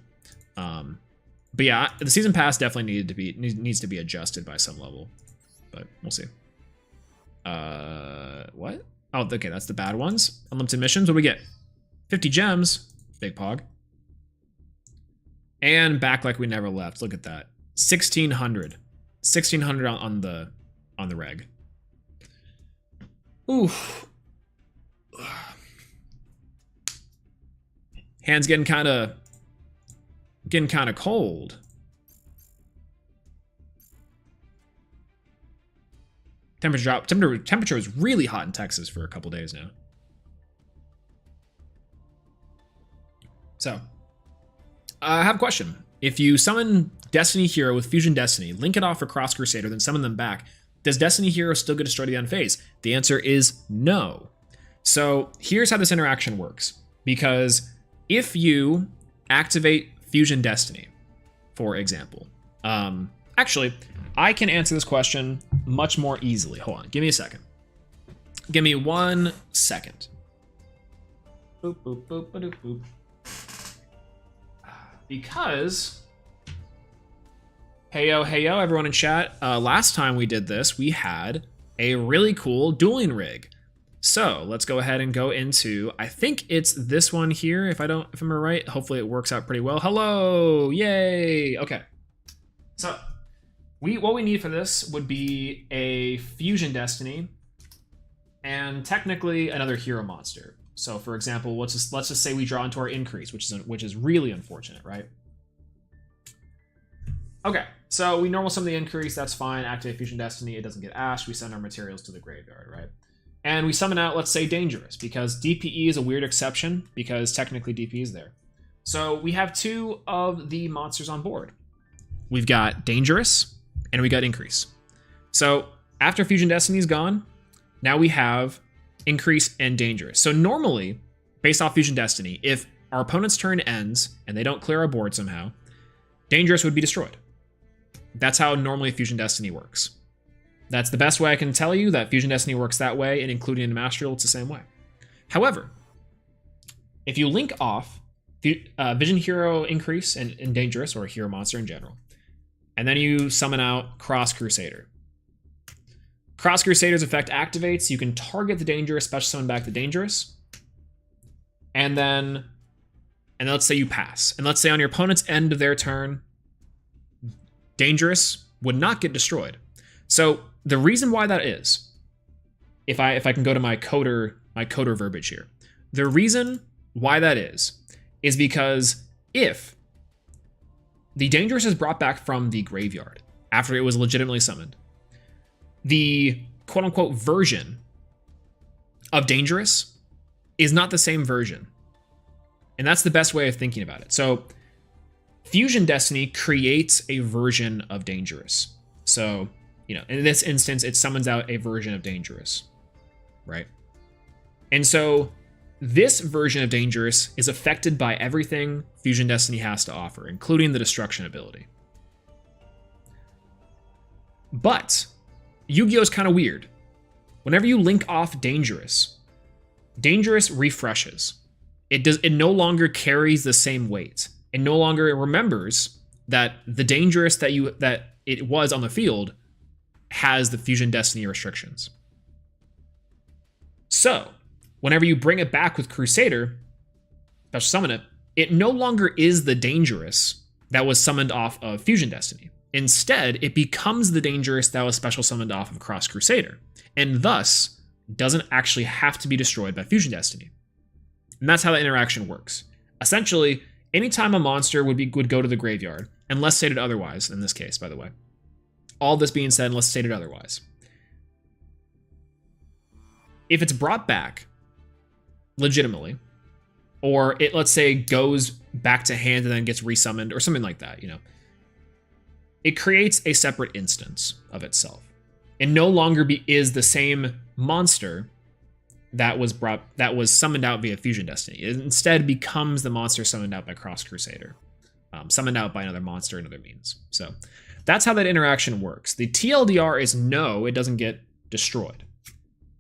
But yeah, the season pass definitely needs to be adjusted by some level, but we'll see. What? Oh, okay, that's the bad ones. Unlimited missions, what do we get? 50 gems, big pog. And back like we never left, look at that. 1600. 1600 on the reg. Oof. Hands getting kind of cold. Temperature drop. Temperature is really hot in Texas for a couple days now. So, I have a question. If you summon Destiny Hero with Fusion Destiny, link it off for Cross Crusader, then summon them back, does Destiny Hero still get destroyed again phase? The answer is no. So here's how this interaction works. Because if you activate Fusion Destiny, for example, actually, I can answer this question much more easily. Hold on, give me a second. Give me 1 second. Boop, boop, boop, boop, boop. Because, heyo, everyone in chat. Last time we did this, we had a really cool dueling rig. So let's go ahead and go into, I think it's this one here, if I'm right. Hopefully it works out pretty well. Hello, yay. Okay. So what we need for this would be a Fusion Destiny and technically another hero monster. So for example, let's just say we draw into our increase, which is really unfortunate, right? Okay, so we normal summon the increase, that's fine. Activate Fusion Destiny, it doesn't get ashed. We send our materials to the graveyard, right? And we summon out, let's say, Dangerous, because DPE is a weird exception, because technically DPE is there. So we have 2 of the monsters on board. We've got Dangerous, and we got Increase. So After Fusion Destiny is gone, now we have increase and dangerous. So normally, based off Fusion Destiny, if our opponent's turn ends and they don't clear our board somehow, dangerous would be destroyed. That's how normally Fusion Destiny works. That's the best way I can tell you that Fusion Destiny works that way, and including in Master Duel, it's the same way. However, if you link off Vision Hero increase and dangerous, or hero monster in general, and then you summon out Cross Crusader. Cross Crusader's effect activates, you can target the dangerous, special summon back the dangerous, and then let's say you pass. And let's say on your opponent's end of their turn, dangerous would not get destroyed. So the reason why that is, if I can go to my coder verbiage here, the reason why that is because if the dangerous is brought back from the graveyard after it was legitimately summoned, the quote-unquote version of dangerous is not the same version. And that's the best way of thinking about it. So Fusion Destiny creates a version of dangerous. So, you know, in this instance, it summons out a version of dangerous, right? And so this version of dangerous is affected by everything Fusion Destiny has to offer, including the destruction ability. But Yu-Gi-Oh! Is kind of weird. Whenever you link off dangerous refreshes. It no longer carries the same weight. It no longer remembers that the dangerous that it was on the field has the Fusion Destiny restrictions. So, whenever you bring it back with Crusader, special summon it, it no longer is the dangerous that was summoned off of Fusion Destiny. Instead, it becomes the dangerous that was special summoned off of Cross Crusader, and thus doesn't actually have to be destroyed by Fusion Destiny. And that's how the interaction works. Essentially, anytime a monster would go to the graveyard, unless stated otherwise, in this case, by the way. All this being said, unless stated otherwise. If it's brought back legitimately, or it, let's say, goes back to hand and then gets resummoned, or something like that, you know, it creates a separate instance of itself. It no longer is the same monster that was summoned out via Fusion Destiny. It instead becomes the monster summoned out by Cross Crusader, summoned out by another monster and other means. So that's how that interaction works. The TLDR is no, it doesn't get destroyed.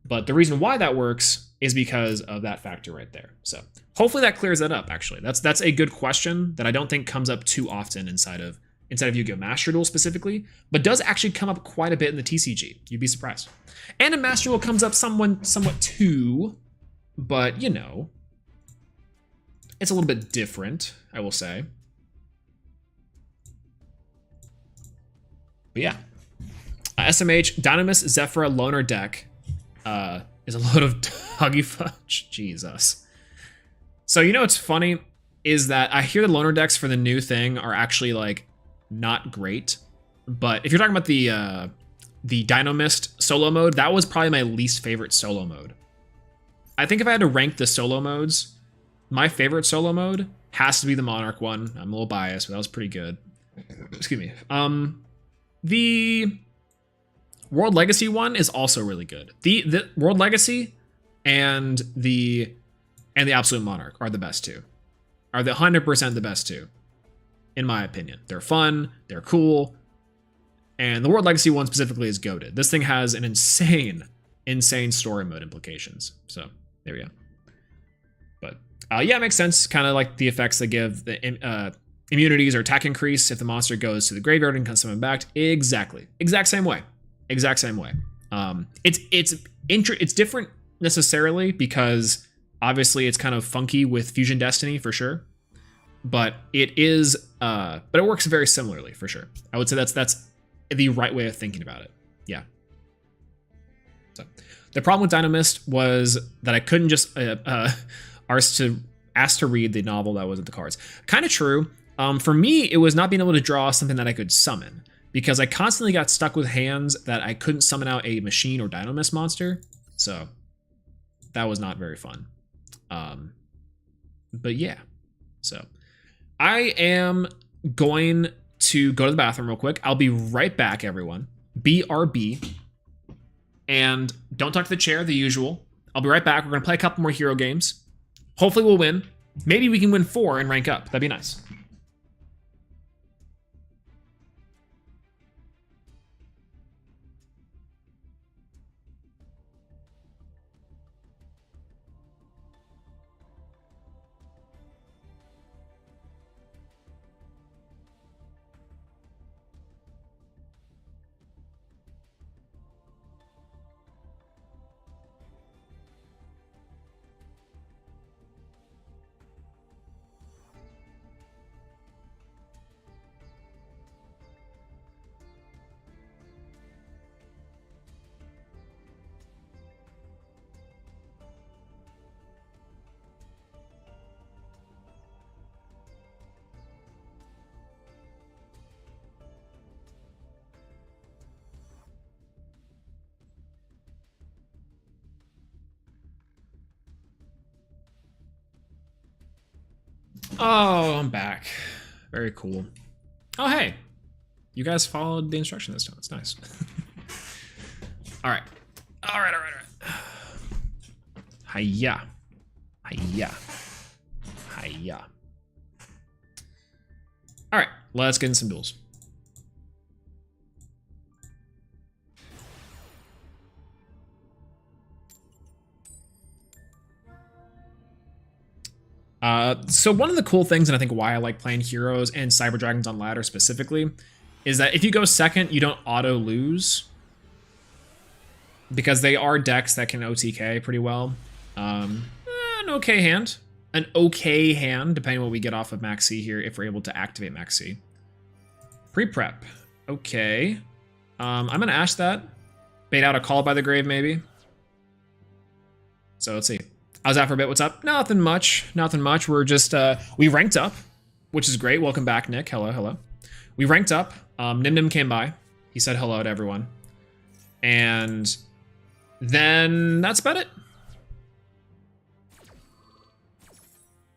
But the reason why that works is because of that factor right there. So hopefully that clears that up, actually. That's a good question that I don't think comes up too often inside of Yu-Gi-Oh! Master Duel specifically, but does actually come up quite a bit in the TCG. You'd be surprised. And in Master Duel comes up somewhat too, but you know, it's a little bit different, I will say. But yeah, SMH Dynamis Zephyra Loner deck is a load of Huggy Fudge. Jesus. So you know what's funny is that I hear the Loner decks for the new thing are actually like not great, but if you're talking about the Dynamist solo mode, that was probably my least favorite solo mode. I think if I had to rank the solo modes, my favorite solo mode has to be the Monarch one. I'm a little biased, but that was pretty good. Excuse me. The World Legacy one is also really good. The World Legacy and the Absolute Monarch are the best two. Are the 100% the best two, in my opinion. They're fun, they're cool, and the World Legacy one specifically is goated. This thing has an insane story mode implications. So there we go. But yeah, it makes sense. Kind of like the effects they give the immunities or attack increase if the monster goes to the graveyard and comes summon back. Exactly. Exact same way. Exact same way. It's different necessarily because obviously it's kind of funky with Fusion Destiny for sure. But it works very similarly for sure. I would say that's the right way of thinking about it. Yeah. So the problem with Dynamist was that I couldn't just ask to read the novel that was at the cards. Kind of true. For me, it was not being able to draw something that I could summon because I constantly got stuck with hands that I couldn't summon out a machine or Dynamist monster. So that was not very fun. But yeah, so I am going to go to the bathroom real quick. I'll be right back, everyone. BRB. And don't talk to the chair, the usual. I'll be right back. We're going to play a couple more hero games. Hopefully we'll win. Maybe we can win 4 and rank up. That'd be nice. Oh, I'm back. Very cool. Oh, hey. You guys followed the instruction this time. It's nice. All right. All right. Hiya. All right, let's get in some duels. So one of the cool things, and I think why I like playing heroes and Cyber Dragons on ladder specifically, is that if you go second, you don't auto lose, because they are decks that can OTK pretty well. An okay hand, depending on what we get off of Max C here, if we're able to activate Max C. Pre-prep, okay. I'm gonna Ash that, bait out a Call by the Grave maybe. So let's see. I was out for a bit. What's up? Nothing much. We're just, we ranked up, which is great. Welcome back, Nick. Hello. We ranked up. Nim came by. He said hello to everyone. And then that's about it.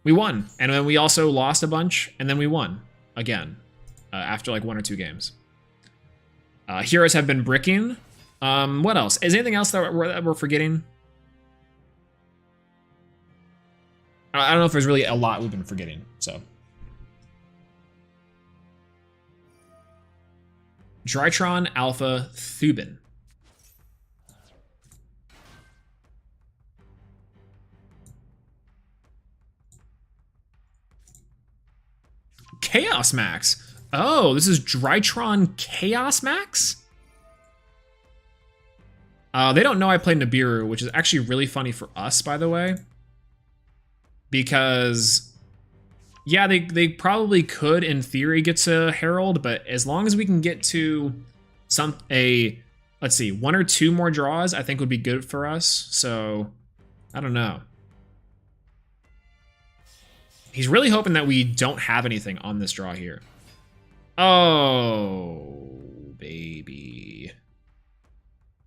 We won. And then we also lost a bunch, and then we won again after like 1 or 2 games. Heroes have been bricking. What else? Is anything else that we're forgetting? I don't know if there's really a lot we've been forgetting, so. Drytron Alpha Thubin. Chaos Max. Oh, this is Drytron Chaos Max? They don't know I played Nibiru, which is actually really funny for us, by the way. Because, yeah, they probably could, in theory, get to Herald, but as long as we can get to let's see, 1 or 2 more draws, I think would be good for us. So, I don't know. He's really hoping that we don't have anything on this draw here. Oh, baby.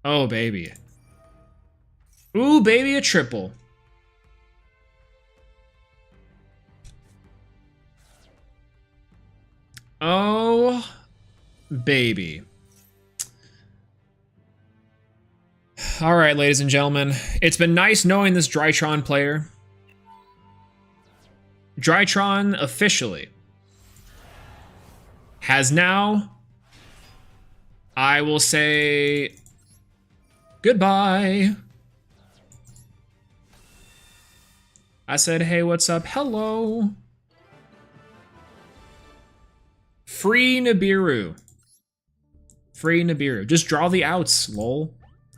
Oh, baby. Ooh, baby, a triple. Oh, baby. All right, ladies and gentlemen. It's been nice knowing this Drytron player. Drytron officially has now, I will say, goodbye. I said, hey, what's up? Hello. Free Nibiru. Free Nibiru. Just draw the outs, lol.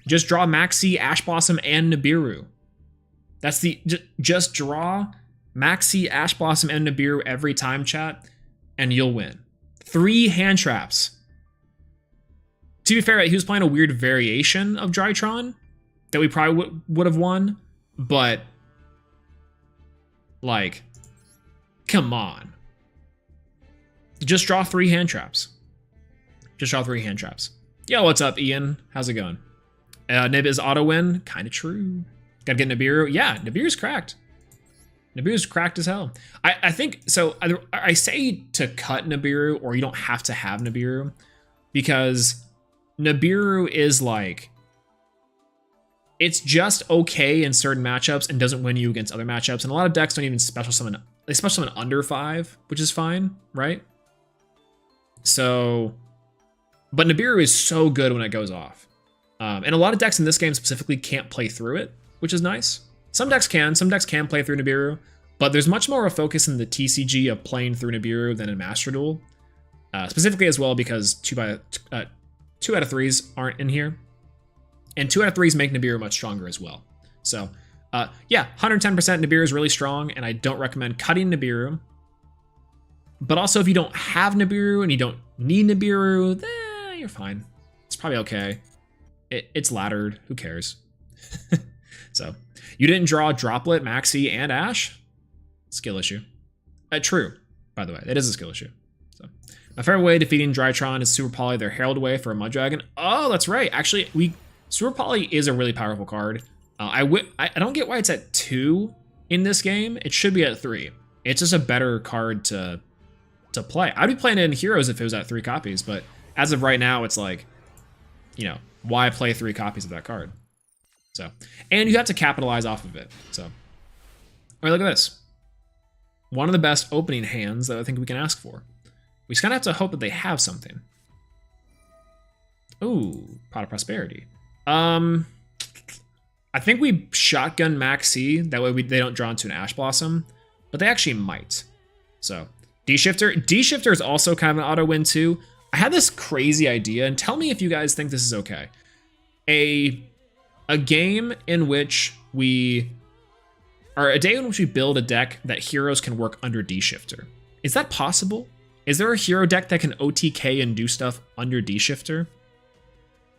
Just draw Maxi, Ash Blossom, and Nibiru. That's the... Just draw Maxi, Ash Blossom, and Nibiru every time, chat, and you'll win. 3 hand traps. To be fair, he was playing a weird variation of Drytron that we probably would have won, but... like... come on. Just draw 3 hand traps. Just draw 3 hand traps. Yo, what's up, Ian? How's it going? Nib is auto win. Kind of true. Gotta get Nibiru. Yeah, Nibiru's cracked. Nibiru's cracked as hell. I think, so I say to cut Nibiru, or you don't have to have Nibiru, because Nibiru is like it's just okay in certain matchups and doesn't win you against other matchups. And a lot of decks don't even special summon. They special summon under 5, which is fine, right? So, but Nibiru is so good when it goes off. And a lot of decks in this game specifically can't play through it, which is nice. Some decks can play through Nibiru, but there's much more of a focus in the TCG of playing through Nibiru than in Master Duel. Specifically as well because 2 out of 3s aren't in here. And 2 out of 3s make Nibiru much stronger as well. So, yeah, 110% Nibiru is really strong, and I don't recommend cutting Nibiru. But also, if you don't have Nibiru and you don't need Nibiru, then you're fine. It's probably okay. It's laddered. Who cares? So, you didn't draw Droplet, Maxi, and Ash? Skill issue. True, by the way. It is a skill issue. So, my favorite way of defeating Drytron is Super Poly their Herald Away for a Mud Dragon. Oh, that's right. Actually, Super Poly is a really powerful card. I don't get why it's at 2 in this game. It should be at 3. It's just a better card to play. I'd be playing it in Heroes if it was at 3 copies, but as of right now, it's like, you know, why play 3 copies of that card? So, and you have to capitalize off of it. So, all right, look at this. One of the best opening hands that I think we can ask for. We just kind of have to hope that they have something. Ooh, Pot of Prosperity. I think we shotgun Maxi. That way they don't draw into an Ash Blossom, but they actually might. So, D-Shifter. D-Shifter is also kind of an auto win too. I had this crazy idea, and tell me if you guys think this is okay. A game in which a day in which we build a deck that heroes can work under D-Shifter. Is that possible? Is there a hero deck that can OTK and do stuff under D-Shifter?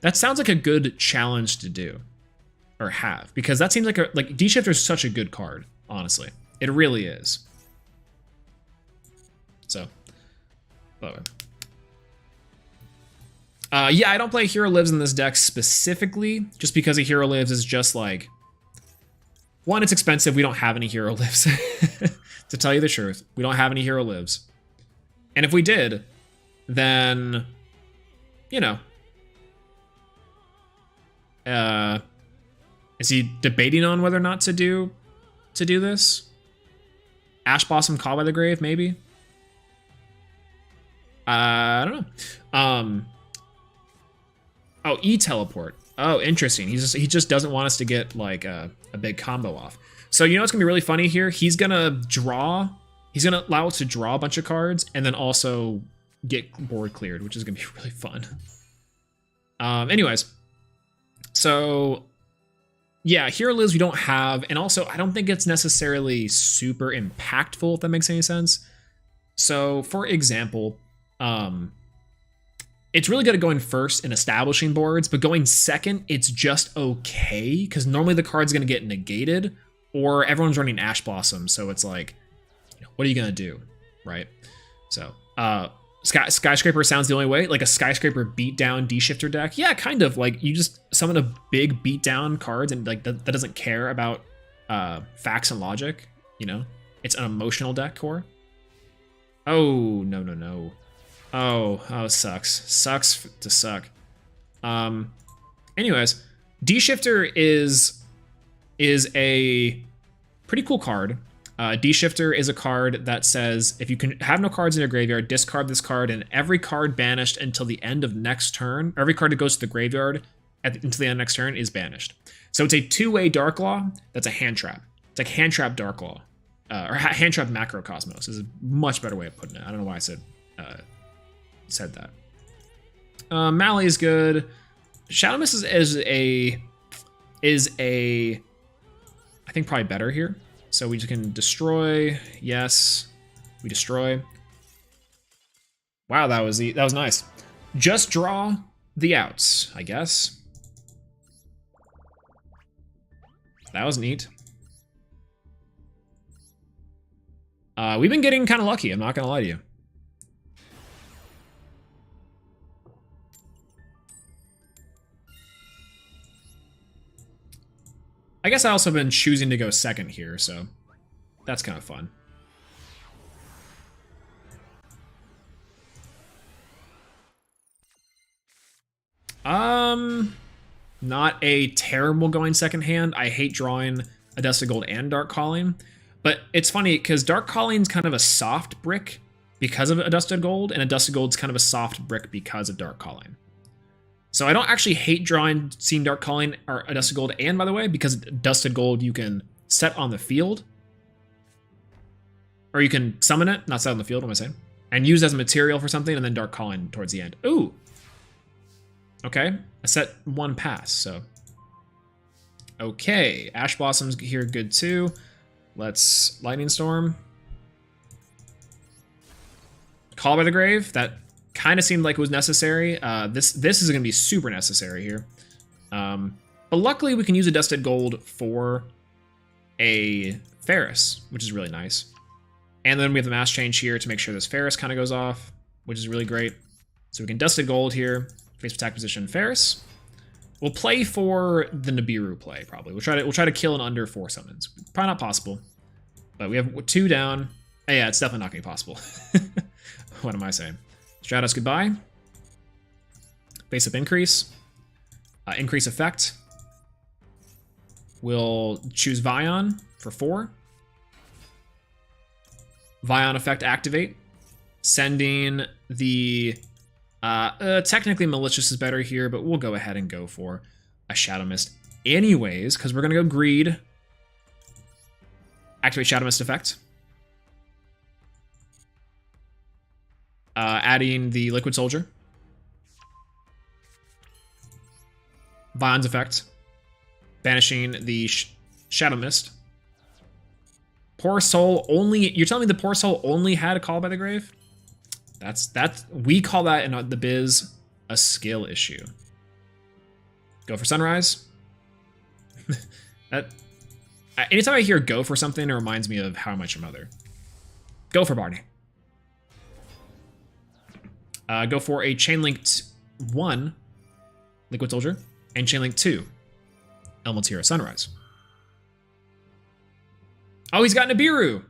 That sounds like a good challenge to do or have, because that seems like D-Shifter is such a good card, honestly. It really is. So, by the way. Yeah, I don't play Hero Lives in this deck specifically, just because a Hero Lives is just like, one, it's expensive. We don't have any Hero Lives. To tell you the truth, we don't have any Hero Lives. And if we did, then, you know, is he debating on whether or not to do this? Ash Blossom Call by the Grave, maybe? I don't know. Oh, E-Teleport. Oh, interesting. He just doesn't want us to get like a big combo off. So you know what's gonna be really funny here? He's gonna allow us to draw a bunch of cards and then also get board cleared, which is gonna be really fun. Anyways, so yeah, Hero Lives we don't have, and also I don't think it's necessarily super impactful, if that makes any sense. So for example, it's really good at going first and establishing boards, but going second, it's just okay, because normally the card's gonna get negated, or everyone's running Ash Blossom, so it's like, you know, what are you gonna do, right? So, Skyscraper sounds the only way, like a Skyscraper beatdown D-Shifter deck. Yeah, kind of, like you just summon a big beatdown cards, and like that doesn't care about facts and logic, you know? It's an emotional deck core. Oh, no. Oh, sucks. Sucks to suck. Anyways, D-Shifter is a pretty cool card. D-Shifter is a card that says if you can have no cards in your graveyard, discard this card, and every card banished until the end of next turn, every card that goes to the graveyard until the end of next turn is banished. So it's a 2-way Dark Law that's a hand trap. It's like hand trap Dark Law. Or hand trap Macrocosmos is a much better way of putting it. I don't know why I said that. Mally is good. Shadow Mist is a I think probably better here. So we just can destroy. Yes, we destroy. Wow, that was nice. Just draw the outs, I guess. That was neat. We've been getting kind of lucky, I'm not gonna lie to you. I guess I also been choosing to go second here, so that's kind of fun. Not a terrible going second hand. I hate drawing a Dusted Gold and Dark Calling. But it's funny because Dark Calling's kind of a soft brick because of a Dusted Gold, and a Dusted Gold's kind of a soft brick because of Dark Calling. So I don't actually hate seeing Dark Calling or a Dusted Gold, and by the way, because Dusted Gold you can set on the field. Or you can summon it, not set on the field, what am I saying? And use as a material for something, and then Dark Calling towards the end. Ooh! Okay, I set one pass, so. Okay, Ash Blossom's here good too. Let's Lightning Storm. Call by the Grave, that kind of seemed like it was necessary. This is going to be super necessary here. But luckily we can use a Dusted Gold for a Ferris, which is really nice. And then we have the Mass Change here to make sure this Ferris kind of goes off, which is really great. So we can Dusted Gold here, face attack position Ferris. We'll play for the Nibiru play, probably. We'll try to kill in under 4 summons. Probably not possible. But we have 2 down. Oh, yeah, it's definitely not going to be possible. What am I saying? Stratos goodbye. Face up increase. Increase effect. We'll choose Vion for 4. Vion effect activate. Sending the... technically Malicious is better here, but we'll go ahead and go for a Shadow Mist anyways, because we're going to go Greed. Activate Shadow Mist effect. Adding the Liquid Soldier. Vion's effect. Banishing the Shadow Mist. Poor Soul only... You're telling me the Poor Soul only had a Call by the Grave? That's we call that in the biz a skill issue. Go for Sunrise. Anytime I hear go for something, it reminds me of How I Met Your Mother. Go for Barney. Go for a Chain Linked 1 Liquid Soldier and Chain Link 2 Elmontira Sunrise. Oh, he's got Nibiru.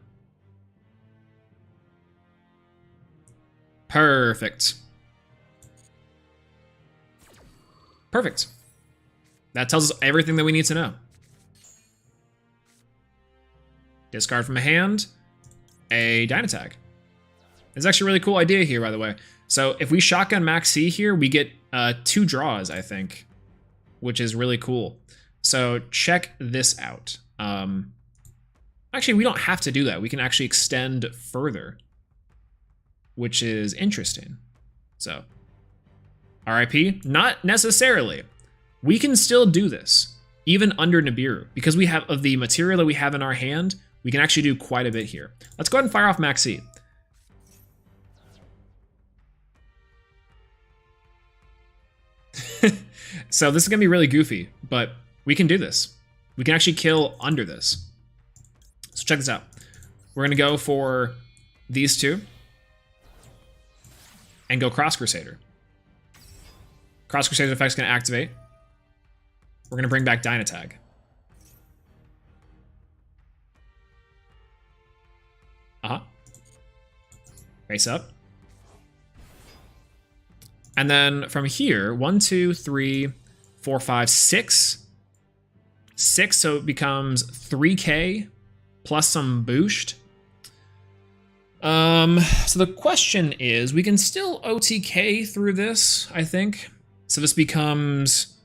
Perfect. Perfect. That tells us everything that we need to know. Discard from a hand, a Dynatag. It's actually a really cool idea here, by the way. So if we shotgun Max C here, we get 2 draws, I think, which is really cool. So check this out. Actually, we don't have to do that. We can actually extend further, which is interesting. So, RIP? Not necessarily. We can still do this, even under Nibiru, because we have of the material that we have in our hand, we can actually do quite a bit here. Let's go ahead and fire off Maxi. So this is gonna be really goofy, but we can do this. We can actually kill under this. So check this out. We're gonna go for these 2 and go Cross Crusader. Cross Crusader effect's gonna activate. We're gonna bring back Dynatag. Face up. And then from here, 1, 2, 3, 4, 5, 6. 6, so it becomes 3k plus some boost. So the question is, we can still OTK through this, I think. So this becomes...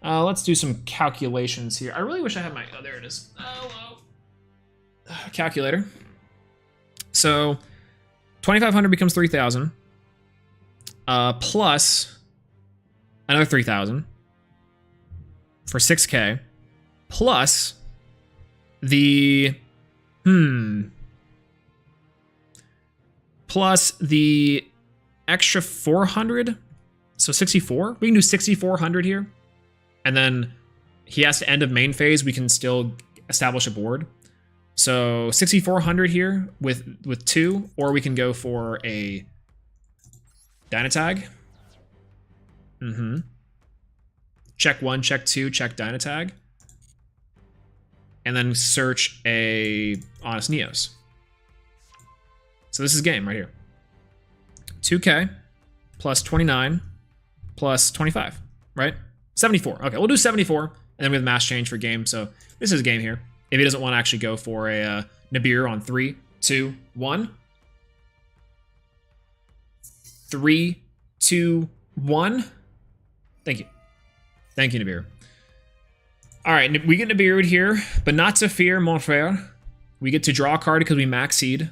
let's do some calculations here. I really wish I had my... Oh, there it is. Hello. Calculator. So 2,500 becomes 3,000. Plus another 3,000 for 6k. Plus the... Plus the extra 400. So 64. We can do 6,400 here. And then he has to end of main phase. We can still establish a board. So 6,400 here with 2. Or we can go for a Dynatag. Check 1, check 2, check Dynatag. And then search a Honest Neos. So this is game right here. 2k plus 29 plus 25, right? 74. Okay, we'll do 74, and then we have mass change for game. So this is a game here. If he doesn't want to actually go for a Nibiru on 3, 2, 1. 3, 2, 1. Thank you. Thank you, Nibiru. All right, we get Nibiru'd here, but not to fear, mon frere. We get to draw a card because we max seed.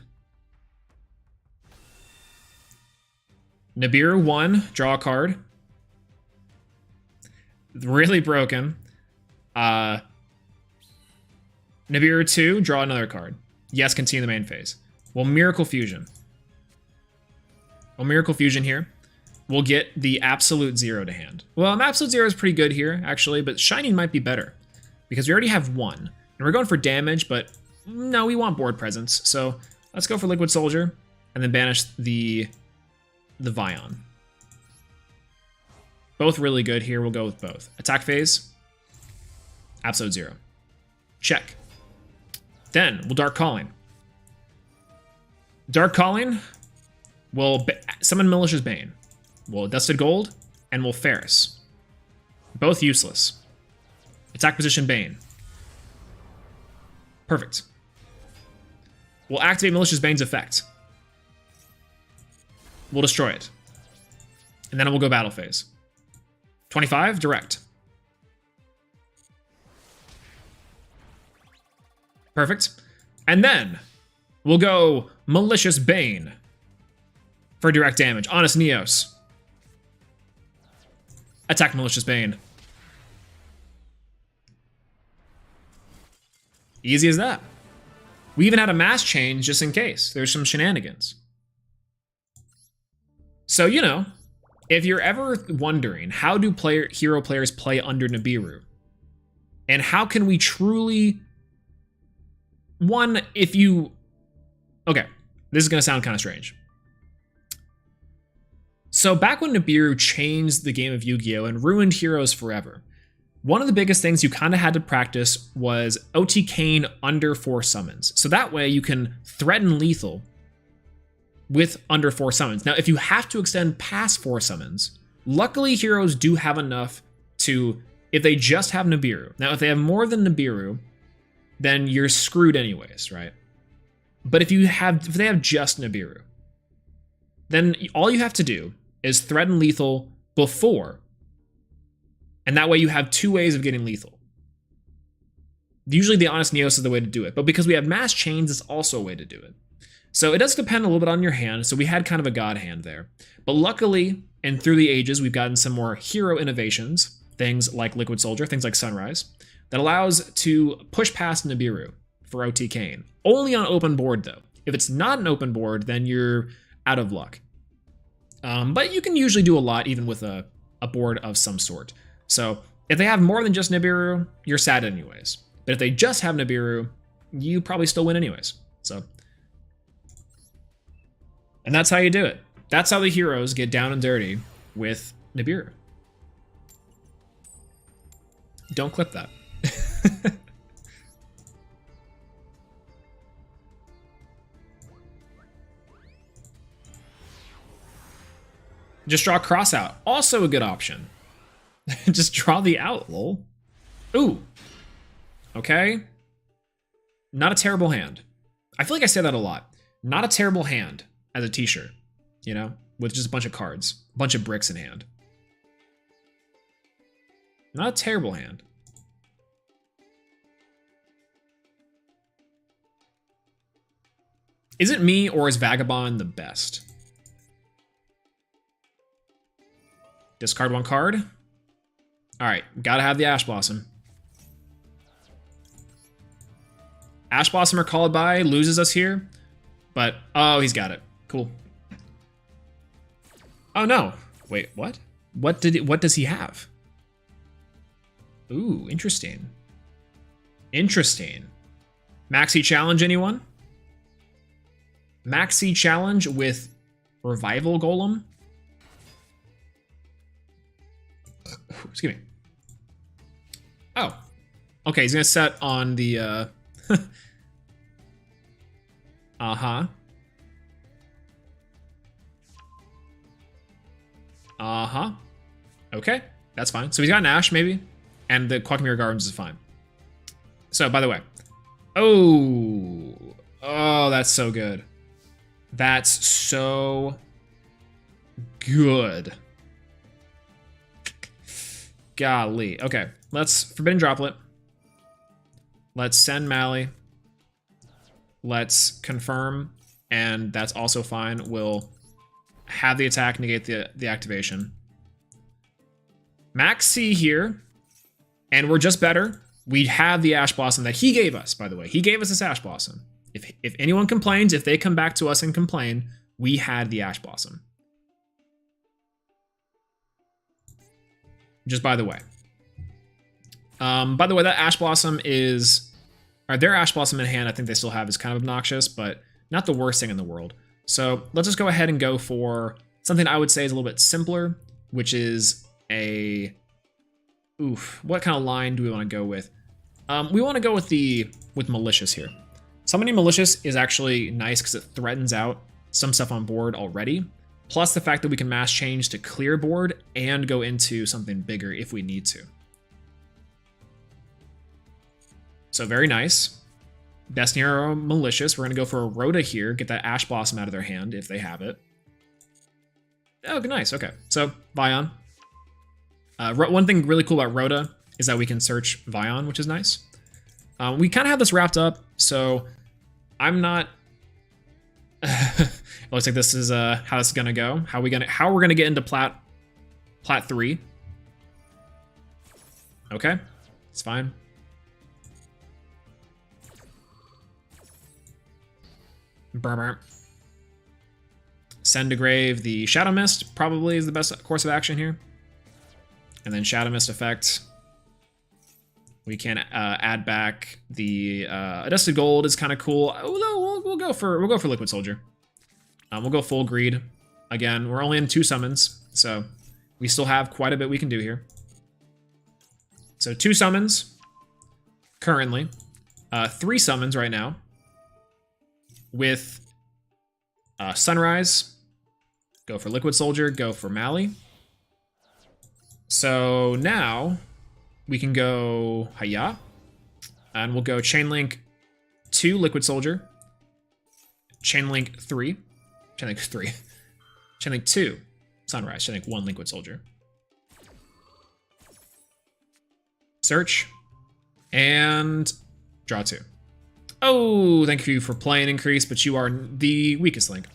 Nibiru 1, draw a card. Really broken. Nibiru 2, draw another card. Yes, continue the main phase. Well, Miracle Fusion. Well, Miracle Fusion here. We'll get the Absolute 0 to hand. Well, Absolute 0 is pretty good here, actually, but Shining might be better. Because we already have 1. And we're going for damage, but no, we want board presence. So let's go for Liquid Soldier, and then banish the Vion. Both really good here. We'll go with both. Attack phase. Absolute 0. Check. Then we'll Dark Calling. Dark Calling will summon Malicious Bane. We'll Dusted Gold, and we'll Ferris. Both useless. Attack position Bane. Perfect. We'll activate Malicious Bane's effect. We'll destroy it. And then we'll go battle phase. 25, direct. Perfect. And then we'll go Malicious Bane for direct damage. Honest Neos. Attack Malicious Bane. Easy as that. We even had a mass change just in case. There's some shenanigans. So, you know, if you're ever wondering, how do hero players play under Nibiru? And how can we truly... Okay, this is going to sound kind of strange. So back when Nibiru changed the game of Yu-Gi-Oh! And ruined heroes forever, one of the biggest things you kind of had to practice was OTKing under 4 summons. So that way you can threaten lethal with under 4 summons. Now, if you have to extend past 4 summons, luckily heroes do have enough to, if they just have Nibiru. Now, if they have more than Nibiru, then you're screwed anyways, right? But if they have just Nibiru, then all you have to do is threaten lethal before, and that way you have 2 ways of getting lethal. Usually the Honest Neos is the way to do it, but because we have mass chains, it's also a way to do it. So it does depend a little bit on your hand, so we had kind of a god hand there. But luckily, and through the ages, we've gotten some more hero innovations, things like Liquid Soldier, things like Sunrise, that allows to push past Nibiru for OTKing. Only on open board, though. If it's not an open board, then you're out of luck. But you can usually do a lot, even with a board of some sort. So if they have more than just Nibiru, you're sad anyways. But if they just have Nibiru, you probably still win anyways. So, and that's how you do it. That's how the heroes get down and dirty with Nibiru. Don't clip that. Just draw cross out. Also a good option. Just draw the out, lol. Ooh. Okay. Not a terrible hand. I feel like I say that a lot. Not a terrible hand as a t-shirt, you know, with just a bunch of cards, a bunch of bricks in hand. Not a terrible hand. Is it me or is Vagabond the best? Discard 1 card. All right, gotta have the Ash Blossom. Ash Blossom or Called By loses us here, but oh, he's got it. Cool. Oh no! Wait, what? What does he have? Ooh, interesting. Interesting. Maxi Challenge, anyone? Maxi Challenge with Revival Golem? Excuse me. Oh. Okay, he's gonna set on the, Uh-huh. Uh-huh. Okay. That's fine. So he's got an Ash, maybe, and the Quackmere Gardens is fine. So, by the way, oh, that's so good. That's so good. Golly. Okay, let's Forbidden Droplet. Let's send Mally. Let's confirm, and that's also fine. We'll have the attack negate the activation. Max C here, and we're just better. We have the Ash Blossom that he gave us, by the way. He gave us this Ash Blossom. If anyone complains, if they come back to us and complain, we had the Ash Blossom. Just by the way. That Ash Blossom is... their Ash Blossom in hand, I think they still have, is kind of obnoxious, but not the worst thing in the world. So let's just go ahead and go for something I would say is a little bit simpler, which is a... what kind of line do we want to go with? We want to go with Malicious here. Summoning Malicious is actually nice because it threatens out some stuff on board already. Plus the fact that we can mass change to clear board and go into something bigger if we need to. So very nice. Destiny Arrow Malicious. We're going to go for a Rhoda here. Get that Ash Blossom out of their hand if they have it. Oh, nice. Okay. So Vion. One thing really cool about Rhoda is that we can search Vion, which is nice. We kind of have this wrapped up, so I'm not... It looks like this is how this is gonna go. How we're gonna get into Plat 3. Okay, it's fine. Burr. Send to grave the Shadow Mist probably is the best course of action here. And then Shadow Mist effect. We can add back the Adjusted Gold is kind of cool. We'll go for Liquid Soldier. We'll go full greed. Again, we're only in 2 summons, so we still have quite a bit we can do here. So 2 summons currently, 3 summons right now with Sunrise. Go for Liquid Soldier. Go for Mally. So now we can go Hiya, and we'll go Chainlink 2 Liquid Soldier, Chainlink 3, Chainlink 3, Chainlink 2 Sunrise, Chainlink 1 Liquid Soldier. Search, and draw 2. Oh, thank you for playing Increase, but you are the weakest link.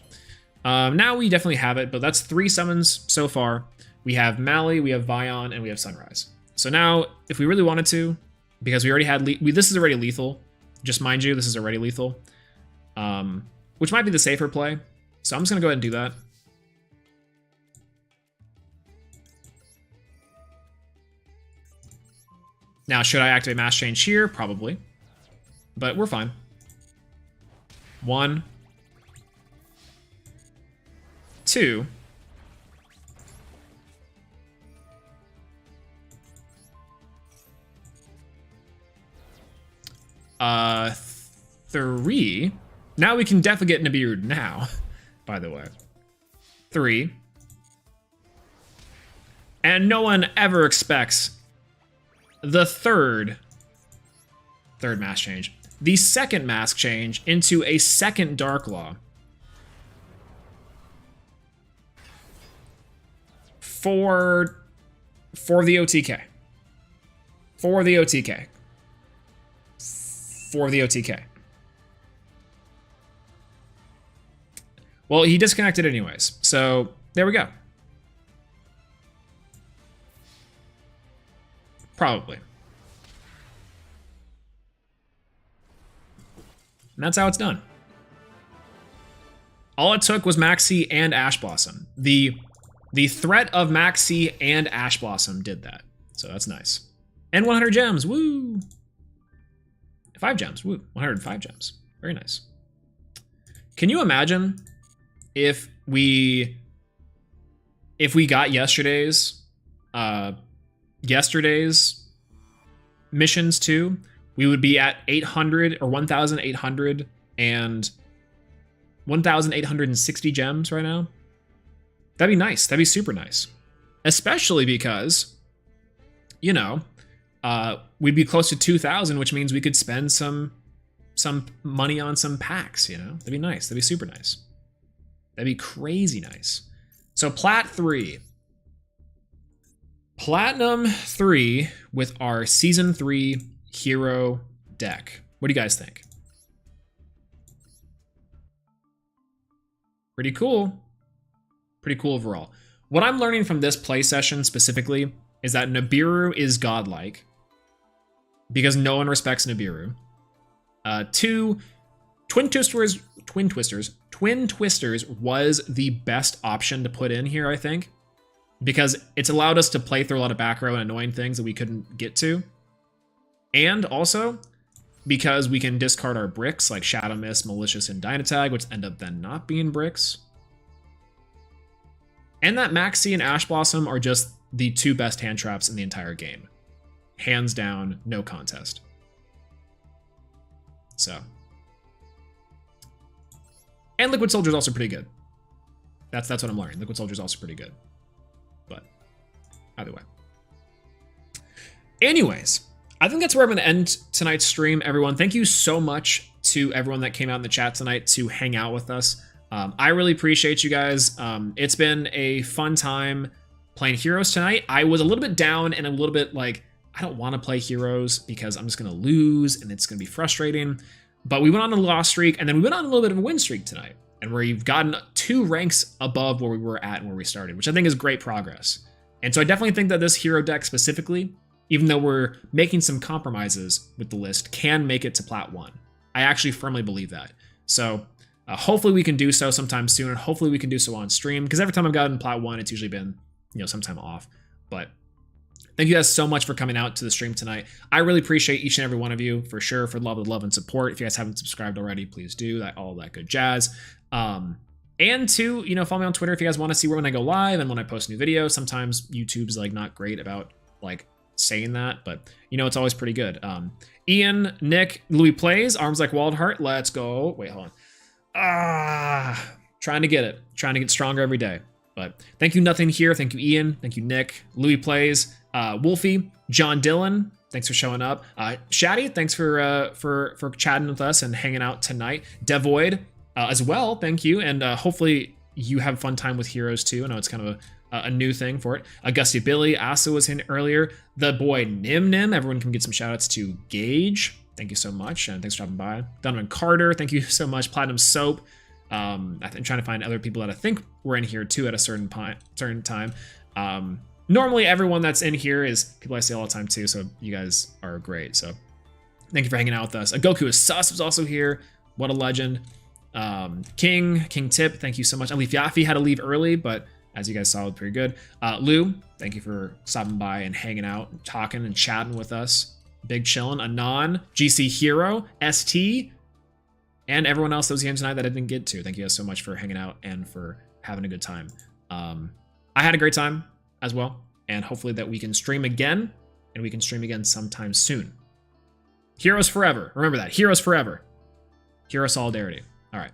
Now we definitely have it, but that's 3 summons so far. We have Mally, we have Vion, and we have Sunrise. So now, if we really wanted to, because we already had... this is already lethal. Just mind you, this is already lethal. Which might be the safer play. So I'm just going to go ahead and do that. Now, should I activate Mass Change here? Probably. But we're fine. 1. 2. 3. Now we can definitely get Nibiru now, by the way. 3. And no one ever expects the third mask change. The second mask change into a second Dark Law. For the OTK. For the OTK. For the OTK. Well, he disconnected anyways, so there we go. Probably. And that's how it's done. All it took was Maxi and Ash Blossom. The threat of Maxi and Ash Blossom did that, so that's nice. And 100 gems, woo! 5 gems, woo, 105 gems, very nice. Can you imagine if we got yesterday's missions too? We would be at 800 or 1,800 and 1,860 gems right now. That'd be nice. That'd be super nice. Especially because you know, we'd be close to 2,000, which means we could spend some money on some packs, you know? That'd be nice. That'd be super nice. That'd be crazy nice. So Plat 3. Platinum 3 with our Season 3 hero deck. What do you guys think? Pretty cool. Pretty cool overall. What I'm learning from this play session specifically is that Nibiru is godlike because no one respects Nibiru. 2, Twin Twisters was the best option to put in here, I think, because it's allowed us to play through a lot of back row and annoying things that we couldn't get to. And also because we can discard our bricks like Shadow Mist, Malicious, and Dynatag, which end up then not being bricks. And that Maxi and Ash Blossom are just the 2 best hand traps in the entire game. Hands down, no contest. So. And Liquid Soldier's also pretty good. That's what I'm learning. Liquid Soldier's also pretty good. But either way. Anyways, I think that's where I'm going to end tonight's stream, everyone. Thank you so much to everyone that came out in the chat tonight to hang out with us. I really appreciate you guys. It's been a fun time playing Heroes tonight. I was a little bit down and a little bit like, I don't want to play Heroes because I'm just going to lose and it's going to be frustrating. But we went on a loss streak and then we went on a little bit of a win streak tonight. And we've gotten 2 ranks above where we were at and where we started, which I think is great progress. And so I definitely think that this hero deck specifically, even though we're making some compromises with the list, can make it to Plat 1. I actually firmly believe that. So hopefully we can do so sometime soon, and hopefully we can do so on stream, because every time I've gotten Plat 1, it's usually been, you know, sometime off. But thank you guys so much for coming out to the stream tonight. I really appreciate each and every one of you, for sure, for the love and support. If you guys haven't subscribed already, please do that, all that good jazz. And to, you know, follow me on Twitter if you guys want to see when I go live and when I post new videos. Sometimes YouTube's like not great about like saying that, but you know, it's always pretty good. Ian, Nick, Louis Plays, Arms Like Wild Heart. Let's go. Wait, hold on. Trying to get stronger every day. But thank you, Nothing Here. Thank you, Ian. Thank you, Nick. Louis Plays, Wolfie, John Dillon. Thanks for showing up. Shaddy, thanks for chatting with us and hanging out tonight. Devoid, as well. Thank you. And hopefully you have a fun time with Heroes too. I know it's kind of a new thing for it. Gusty Billy, Asa was in earlier. The boy Nim Nim. Everyone can get some shout outs to Gage. Thank you so much. And thanks for dropping by. Donovan Carter, thank you so much. Platinum Soap. I'm trying to find other people that I think were in here too at a certain time. Normally everyone that's in here is people I see all the time too, so you guys are great. So thank you for hanging out with us. Goku is Sus was also here. What a legend. King Tip, thank you so much. Alif Yafi had to leave early, but as you guys saw, it was pretty good. Lou, thank you for stopping by and hanging out, talking and chatting with us. Big chillin'. Anon, GC Hero, ST, and everyone else that was here tonight that I didn't get to. Thank you guys so much for hanging out and for having a good time. I had a great time as well, and hopefully that we can stream again, and we can stream again sometime soon. Heroes forever. Remember that. Heroes forever. Hero solidarity. All right.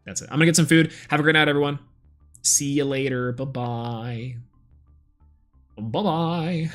That's it. I'm gonna get some food. Have a great night, everyone. See you later. Bye-bye. Bye-bye.